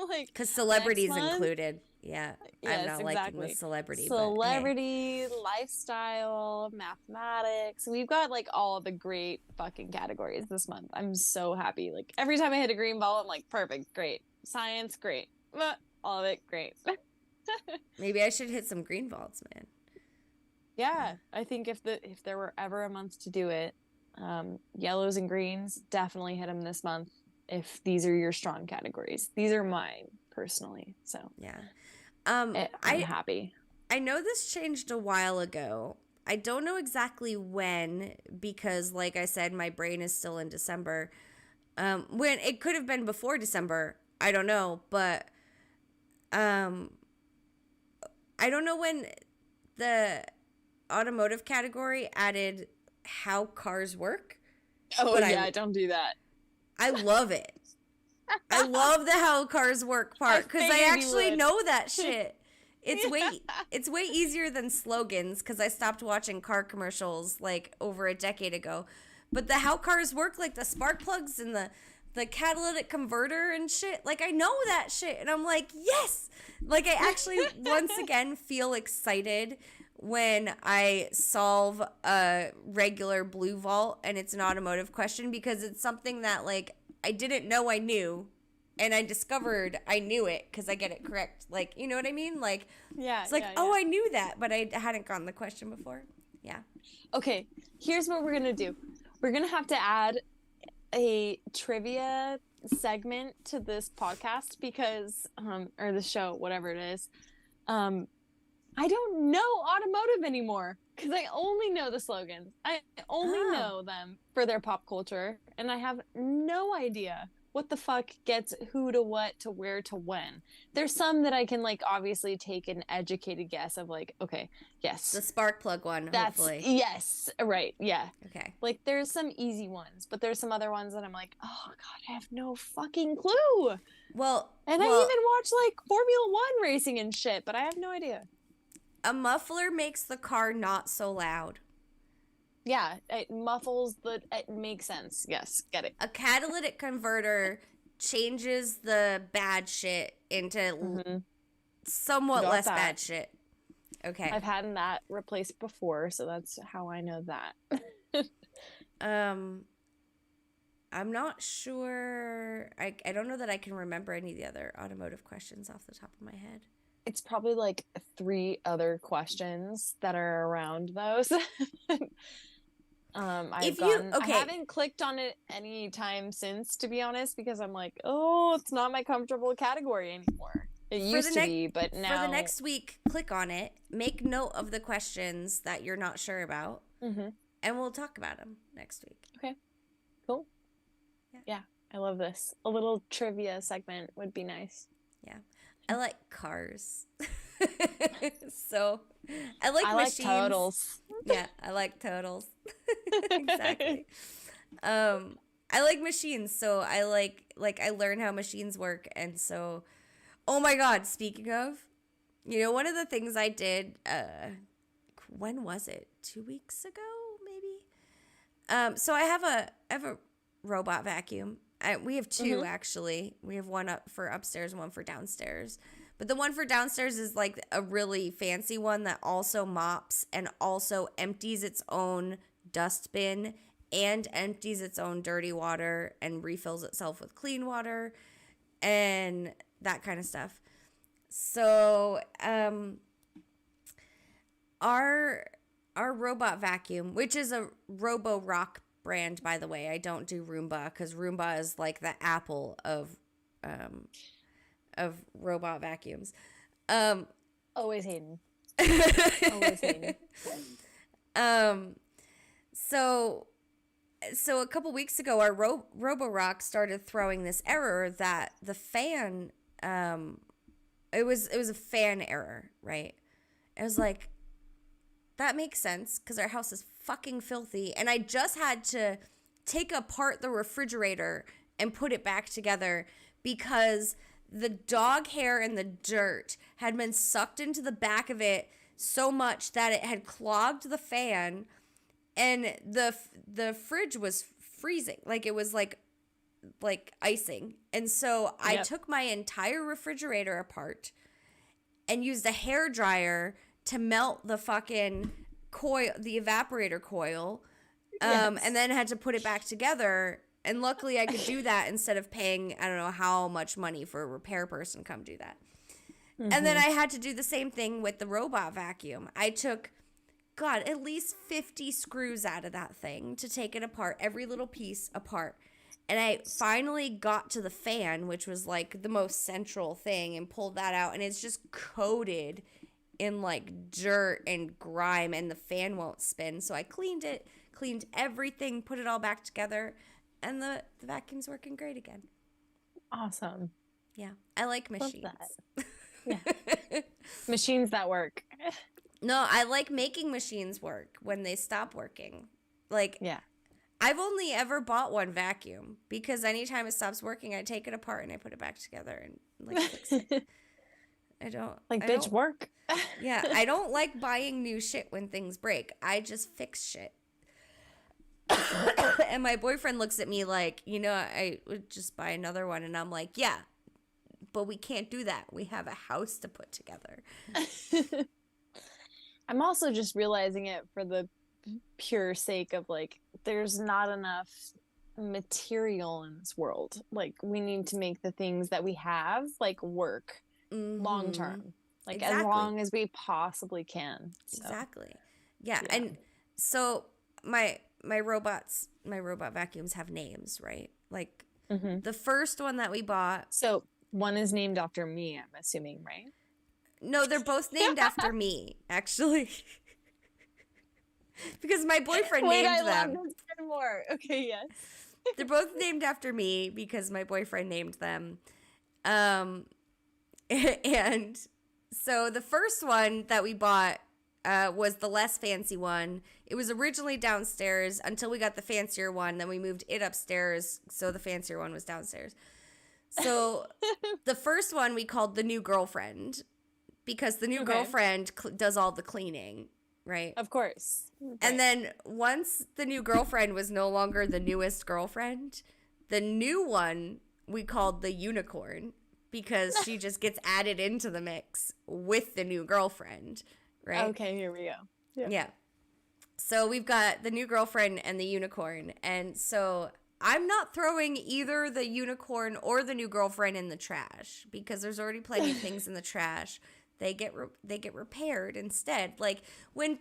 like because celebrities included. Yeah, yes, I'm not liking the celebrity. Celebrity, but, hey. Lifestyle, mathematics. We've got like all the great fucking categories this month. I'm so happy. Like every time I hit a green ball, I'm like, perfect, great. Science, great. All of it, great. Maybe I should hit some green balls, man. Yeah, I think if there were ever a month to do it, yellows and greens, definitely hit them this month. If these are your strong categories, these are mine personally. So yeah, I'm happy. I know this changed a while ago. I don't know exactly when because, like I said, my brain is still in December. When it could have been before December, I don't know, but I don't know when the automotive category added how cars work. Oh yeah, I don't do that. I love it. I love the how cars work part because I actually know that shit. It's way easier than slogans because I stopped watching car commercials like over a decade ago. But the how cars work, like the spark plugs and the catalytic converter and shit, like I know that shit and I'm like, yes. Like I actually once again feel excited when I solve a regular blue vault and it's an automotive question because it's something that like I didn't know I knew and I discovered I knew it because I get it correct. Like, you know what I mean? Like, yeah, it's like, oh, I knew that, but I hadn't gotten the question before. Yeah. Okay, here's what we're going to do. We're going to have to add a trivia segment to this podcast because, or the show, whatever it is. I don't know automotive anymore because I only know the slogans. I only know them for their pop culture, and I have no idea what the fuck gets who to what to where to when. There's some that I can like obviously take an educated guess of like, okay, yes. The spark plug one, hopefully. Yes, right, yeah. Okay. Like there's some easy ones, but there's some other ones that I'm like, oh god, I have no fucking clue. Well, I even watch like Formula 1 racing and shit, but I have no idea. A muffler makes the car not so loud. Yeah, it muffles it makes sense. Yes, get it. A catalytic converter changes the bad shit into somewhat less bad shit. Okay. I've had that replaced before, so that's how I know that. I'm not sure. I don't know that I can remember any of the other automotive questions off the top of my head. It's probably like 3 other questions that are around those. I haven't clicked on it any time since, to be honest, because I'm like, oh, it's not my comfortable category anymore. It used to be, but now. For the next week, click on it, make note of the questions that you're not sure about, and we'll talk about them next week. Okay, cool. Yeah, I love this. A little trivia segment would be nice. Yeah. I like cars. So, I like machines. Like totals. Yeah, I like totals. Exactly. I like machines, so I I learn how machines work, and so, oh my God, speaking of, one of the things I did, when was it? 2 weeks ago, maybe? So I have a robot vacuum. We have 2 actually. We have one up for upstairs and one for downstairs. But the one for downstairs is like a really fancy one that also mops and also empties its own dustbin and empties its own dirty water and refills itself with clean water and that kind of stuff. So, our robot vacuum, which is a Roborock brand, by the way. I don't do Roomba because Roomba is like the Apple of robot vacuums. Always hating. Always hating. So a couple weeks ago, our Roborock started throwing this error that the fan, it was a fan error, right? It was like, that makes sense because our house is fucking filthy, and I just had to take apart the refrigerator and put it back together because the dog hair and the dirt had been sucked into the back of it so much that it had clogged the fan, and the fridge was freezing, like it was like icing. And so I took my entire refrigerator apart and used a hair dryer to melt the fucking coil, the evaporator coil, and then had to put it back together. And luckily I could do that instead of paying, I don't know how much money for a repair person to come do that. And then I had to do the same thing with the robot vacuum. I took, God, at least 50 screws out of that thing to take it apart, every little piece apart. And I finally got to the fan, which was like the most central thing, and pulled that out. And it's just coated in like dirt and grime, and the fan won't spin. So I cleaned it, cleaned everything, put it all back together, and the vacuum's working great again. Awesome. Yeah, I like machines. Love that. Yeah. Machines that work. No, I like making machines work when they stop working. Like, yeah. I've only ever bought one vacuum because anytime it stops working, I take it apart and I put it back together and like fix it. Bitch, work. Yeah, I don't like buying new shit when things break. I just fix shit. And my boyfriend looks at me like, I would just buy another one. And I'm like, yeah, but we can't do that. We have a house to put together. I'm also just realizing it for the pure sake of like, there's not enough material in this world. Like, we need to make the things that we have like work long term, like as long as we possibly can. So. Exactly. Yeah. And so my robot vacuums have names, right? Like the first one that we bought. So one is named after me, I'm assuming, right? No, they're both named after me, actually. Because my boyfriend named them. I love this more. Okay, yes. They're both named after me because my boyfriend named them. And so the first one that we bought was the less fancy one. It was originally downstairs until we got the fancier one. Then we moved it upstairs, so the fancier one was downstairs. So the first one we called the new girlfriend because the new girlfriend does all the cleaning, right? Of course. Right. And then once the new girlfriend was no longer the newest girlfriend, the new one we called the unicorn because she just gets added into the mix with the new girlfriend, right? Okay, here we go. Yeah. So we've got the new girlfriend and the unicorn. And so I'm not throwing either the unicorn or the new girlfriend in the trash because there's already plenty of things in the trash. They get repaired instead. Like when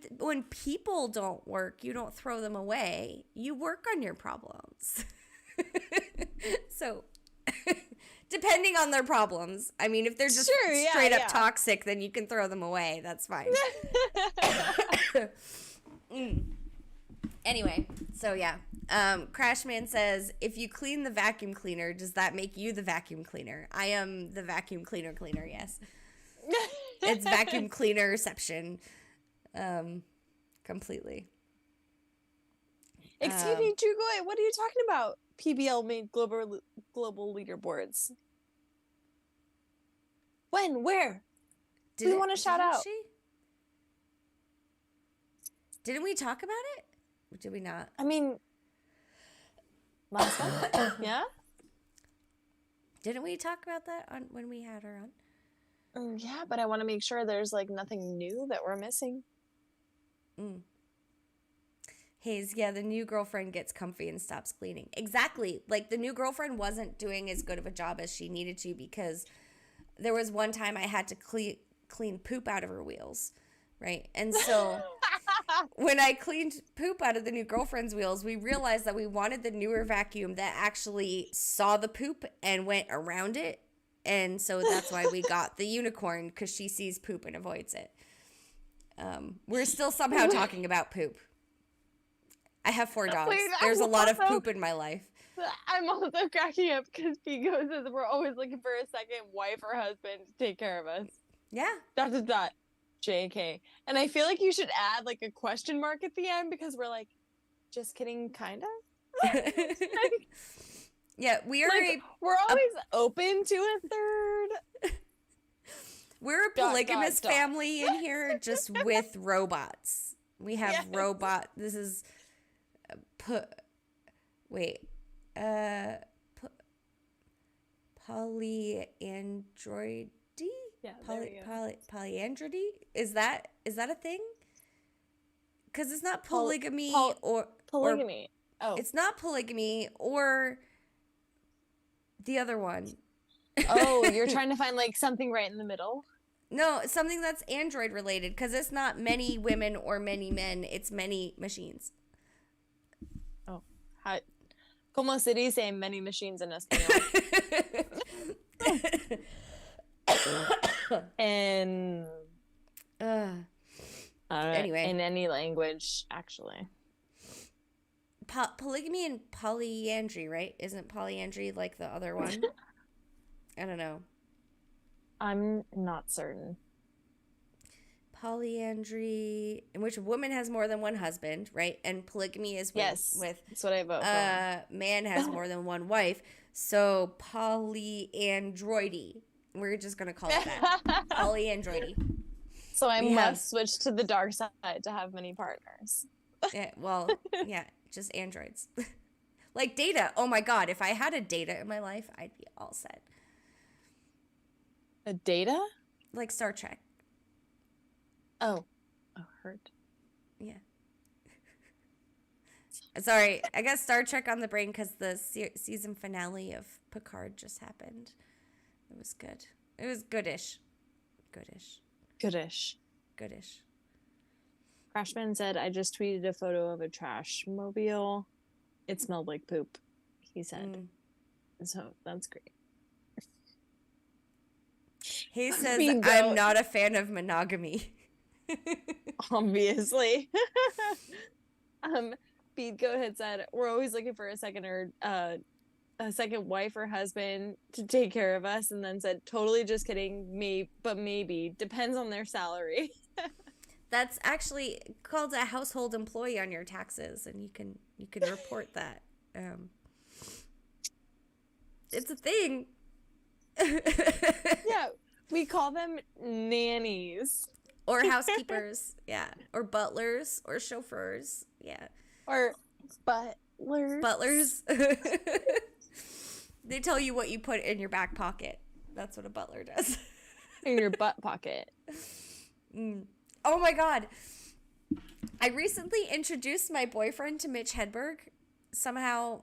people don't work, you don't throw them away. You work on your problems. So depending on their problems. I mean, if they're just straight up toxic, then you can throw them away. That's fine. Anyway, so yeah. Crashman says, if you clean the vacuum cleaner, does that make you the vacuum cleaner? I am the vacuum cleaner, yes. It's vacuum cleaner-ception. Completely. Excuse me, Jugoy, what are you talking about? PBL made global leaderboards. When? Where? We want to shout out. Didn't we talk about it? Or did we not? I mean, last month? Yeah? Didn't we talk about that when we had her on? Yeah, but I want to make sure there's like nothing new that we're missing. Hayes, yeah, the new girlfriend gets comfy and stops cleaning. Exactly. Like, the new girlfriend wasn't doing as good of a job as she needed to because there was one time I had to clean poop out of her wheels, right? And so when I cleaned poop out of the new girlfriend's wheels, we realized that we wanted the newer vacuum that actually saw the poop and went around it. And so that's why we got the unicorn, because she sees poop and avoids it. We're still somehow talking about poop. I have 4 dogs. There's a lot of poop in my life. I'm also cracking up because Pico says we're always looking for a second wife or husband to take care of us. Yeah. Dot. JK. And I feel like you should add like a question mark at the end because we're like, just kidding, kind of? Yeah, we're always open to a third. We're a polygamous family in here, just with robots. We have robot. This is polyandroidy. Yeah, polyandrody. Is that a thing? Because it's not polygamy or polygamy. It's not polygamy or the other one. Oh, you're trying to find like something right in the middle? No, something that's android related, because it's not many women or many men, it's many machines. Oh, how? Como se dice many machines en español? And anyway, in any language, actually. Polygamy and polyandry, right? Isn't polyandry like the other one? I don't know. I'm not certain. Polyandry, in which a woman has more than one husband, right? And polygamy is with that's what I vote for. Man has more than one wife. So polyandroidy. We're just gonna call it that. Polyandroidy. So I must switch to the dark side to have many partners. Yeah, well, yeah, just androids. Like Data. Oh my god, if I had a Data in my life, I'd be all set. A Data? Like Star Trek. Oh, hurt. Yeah. Sorry, I got Star Trek on the brain because the season finale of Picard just happened. It was good. It was goodish. Crashman said, I just tweeted a photo of a trash mobile. It smelled like poop, he said. So that's great. He says, I'm not a fan of monogamy. Obviously. Beat Goat had said, we're always looking for a second wife or husband to take care of us, and then said, totally just kidding, but maybe. Depends on their salary. That's actually called a household employee on your taxes, and you can report that. It's a thing. Yeah, we call them nannies. Or housekeepers, yeah. Or butlers, or chauffeurs, yeah. Or butlers. They tell you what you put in your back pocket. That's what a butler does. In your butt pocket. Oh my god. I recently introduced my boyfriend to Mitch Hedberg. Somehow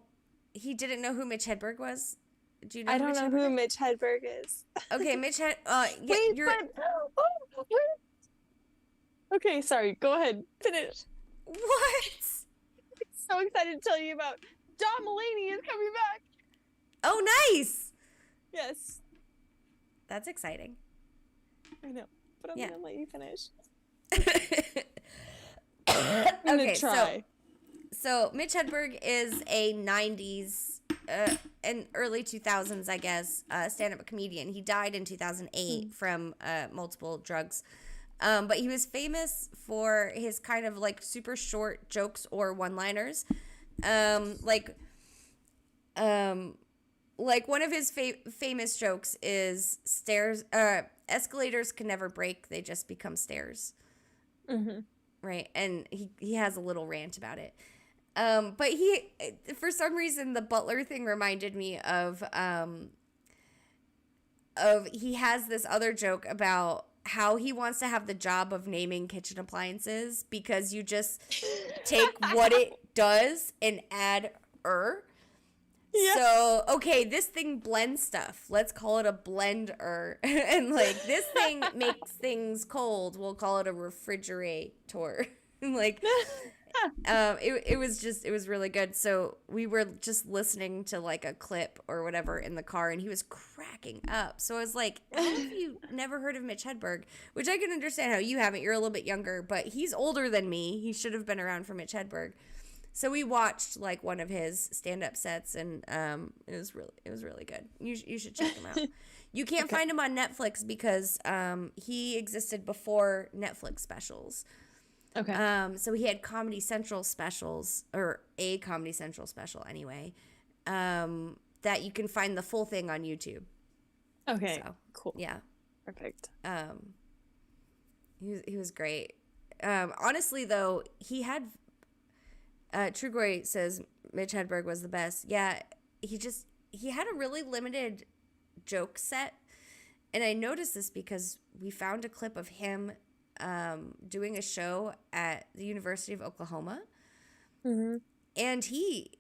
he didn't know who Mitch Hedberg was. Do you know? I don't know who Mitch Hedberg is. Okay, Mitch Hed. Wait, but wait. Okay, sorry. Go ahead. Finish. What? I'm so excited to tell you about John Mulaney is coming back. Oh, nice. Yes. That's exciting. I know, but I'm gonna let you finish. I'm gonna okay, try. So Mitch Hedberg is a 90s and early 2000s, I guess, stand-up comedian. He died in 2008 from multiple drugs. But he was famous for his kind of like super short jokes or one-liners. Like one of his famous jokes is escalators can never break, they just become stairs. Mm-hmm. Right, and he has a little rant about it. But he, for some reason, the butler thing reminded me of he has this other joke about how he wants to have the job of naming kitchen appliances because you just take what it does and add Yeah. So, okay, this thing blends stuff. Let's call it a blender. And like this thing makes things cold. We'll call it a refrigerator. Like it was really good. So we were just listening to like a clip or whatever in the car and he was cracking up. So I was like, how have you never heard of Mitch Hedberg? Which I can understand how you haven't. You're a little bit younger, but he's older than me. He should have been around for Mitch Hedberg. So we watched like one of his stand-up sets and it was really good. You should check him out. You can't find him on Netflix because he existed before Netflix specials. Okay. So he had Comedy Central specials, or a Comedy Central special anyway, that you can find the full thing on YouTube. Okay. So, cool. Yeah. Perfect. He was great. Honestly though, he had Trugoy says Mitch Hedberg was the best. Yeah, he had a really limited joke set. And I noticed this because we found a clip of him doing a show at the University of Oklahoma. Mm-hmm. And he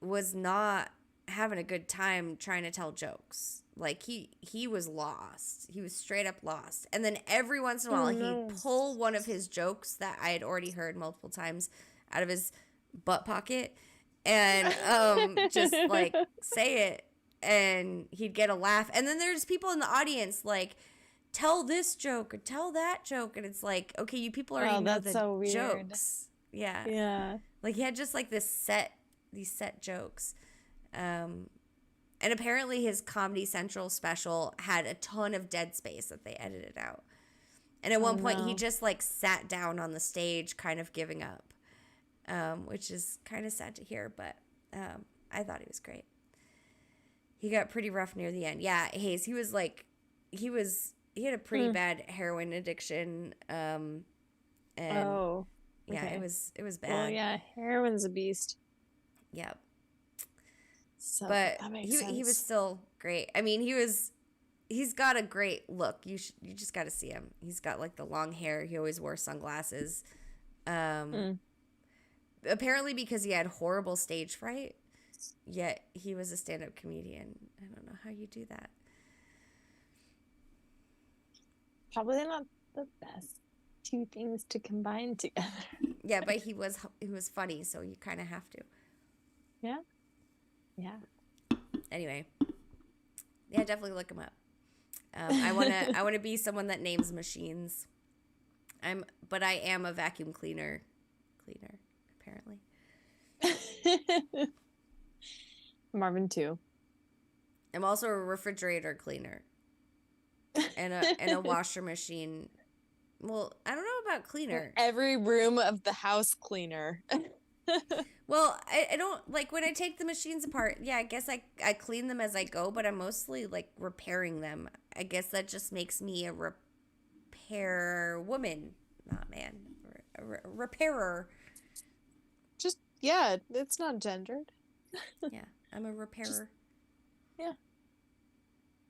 was not having a good time trying to tell jokes. Like he was lost. He was straight up lost. And then every once in a while he'd pull one of his jokes that I had already heard multiple times out of his butt pocket and just like say it and he'd get a laugh. And then there's people in the audience like, tell this joke or tell that joke, and it's like, okay, you people already know the so weird. jokes. Yeah. Like he had just like these set jokes. And apparently his Comedy Central special had a ton of dead space that they edited out. And at one point he just like sat down on the stage kind of giving up. Which is kind of sad to hear, but I thought he was great. He got pretty rough near the end. Yeah, Hayes, he had a pretty bad heroin addiction. And okay. Yeah, it was bad. Well, yeah, heroin's a beast. Yep. So but that makes sense. He was still great. I mean, he's got a great look. You just got to see him. He's got like the long hair. He always wore sunglasses. Apparently because he had horrible stage fright, yet he was a stand-up comedian. I don't know how you do that. Probably not the best two things to combine together. Yeah, but he was funny, so you kind of have to. Yeah. Anyway, yeah, definitely look him up. I wanna be someone that names machines. But I am a vacuum cleaner, apparently. Marvin too. I'm also a refrigerator cleaner. And a washer machine. Well, I don't know about cleaner. Every room of the house cleaner. Well, I don't, like, when I take the machines apart, yeah, I guess I clean them as I go, but I'm mostly, like, repairing them. I guess that just makes me a repair woman, not man. A repairer. Just, yeah, it's not gendered. Yeah, I'm a repairer. Yeah.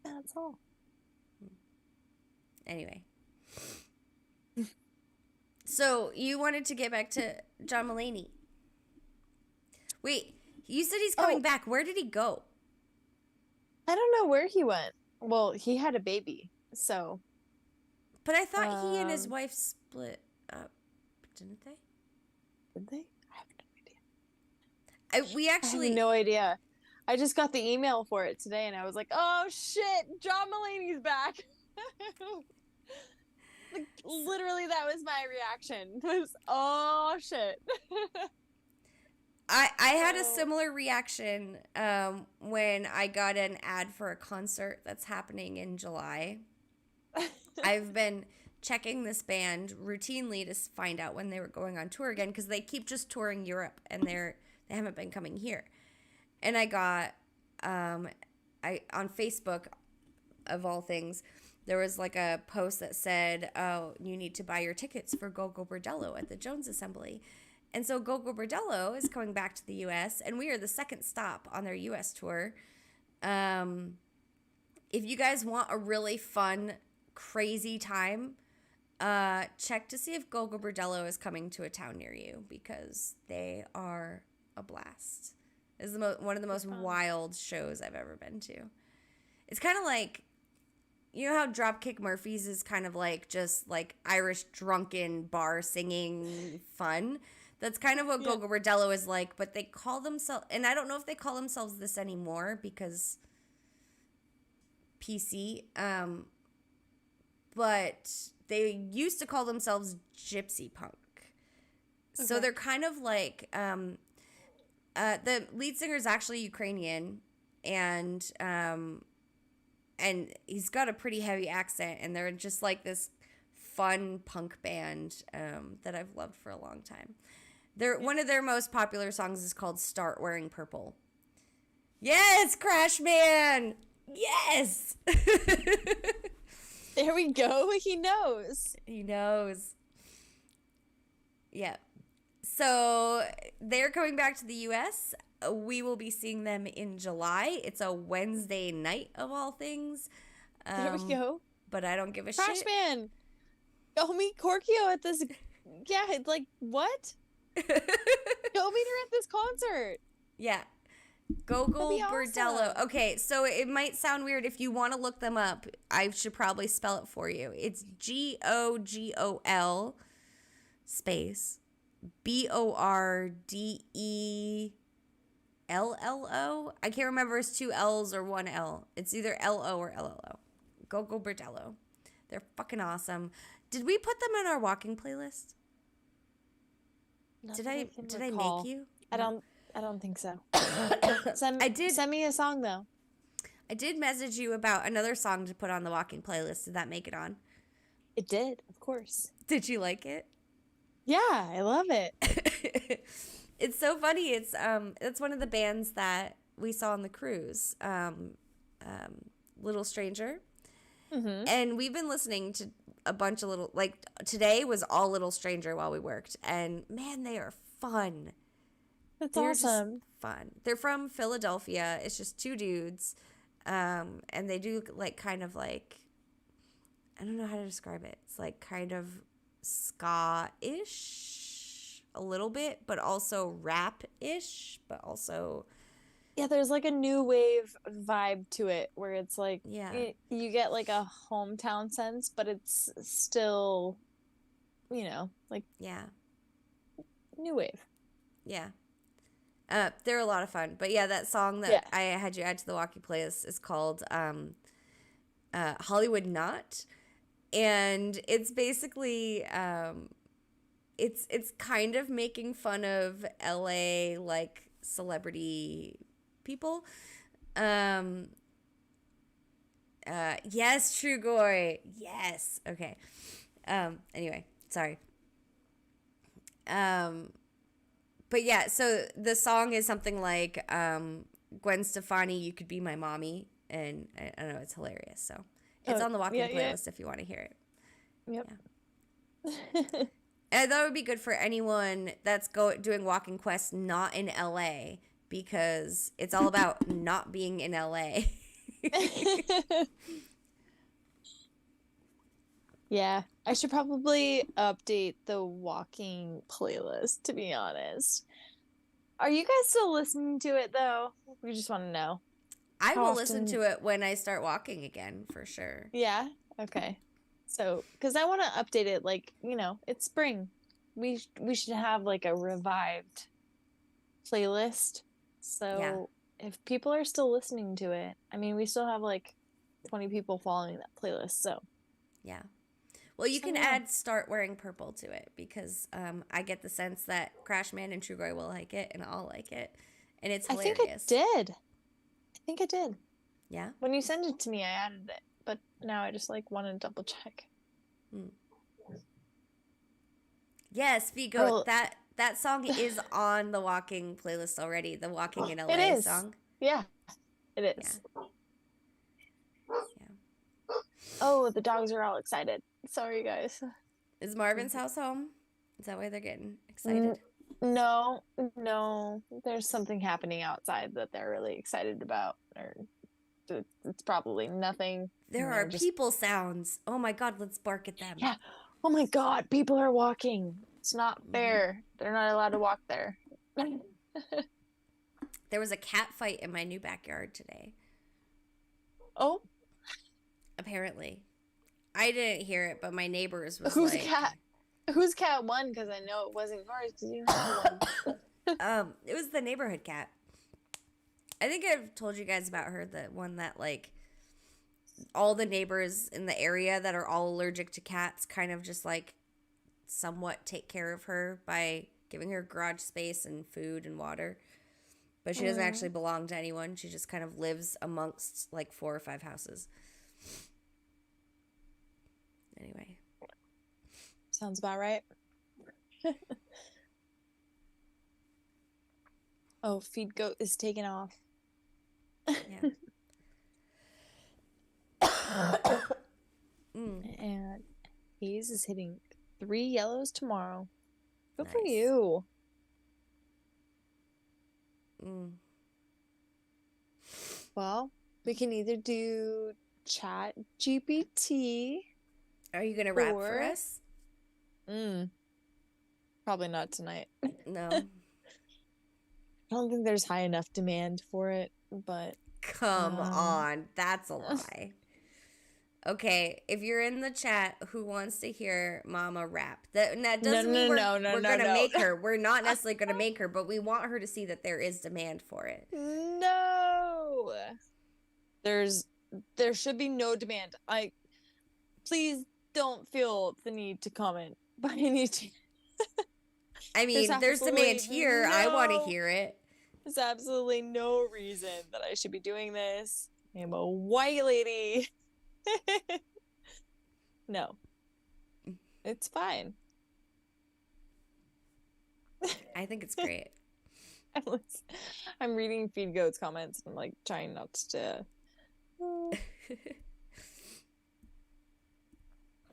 That's all. Anyway. So, you wanted to get back to John Mulaney. Wait, You said he's coming back. Where did he go? I don't know where he went. Well, he had a baby, so. But I thought he and his wife split up, didn't they? Did they? I have no idea. We actually... I have no idea. I just got the email for it today, and I was like, oh, shit, John Mulaney's back. Like, literally, that was my reaction. Was, oh, shit. I had a similar reaction when I got an ad for a concert that's happening in July. I've been checking this band routinely to find out when they were going on tour again, because they keep just touring Europe and they haven't been coming here. And I got on Facebook, of all things, there was like a post that said, "Oh, you need to buy your tickets for Go-Go Bordello at the Jones Assembly." And so Go-Go Bordello is coming back to the U.S., and we are the second stop on their U.S. tour. If you guys want a really fun, crazy time, check to see if Go-Go Bordello is coming to a town near you, because they are a blast. It's one of the most wild shows I've ever been to. It's kind of like, you know how Dropkick Murphys is kind of like just like Irish drunken bar singing fun? That's kind of what Go-Go Bordello is like, but they call themselves, and I don't know if they call themselves this anymore because PC, but they used to call themselves gypsy punk. Okay. So they're kind of like, the lead singer is actually Ukrainian, and he's got a pretty heavy accent, and they're just like this fun punk band that I've loved for a long time. One of their most popular songs is called "Start Wearing Purple." Yes, Crash Man. Yes. There we go. He knows. He knows. Yeah. So they're coming back to the U.S. We will be seeing them in July. It's a Wednesday night of all things. There we go. But I don't give a Crash shit. Man. Go meet Korkio at this. Yeah, it's like, what? Go meet her at this concert. Yeah. Go-Go Bordello. Awesome. Okay, so it might sound weird. If you want to look them up, I should probably spell it for you. It's GOGOL space BORDELLO. I can't remember if it's 2 L's or 1 L. It's either LO or LLO. Go-Go Bordello. They're fucking awesome. Did we put them in our walking playlist? Did I make you? I don't think so. Send me a song though. I did message you about another song to put on the walking playlist. Did that make it on? It did, of course. Did you like it? Yeah, I love it. It's so funny. It's one of the bands that we saw on the cruise. Little Stranger. Mm-hmm. And we've been listening to a bunch of today was all Little Stranger while we worked, and man, they are fun. They're awesome. Just fun. They're from Philadelphia. It's just 2 dudes, and they do kind of I don't know how to describe it. It's like kind of ska-ish a little bit, but also rap-ish, but also... Yeah, there's like a new wave vibe to it where it's like, you get like a hometown sense, but it's still, new wave. Yeah. They're a lot of fun. But yeah, that song that I had you add to the walkie playlist is called Hollywood Not. And it's basically, it's kind of making fun of LA, celebrity people. Yes, True Goy. Yes. Okay. Anyway, sorry. But yeah, so the song is something like Gwen Stefani, You Could Be My Mommy, and I don't know, it's hilarious. So it's on the walking playlist if you want to hear it. Yep. Yeah. And that would be good for anyone that's doing walking quests not in LA, because it's all about not being in LA. Yeah, I should probably update the walking playlist, to be honest. Are you guys still listening to it though? We just want to know. I will listen to it when I start walking again, for sure. Yeah. Okay. So, because I want to update it, like, you know, it's spring. We should have like a revived playlist. So if people are still listening to it, I mean, we still have like 20 people following that playlist. So yeah. Well, you can add Start Wearing Purple to it because I get the sense that Crashman and Trugoy will like it and I'll like it. And it's hilarious. I think it did. Yeah? When you sent it to me, I added it. But now I just like want to double check. Yes, Vigo, that song is on the walking playlist already. The Walking in LA song. Yeah, it is. Yeah. Oh, the dogs are all excited. Sorry, guys. Is Marvin's house home? Is that why they're getting excited? No. There's something happening outside that they're really excited about. Or it's probably nothing. There are people sounds. Oh my God, let's bark at them. Yeah. Oh my God, people are walking. It's not fair. They're not allowed to walk there. There was a cat fight in my new backyard today. Oh? Apparently. I didn't hear it, but my neighbors was Whose cat? Whose cat won? Because I know it wasn't yours because you didn't have one. It was the neighborhood cat. I think I've told you guys about her, the one that, like, all the neighbors in the area that are all allergic to cats kind of just, like, somewhat take care of her by giving her garage space and food and water. But she doesn't actually belong to anyone. She just kind of lives amongst, like, 4 or 5 houses. Anyway. Sounds about right. Oh, feed goat is taking off. Yeah. And Hayes is hitting 3 yellows tomorrow. Good Nice. for you. Well, we can either do Chat GPT. Are you gonna rap for us? Probably not tonight. No. I don't think there's high enough demand for it, but Come on, that's a lie. Okay, if you're in the chat who wants to hear Mama rap, that doesn't mean we're gonna make her. We're not necessarily gonna make her, but we want her to see that there is demand for it. No, there should be no demand. Please don't feel the need to comment by any chance. I mean, there's demand here. I want to hear it. There's absolutely no reason that I should be doing this. I'm a white lady. No. It's fine. I think it's great. I'm reading Feed Goat's comments and like trying not to.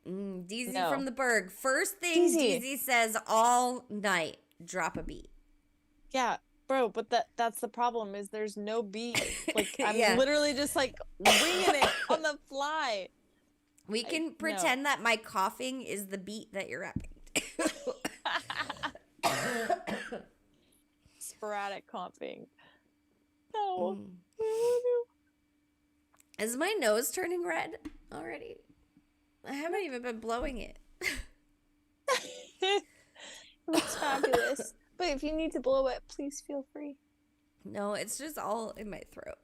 DZ from the Berg. First thing DZ says all night. Drop a beat. Yeah, bro, but that's the problem is there's no beat. Like I'm literally just like winging it on the fly. We can pretend that my coughing is the beat that you're rapping. Sporadic coughing. No. Is my nose turning red already? I haven't even been blowing it. It looks fabulous. But if you need to blow it, please feel free. No, it's just all in my throat.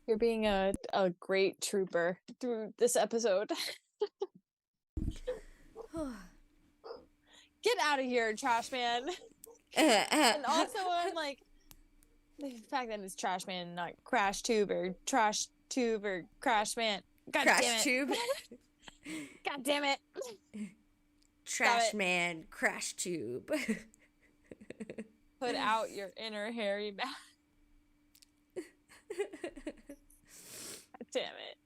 You're being a great trooper through this episode. Get out of here, trash man. And also, I'm like, the fact that it's trash man, not crash tube or trash tube or crash man. God Crash damn it. tube. God damn it. Trash man, crash tube. Put out your inner hairy mouth. God damn it.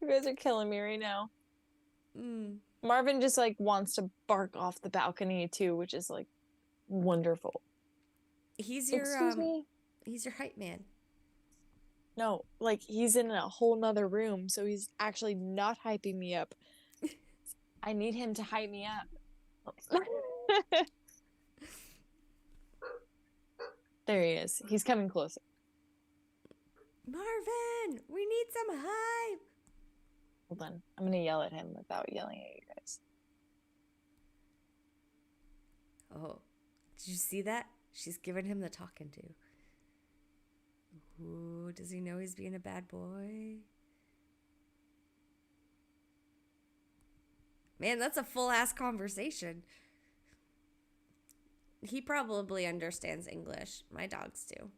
You guys are killing me right now. Marvin just like wants to bark off the balcony too, which is like wonderful. He's your Excuse me? He's your hype man. No, like he's in a whole nother room, so he's actually not hyping me up. I need him to hype me up. There he is. He's coming closer. Marvin, we need some hype. Hold on. I'm going to yell at him without yelling at you guys. Oh, did you see that? She's giving him the talking to. Ooh, does he know he's being a bad boy? Man, that's a full-ass conversation. He probably understands English. My dogs do.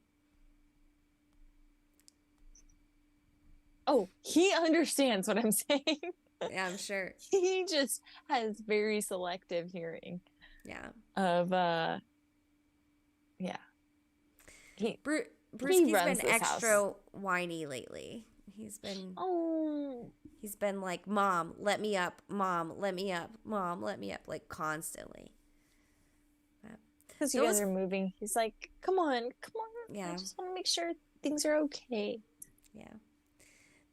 Oh, he understands what I'm saying. Yeah, I'm sure. He just has very selective hearing. Yeah. Of, yeah. Brewski's been extra whiny lately. He's been like, Mom, let me up. Mom, let me up. Mom, let me up. Like, constantly. Because you guys are moving. He's like, come on. Yeah. I just want to make sure things are okay. Yeah.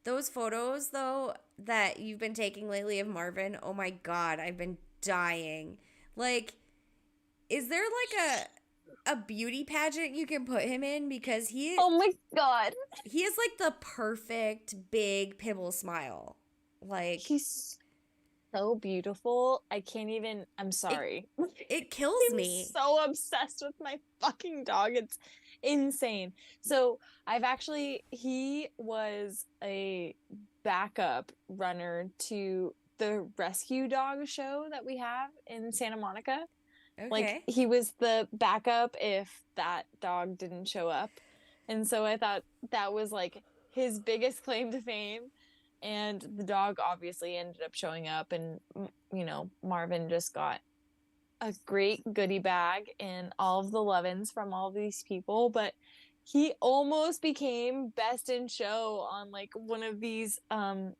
Those photos, though, that you've been taking lately of Marvin, oh my God, I've been dying. Like, is there like a beauty pageant you can put him in? Because oh my God, he is like the perfect big pimple smile. Like, he's so beautiful. I can't even, I'm sorry. It kills me. I'm so obsessed with my fucking dog. It's insane. So he was a backup runner to the rescue dog show that we have in Santa Monica. Okay. Like, he was the backup if that dog didn't show up. And so I thought that was like his biggest claim to fame. And the dog obviously ended up showing up, and, you know, Marvin just got a great goodie bag and all of the love-ins from all these people. But he almost became best in show on like one of these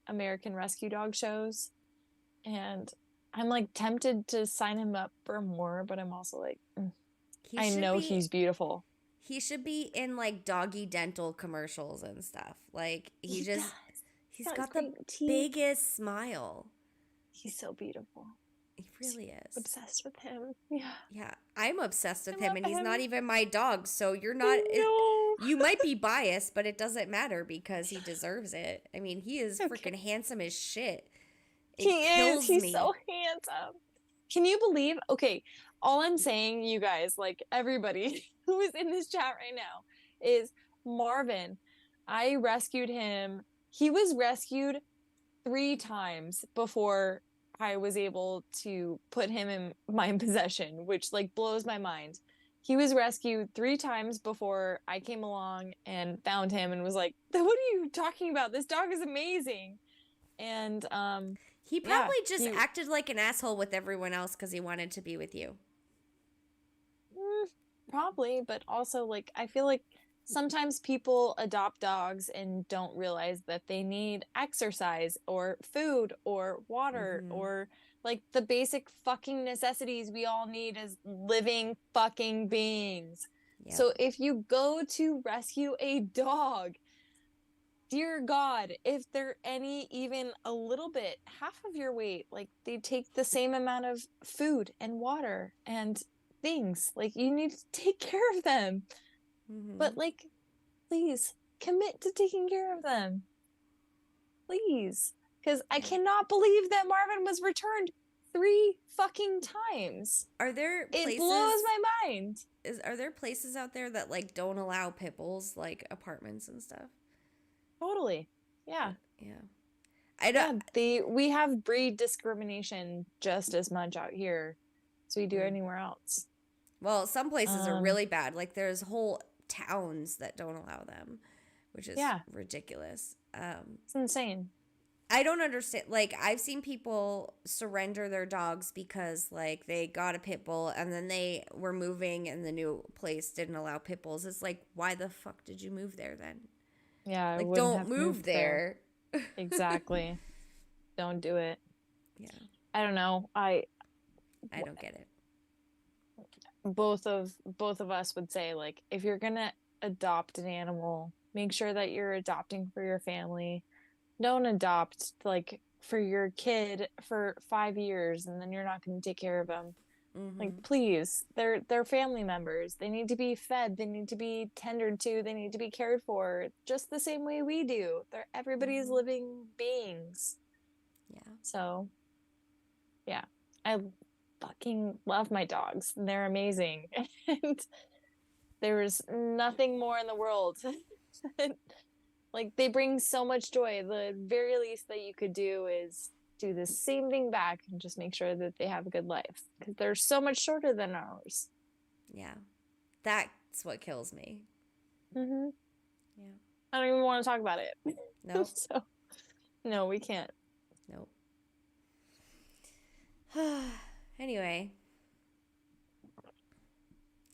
American Rescue Dog shows. And I'm like tempted to sign him up for more, but I'm also like, I know he's beautiful. He should be in like doggy dental commercials and stuff. Like, he's got the biggest smile. He's so beautiful. He really is. Obsessed with him. Yeah. Yeah. I'm obsessed with him, and he's not even my dog, so you're not. No. You might be biased, but it doesn't matter because he deserves it. I mean, he is freaking handsome as shit. He's so handsome. Can you believe? Okay, all I'm saying, you guys, like everybody who is in this chat right now, is Marvin. I rescued him. He was rescued 3 times before I was able to put him in my possession, which like blows my mind. He was rescued 3 times before I came along and found him and was like, what are you talking about? This dog is amazing. And he probably acted like an asshole with everyone else because he wanted to be with you. Probably, but also like I feel like sometimes people adopt dogs and don't realize that they need exercise or food or water or like the basic fucking necessities we all need as living fucking beings. Yep. So if you go to rescue a dog, dear God, if they're even a little bit, half of your weight, like they take the same amount of food and water and things. Like, you need to take care of them. But like, please commit to taking care of them. Please. Because I cannot believe that Marvin was returned 3 fucking times. Are there places... It blows my mind. Are there places out there that like don't allow pit bulls, like apartments and stuff? Totally. Yeah. Yeah. I don't... we have breed discrimination just as much out here as we do anywhere else. Well, some places are really bad. Like, there's whole towns that don't allow them, which is ridiculous. It's insane. I don't understand. Like, I've seen people surrender their dogs because, like, they got a pit bull and then they were moving and the new place didn't allow pit bulls. It's like, why the fuck did you move there then? Yeah, like, don't move there. Exactly. Don't do it. Yeah. I don't know. I don't get it. Both of us would say, like, if you're gonna adopt an animal, make sure that you're adopting for your family. Don't adopt like for your kid for 5 years and then you're not going to take care of them. Like, please, they're family members. They need to be fed. They need to be tended to. They need to be cared for just the same way we do. Everybody's living beings. Yeah. So, yeah, I fucking love my dogs. They're amazing. And there's nothing more in the world. Like, they bring so much joy. The very least that you could do is do the same thing back and just make sure that they have a good life, because they're so much shorter than ours. Yeah. That's what kills me. Mm-hmm. Yeah. I don't even want to talk about it. Nope. So, no, we can't. Nope. Anyway.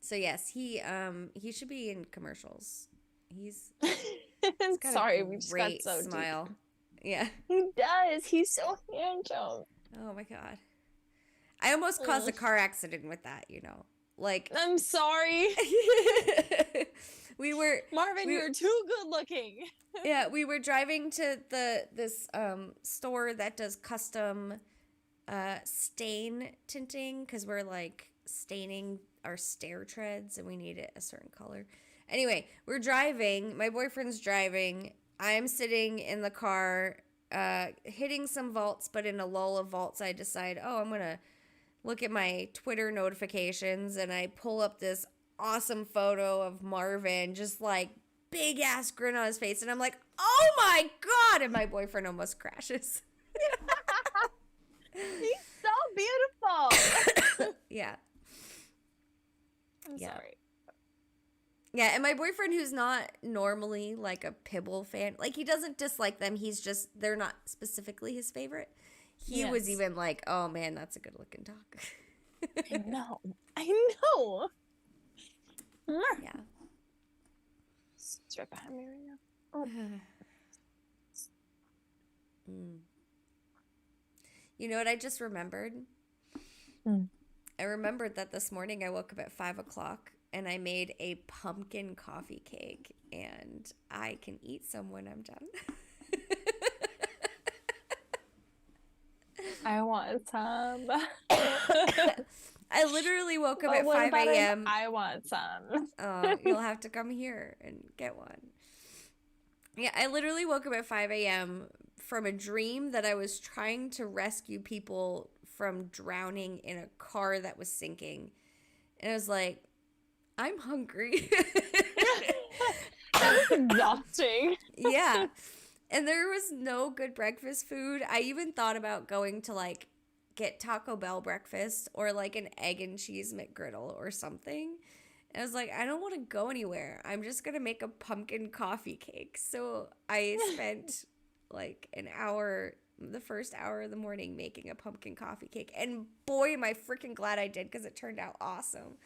So yes, he should be in commercials. He's got Sorry, a we just got great so smile. deep. Yeah. He does. He's so handsome. Oh my god. I almost caused a car accident with that, you know. Like, I'm sorry. Marvin, you're too good looking. Yeah, we were driving to this store that does custom stain tinting, because we're like staining our stair treads and we need it a certain color. Anyway, we're driving. My boyfriend's driving. I'm sitting in the car, hitting some vaults, but in a lull of vaults, I decide, I'm going to look at my Twitter notifications, and I pull up this awesome photo of Marvin, just like big ass grin on his face. And I'm like, oh my God. And my boyfriend almost crashes. He's so beautiful. Yeah. I'm sorry. Yeah, and my boyfriend, who's not normally like a Pibble fan, like he doesn't dislike them. He's just, they're not specifically his favorite. He was even like, oh man, that's a good looking dog. I know. Yeah. It's right behind me right now. Oh. You know what I just remembered? I remembered that this morning I woke up at 5 o'clock and I made a pumpkin coffee cake, and I can eat some when I'm done. I want some. I literally woke up at 5 a.m. I want some. You'll have to come here and get one. Yeah, I literally woke up at 5 a.m. from a dream that I was trying to rescue people from drowning in a car that was sinking. And I was like, I'm hungry. That was exhausting. Yeah. And there was no good breakfast food. I even thought about going to like get Taco Bell breakfast or like an egg and cheese McGriddle or something. And I was like, I don't want to go anywhere. I'm just going to make a pumpkin coffee cake. So I spent like an hour, the first hour of the morning, making a pumpkin coffee cake. And boy, am I freaking glad I did, because it turned out awesome.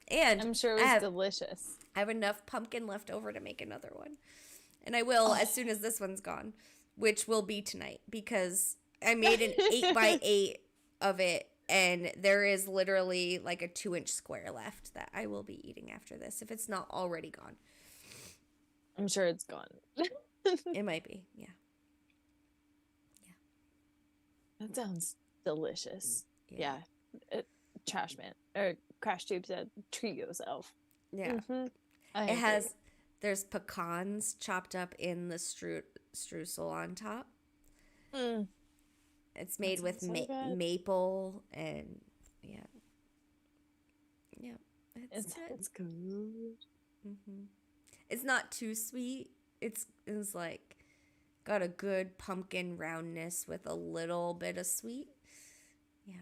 And I'm sure it was delicious. I have enough pumpkin left over to make another one. And I will as soon as this one's gone, which will be tonight, because I made an 8x8 of it, and there is literally like a 2-inch square left that I will be eating after this, if it's not already gone. I'm sure it's gone. It might be, yeah. That sounds delicious. Yeah. Trash man, or Crash Tube said, treat yourself. Yeah. It has, there's pecans chopped up in the streusel on top. It's made with maple and yeah. It's good. It's not too sweet. It's like got a good pumpkin roundness with a little bit of sweet. Yeah.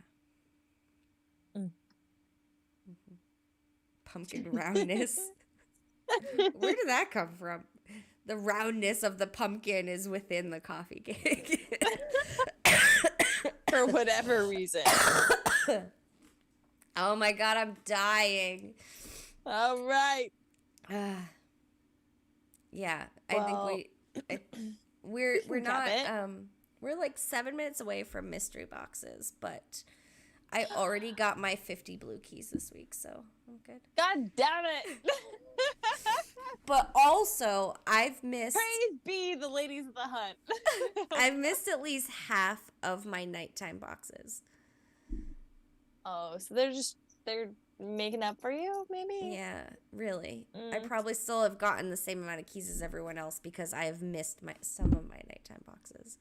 Pumpkin roundness. Where did that come from? The roundness of the pumpkin is within the coffee cake. For whatever reason. Oh my God, I'm dying. All right. Yeah, well, I think we're not we're like 7 minutes away from mystery boxes, but I already got my 50 blue keys this week, so I'm good. God damn it. But also, I've missed... Praise be the ladies of the hunt. I've missed at least half of my nighttime boxes. Oh, so they're making up for you, maybe? Yeah, really. I probably still have gotten the same amount of keys as everyone else because I have missed some of my nighttime boxes.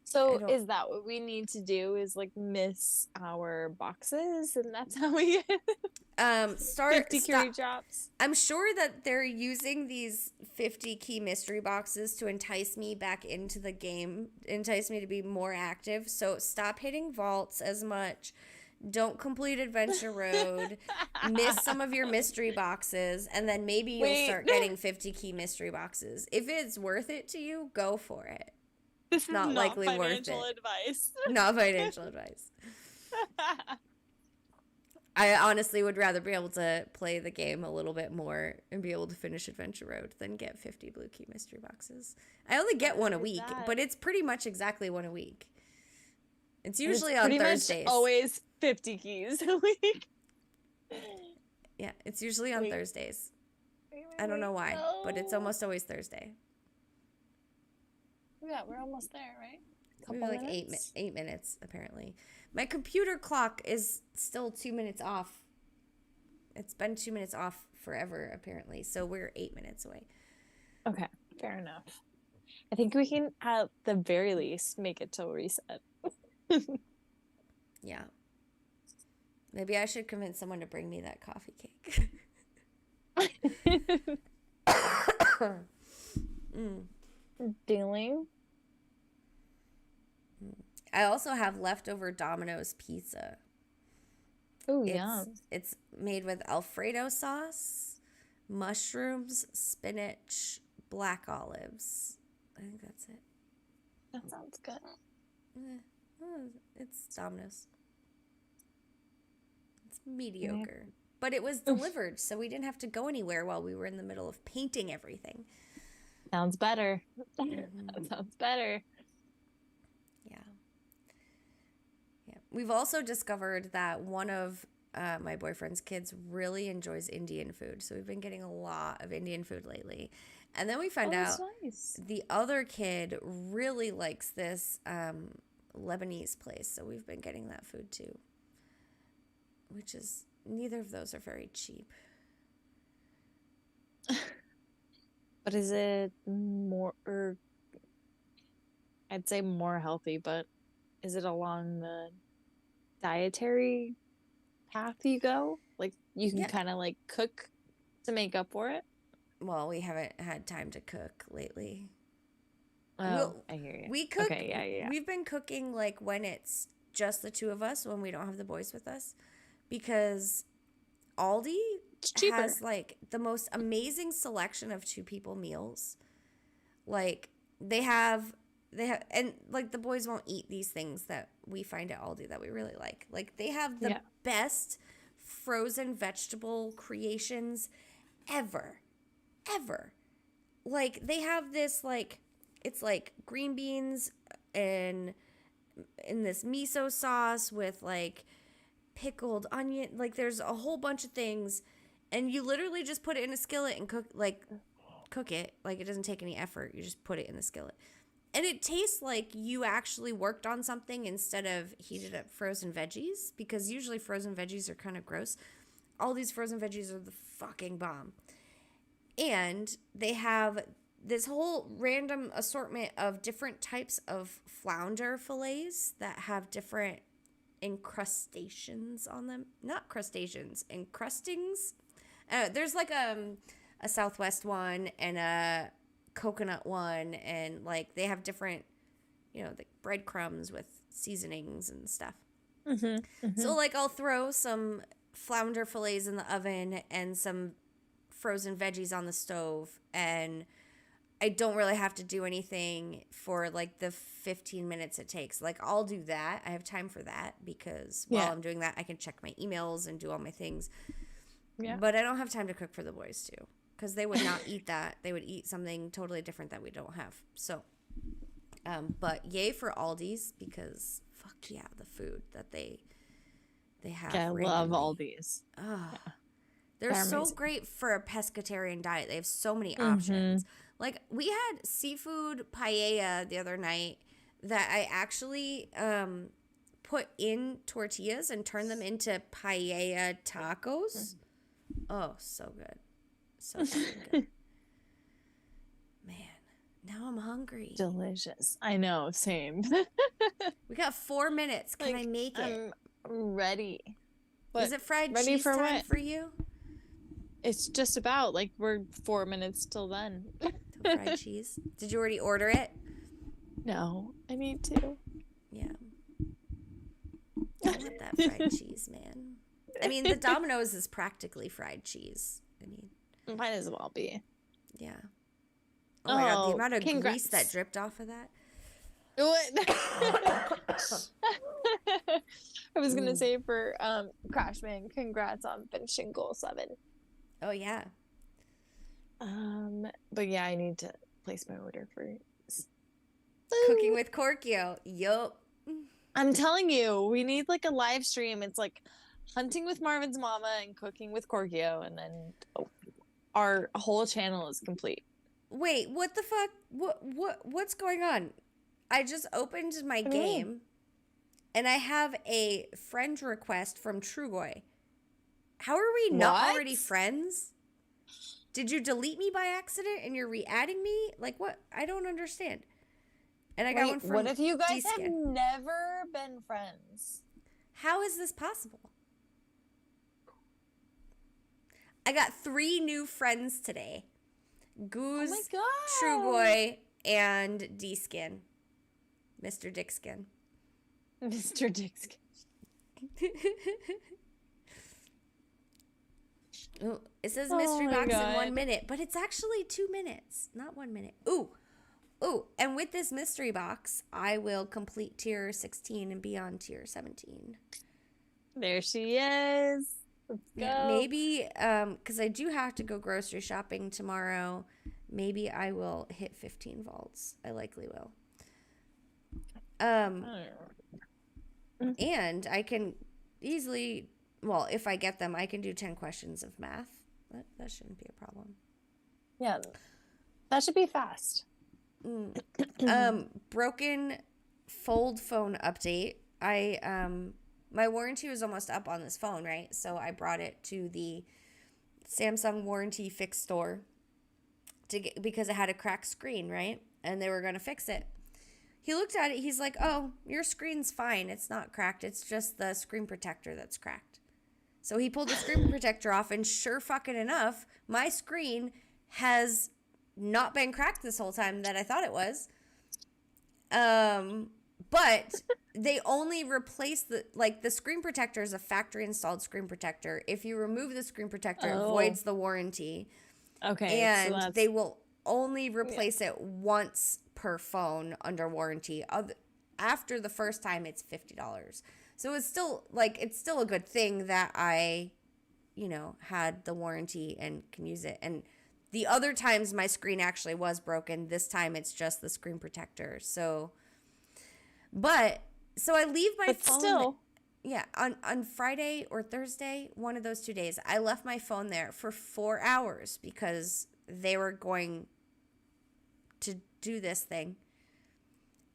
So is that what we need to do, is like miss our boxes, and that's how we get 50 key drops? I'm sure that they're using these 50 key mystery boxes to entice me back into the game, entice me to be more active. So stop hitting vaults as much. Don't complete Adventure Road. Miss some of your mystery boxes, and then maybe you'll start getting 50 key mystery boxes. If it's worth it to you, go for it. This is not likely financial worth it. advice. Not financial advice. I honestly would rather be able to play the game a little bit more and be able to finish Adventure Road than get 50 blue key mystery boxes. I only get one a week, but it's pretty much exactly one a week. It's usually on Thursdays. Much always 50 keys a week. Yeah, it's usually on Thursdays. I don't know why, but it's almost always Thursday. Yeah, we're almost there, right? Maybe like 8 minutes, apparently. My computer clock is still 2 minutes off. It's been 2 minutes off forever, apparently. So we're 8 minutes away. Okay, fair enough. I think we can, at the very least, make it till reset. Yeah. Maybe I should convince someone to bring me that coffee cake. Dealing. I also have leftover Domino's pizza. Oh, yeah. It's made with Alfredo sauce, mushrooms, spinach, black olives. I think that's it. That sounds good. It's Domino's. It's mediocre. But it was delivered, so we didn't have to go anywhere while we were in the middle of painting everything. Sounds better. That sounds better. Yeah. We've also discovered that one of my boyfriend's kids really enjoys Indian food. So we've been getting a lot of Indian food lately. And then we found out the other kid really likes this Lebanese place. So we've been getting that food too. Which is, neither of those are very cheap. But is it more, or I'd say more healthy, but is it along the dietary path you go? Like, you can kind of like cook to make up for it? Well, we haven't had time to cook lately. Oh, I hear you. We cook. Okay, yeah. We've been cooking like when it's just the two of us, when we don't have the boys with us, because Aldi has like the most amazing selection of 2 people meals. Like they have, and like the boys won't eat these things that we find at Aldi that we really like. Like they have the best frozen vegetable creations ever. Like they have this, like, it's like green beans and in this miso sauce with like pickled onion. Like there's a whole bunch of things, and you literally just put it in a skillet and cook it. Like it doesn't take any effort. You just put it in the skillet. And it tastes like you actually worked on something instead of heated up frozen veggies, because usually frozen veggies are kind of gross. All these frozen veggies are the fucking bomb. And they have this whole random assortment of different types of flounder fillets that have different incrustations on them. Not crustaceans, encrustings. There's like a Southwest one and a coconut one, and like they have different, the breadcrumbs with seasonings and stuff. So like I'll throw some flounder fillets in the oven and some frozen veggies on the stove, and I don't really have to do anything for like the 15 minutes it takes. Like I'll do that. I have time for that because while I'm doing that, I can check my emails and do all my things. Yeah. But I don't have time to cook for the boys too, because they would not eat that. They would eat something totally different that we don't have. So, but yay for Aldi's, because fuck yeah, the food that they have. Yeah, I love Aldi's. Oh, They're so amazing. great for a pescatarian diet. They have so many options. Like, we had seafood paella the other night that I actually put in tortillas and turned them into paella tacos. Oh, so good. So fucking good. Man, now I'm hungry. Delicious. I know, same. We got 4 minutes. Can I make it? I'm ready. Is it fried ready cheese for time what? for you? It's just about like we're 4 minutes till then. Till fried cheese? Did you already order it? No, I need to. Yeah. I want that fried cheese, man. I mean, the Domino's is practically fried cheese. I mean, Might as well be. yeah. Oh my God, the Oh, amount of grease congrats. that dripped off of that. I was gonna say for Crashman, congrats on finishing goal 7. Oh yeah. But yeah, I need to place my order for Cooking with Korkio. Yup. I'm telling you, we need like a live stream. It's like hunting with MarvinsMama and cooking with Korkio, and then our whole channel is complete. Wait, what the fuck? What's going on? I just opened my game and I have a friend request from Trugoy. How are we not already friends? Did you delete me by accident and you're re-adding me? Like, what? I don't understand. And I got one from What if you guys have D-Skin. never been friends? How is this possible? I got 3 new friends today. Goose, Oh my God. Trugoy, and D-Skin. Mr. Dickskin. Mr. Dickskin. Ooh, it says Oh mystery my box in God. 1 minute, but it's actually 2 minutes, not 1 minute. Ooh, and with this mystery box, I will complete tier 16 and be on tier 17. There she is. Let's go. Yeah, maybe, because I do have to go grocery shopping tomorrow, maybe I will hit 15 vaults. I likely will. And I can easily, well, if I get them, I can do 10 questions of math. That shouldn't be a problem. Yeah, that should be fast. Broken fold phone update. My warranty was almost up on this phone, right? So I brought it to the Samsung warranty fix store because it had a cracked screen, right? And they were going to fix it. He looked at it. He's like, "Oh, your screen's fine. It's not cracked. It's just the screen protector that's cracked." So he pulled the screen protector off, and sure fucking enough, my screen has not been cracked this whole time that I thought it was. But they only replace the screen protector is a factory installed screen protector. If you remove the screen protector, it voids the warranty. Okay. And they will only replace it once per phone under warranty. After the first time, it's $50. So it's still a good thing that I, had the warranty and can use it. And the other times my screen actually was broken. This time it's just the screen protector. So I leave my phone. Still. Yeah, on Friday or Thursday, one of those 2 days, I left my phone there for 4 hours because they were going to do this thing.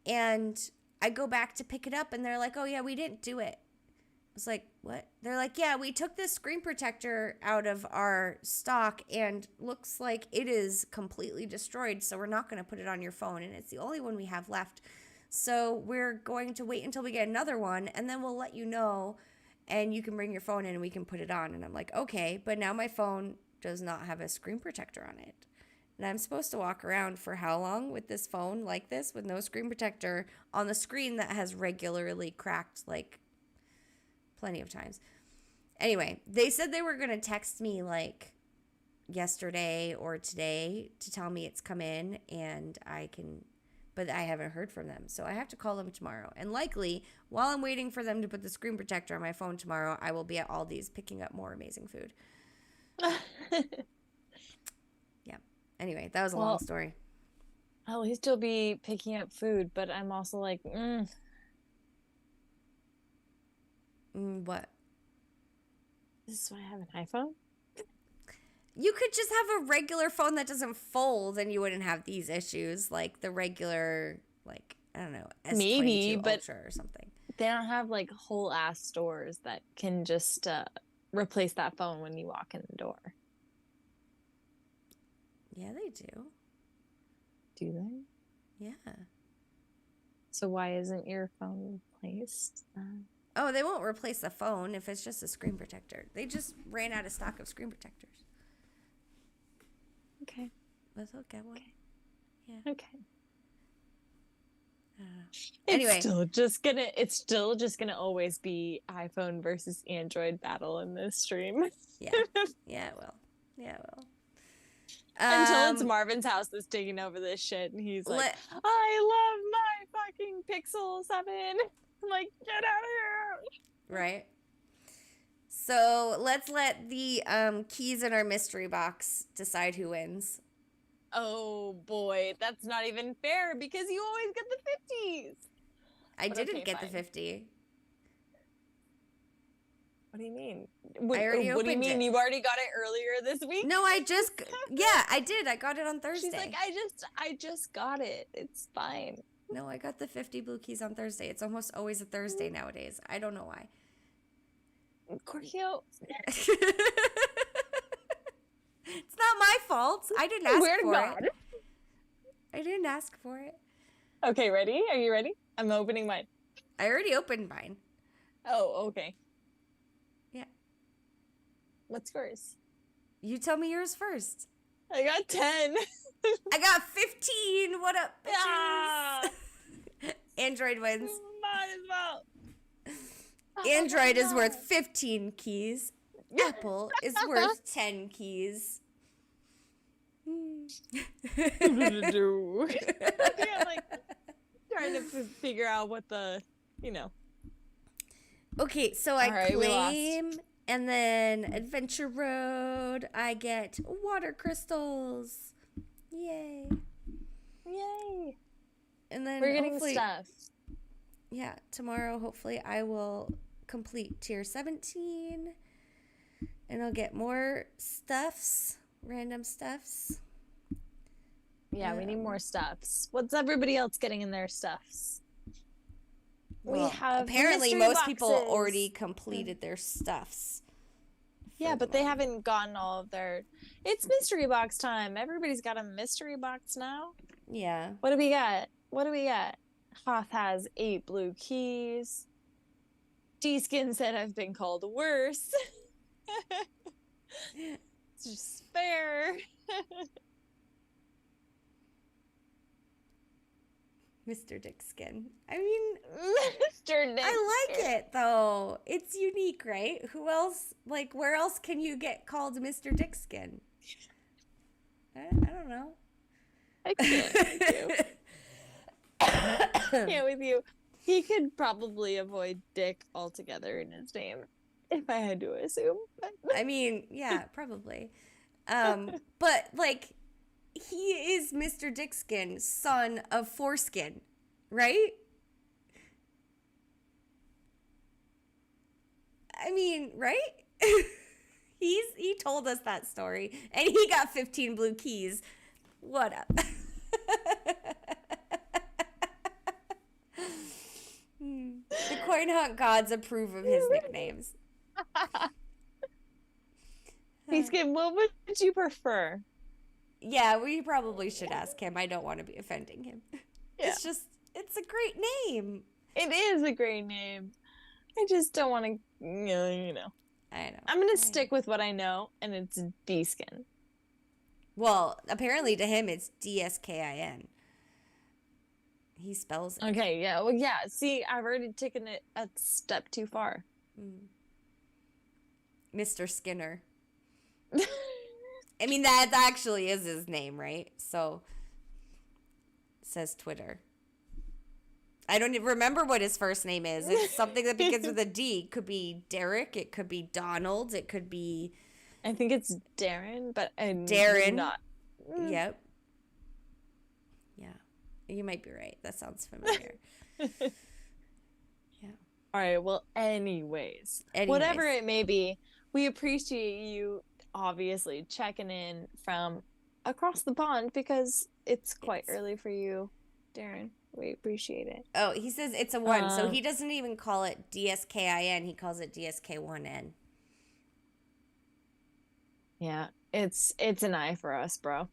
And I go back to pick it up and they're like, "Oh yeah, we didn't do it." I was like, "What?" They're like, "Yeah, we took this screen protector out of our stock and looks like it is completely destroyed, so we're not going to put it on your phone, and it's the only one we have left. So we're going to wait until we get another one, and then we'll let you know, and you can bring your phone in and we can put it on." And I'm like, "Okay," but now my phone does not have a screen protector on it. And I'm supposed to walk around for how long with this phone like this with no screen protector on the screen that has regularly cracked like plenty of times. Anyway, they said they were going to text me like yesterday or today to tell me it's come in and but I haven't heard from them. So I have to call them tomorrow. And likely, while I'm waiting for them to put the screen protector on my phone tomorrow, I will be at Aldi's picking up more amazing food. Yeah. Anyway, that was a long story. At least you'll be picking up food, but I'm also like, What? This is why I have an iPhone? You could just have a regular phone that doesn't fold and you wouldn't have these issues, like the regular, like, I don't know, S22 Maybe, but Ultra or something. they don't have like whole ass stores that can just replace that phone when you walk in the door. Yeah, they do. Do they? Yeah. So why isn't your phone replaced? Oh, they won't replace the phone if it's just a screen protector. They just ran out of stock of screen protectors. Okay. Let's look at one. Yeah. Okay. Anyway, it's still just gonna always be iPhone versus Android battle in this stream. Yeah. Yeah, it will. Yeah, it will. Until it's Marvin's house that's taking over this shit, and he's like, I love my fucking Pixel 7. I'm like, get out of here. Right. So let's let the keys in our mystery box decide who wins. Oh boy, that's not even fair because you always get the 50s. I didn't get the 50. What do you mean? I already what do you opened mean? it. You've already got it earlier this week? No, I did. I got it on Thursday. She's like, I just got it. It's fine. No, I got the 50 blue keys on Thursday. It's almost always a Thursday nowadays. I don't know why. Korkio. It's not my fault. I didn't ask for it. I didn't ask for it. Okay, ready? Are you ready? I'm opening mine. I already opened mine. Oh, okay. Yeah. What's yours? You tell me yours first. I got 10. I got 15. What up, bitches? Yeah. Android wins. Might as well. Android is worth 15 keys. Apple is worth 10 keys. Yeah, like trying to figure out what the, Okay, so I claim, and then Adventure Road, I get water crystals. Yay. Yay. And then we're getting stuff. Yeah, tomorrow hopefully I will complete tier 17. And I'll get more stuffs, random stuffs. Yeah, we need more stuffs. What's everybody else getting in their stuffs? Well, we have apparently mystery most people boxes. already completed their stuffs. Yeah, but they haven't gotten all of their... It's mystery box time. Everybody's got a mystery box now. Yeah. What do we got? Hoth has 8 blue keys. D-Skin said I've been called worse. It's just fair. Mr. Dickskin. I mean, Mr. Dickskin. I like it though. It's unique, right? Who else? Like, where else can you get called Mr. Dickskin? I don't know. I can't with you. Can't with you. He could probably avoid Dick altogether in his name, if I had to assume. I mean, yeah, probably. But like, he is Mr. Dickskin, son of Foreskin, right? I mean, right? He told us that story, and he got 15 blue keys. What up? The coin hunt gods approve of his nicknames. D-Skin, what would you prefer? Yeah, we probably should ask him. I don't want to be offending him. Yeah. It's a great name. It is a great name. I just don't want to, I know. I'm going to stick with what I know, and it's D-Skin. Well, apparently to him it's D-S-K-I-N. He spells it. Okay, yeah. Well, yeah. See, I've already taken it a step too far. Mr. Skinner. I mean, that actually is his name, right? So, says Twitter. I don't even remember what his first name is. It's something that begins with a D. It could be Derek. It could be Donald. It could be... I think it's Darren, but I'm Darren. not. Yep. Yeah. You might be right. That sounds familiar. Yeah. All right. Well, anyways, whatever it may be, we appreciate you obviously checking in from across the pond because it's quite early for you, Darren. We appreciate it. Oh, he says it's a 1, so he doesn't even call it DSKIN. He calls it DSK1N. Yeah, it's an I for us, bro.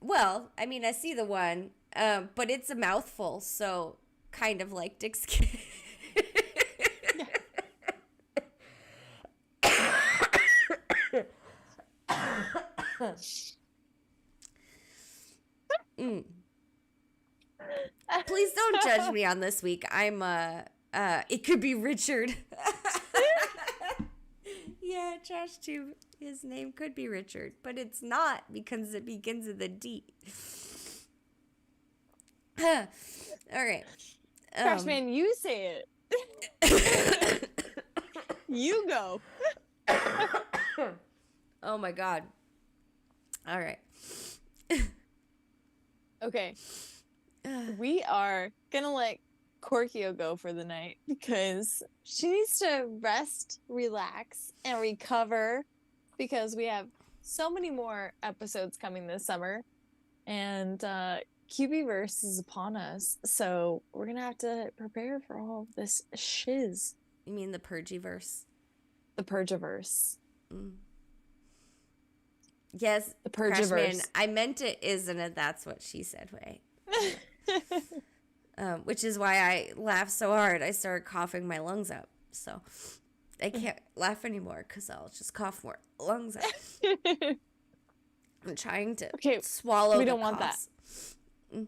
Well, I mean, I see the 1, but it's a mouthful, so kind of like Dick's kid. Please don't judge me on this week. I'm it could be Richard. Yeah, Josh too. His name could be Richard, but it's not because it begins with a D. All right. Freshman, you say it. You go. Oh my God. All right. Okay. We are gonna let Korkio go for the night because she needs to rest, relax, and recover because we have so many more episodes coming this summer, and Purge-iverse is upon us, so we're gonna have to prepare for all of this shiz. You mean the Purge-iverse? The Purge-iverse. Yes, The Purge-iverse. Freshman, I meant it isn't a that's what she said way. Which is why I laughed so hard. I started coughing my lungs out. So I can't laugh anymore because I'll just cough more lungs out. I'm trying to swallow we the don't want coughs. that.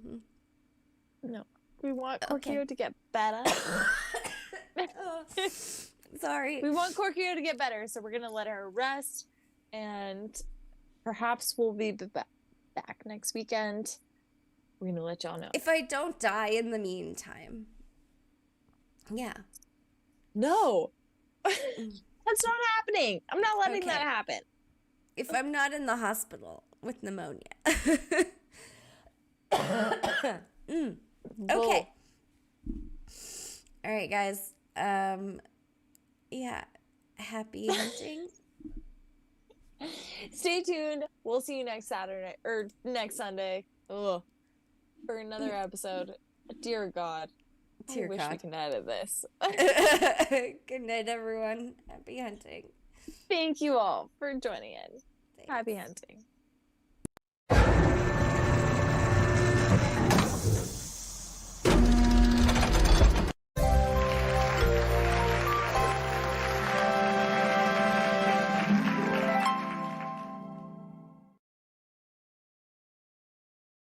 No. We want Korkio to get better. Sorry. We want Korkio to get better, so we're going to let her rest, and perhaps we'll be back next weekend. We're going to let y'all know. If I don't die in the meantime. Yeah. No. That's not happening. I'm not letting that happen. If I'm not in the hospital with pneumonia. Okay. All right, guys. Yeah. Happy hunting. Stay tuned. We'll see you next Saturday or next Sunday. Ugh. For another episode. Dear God. Dear I wish God. we can edit this. Good night, everyone. Happy hunting. Thank you all for joining in. Thanks. Happy hunting.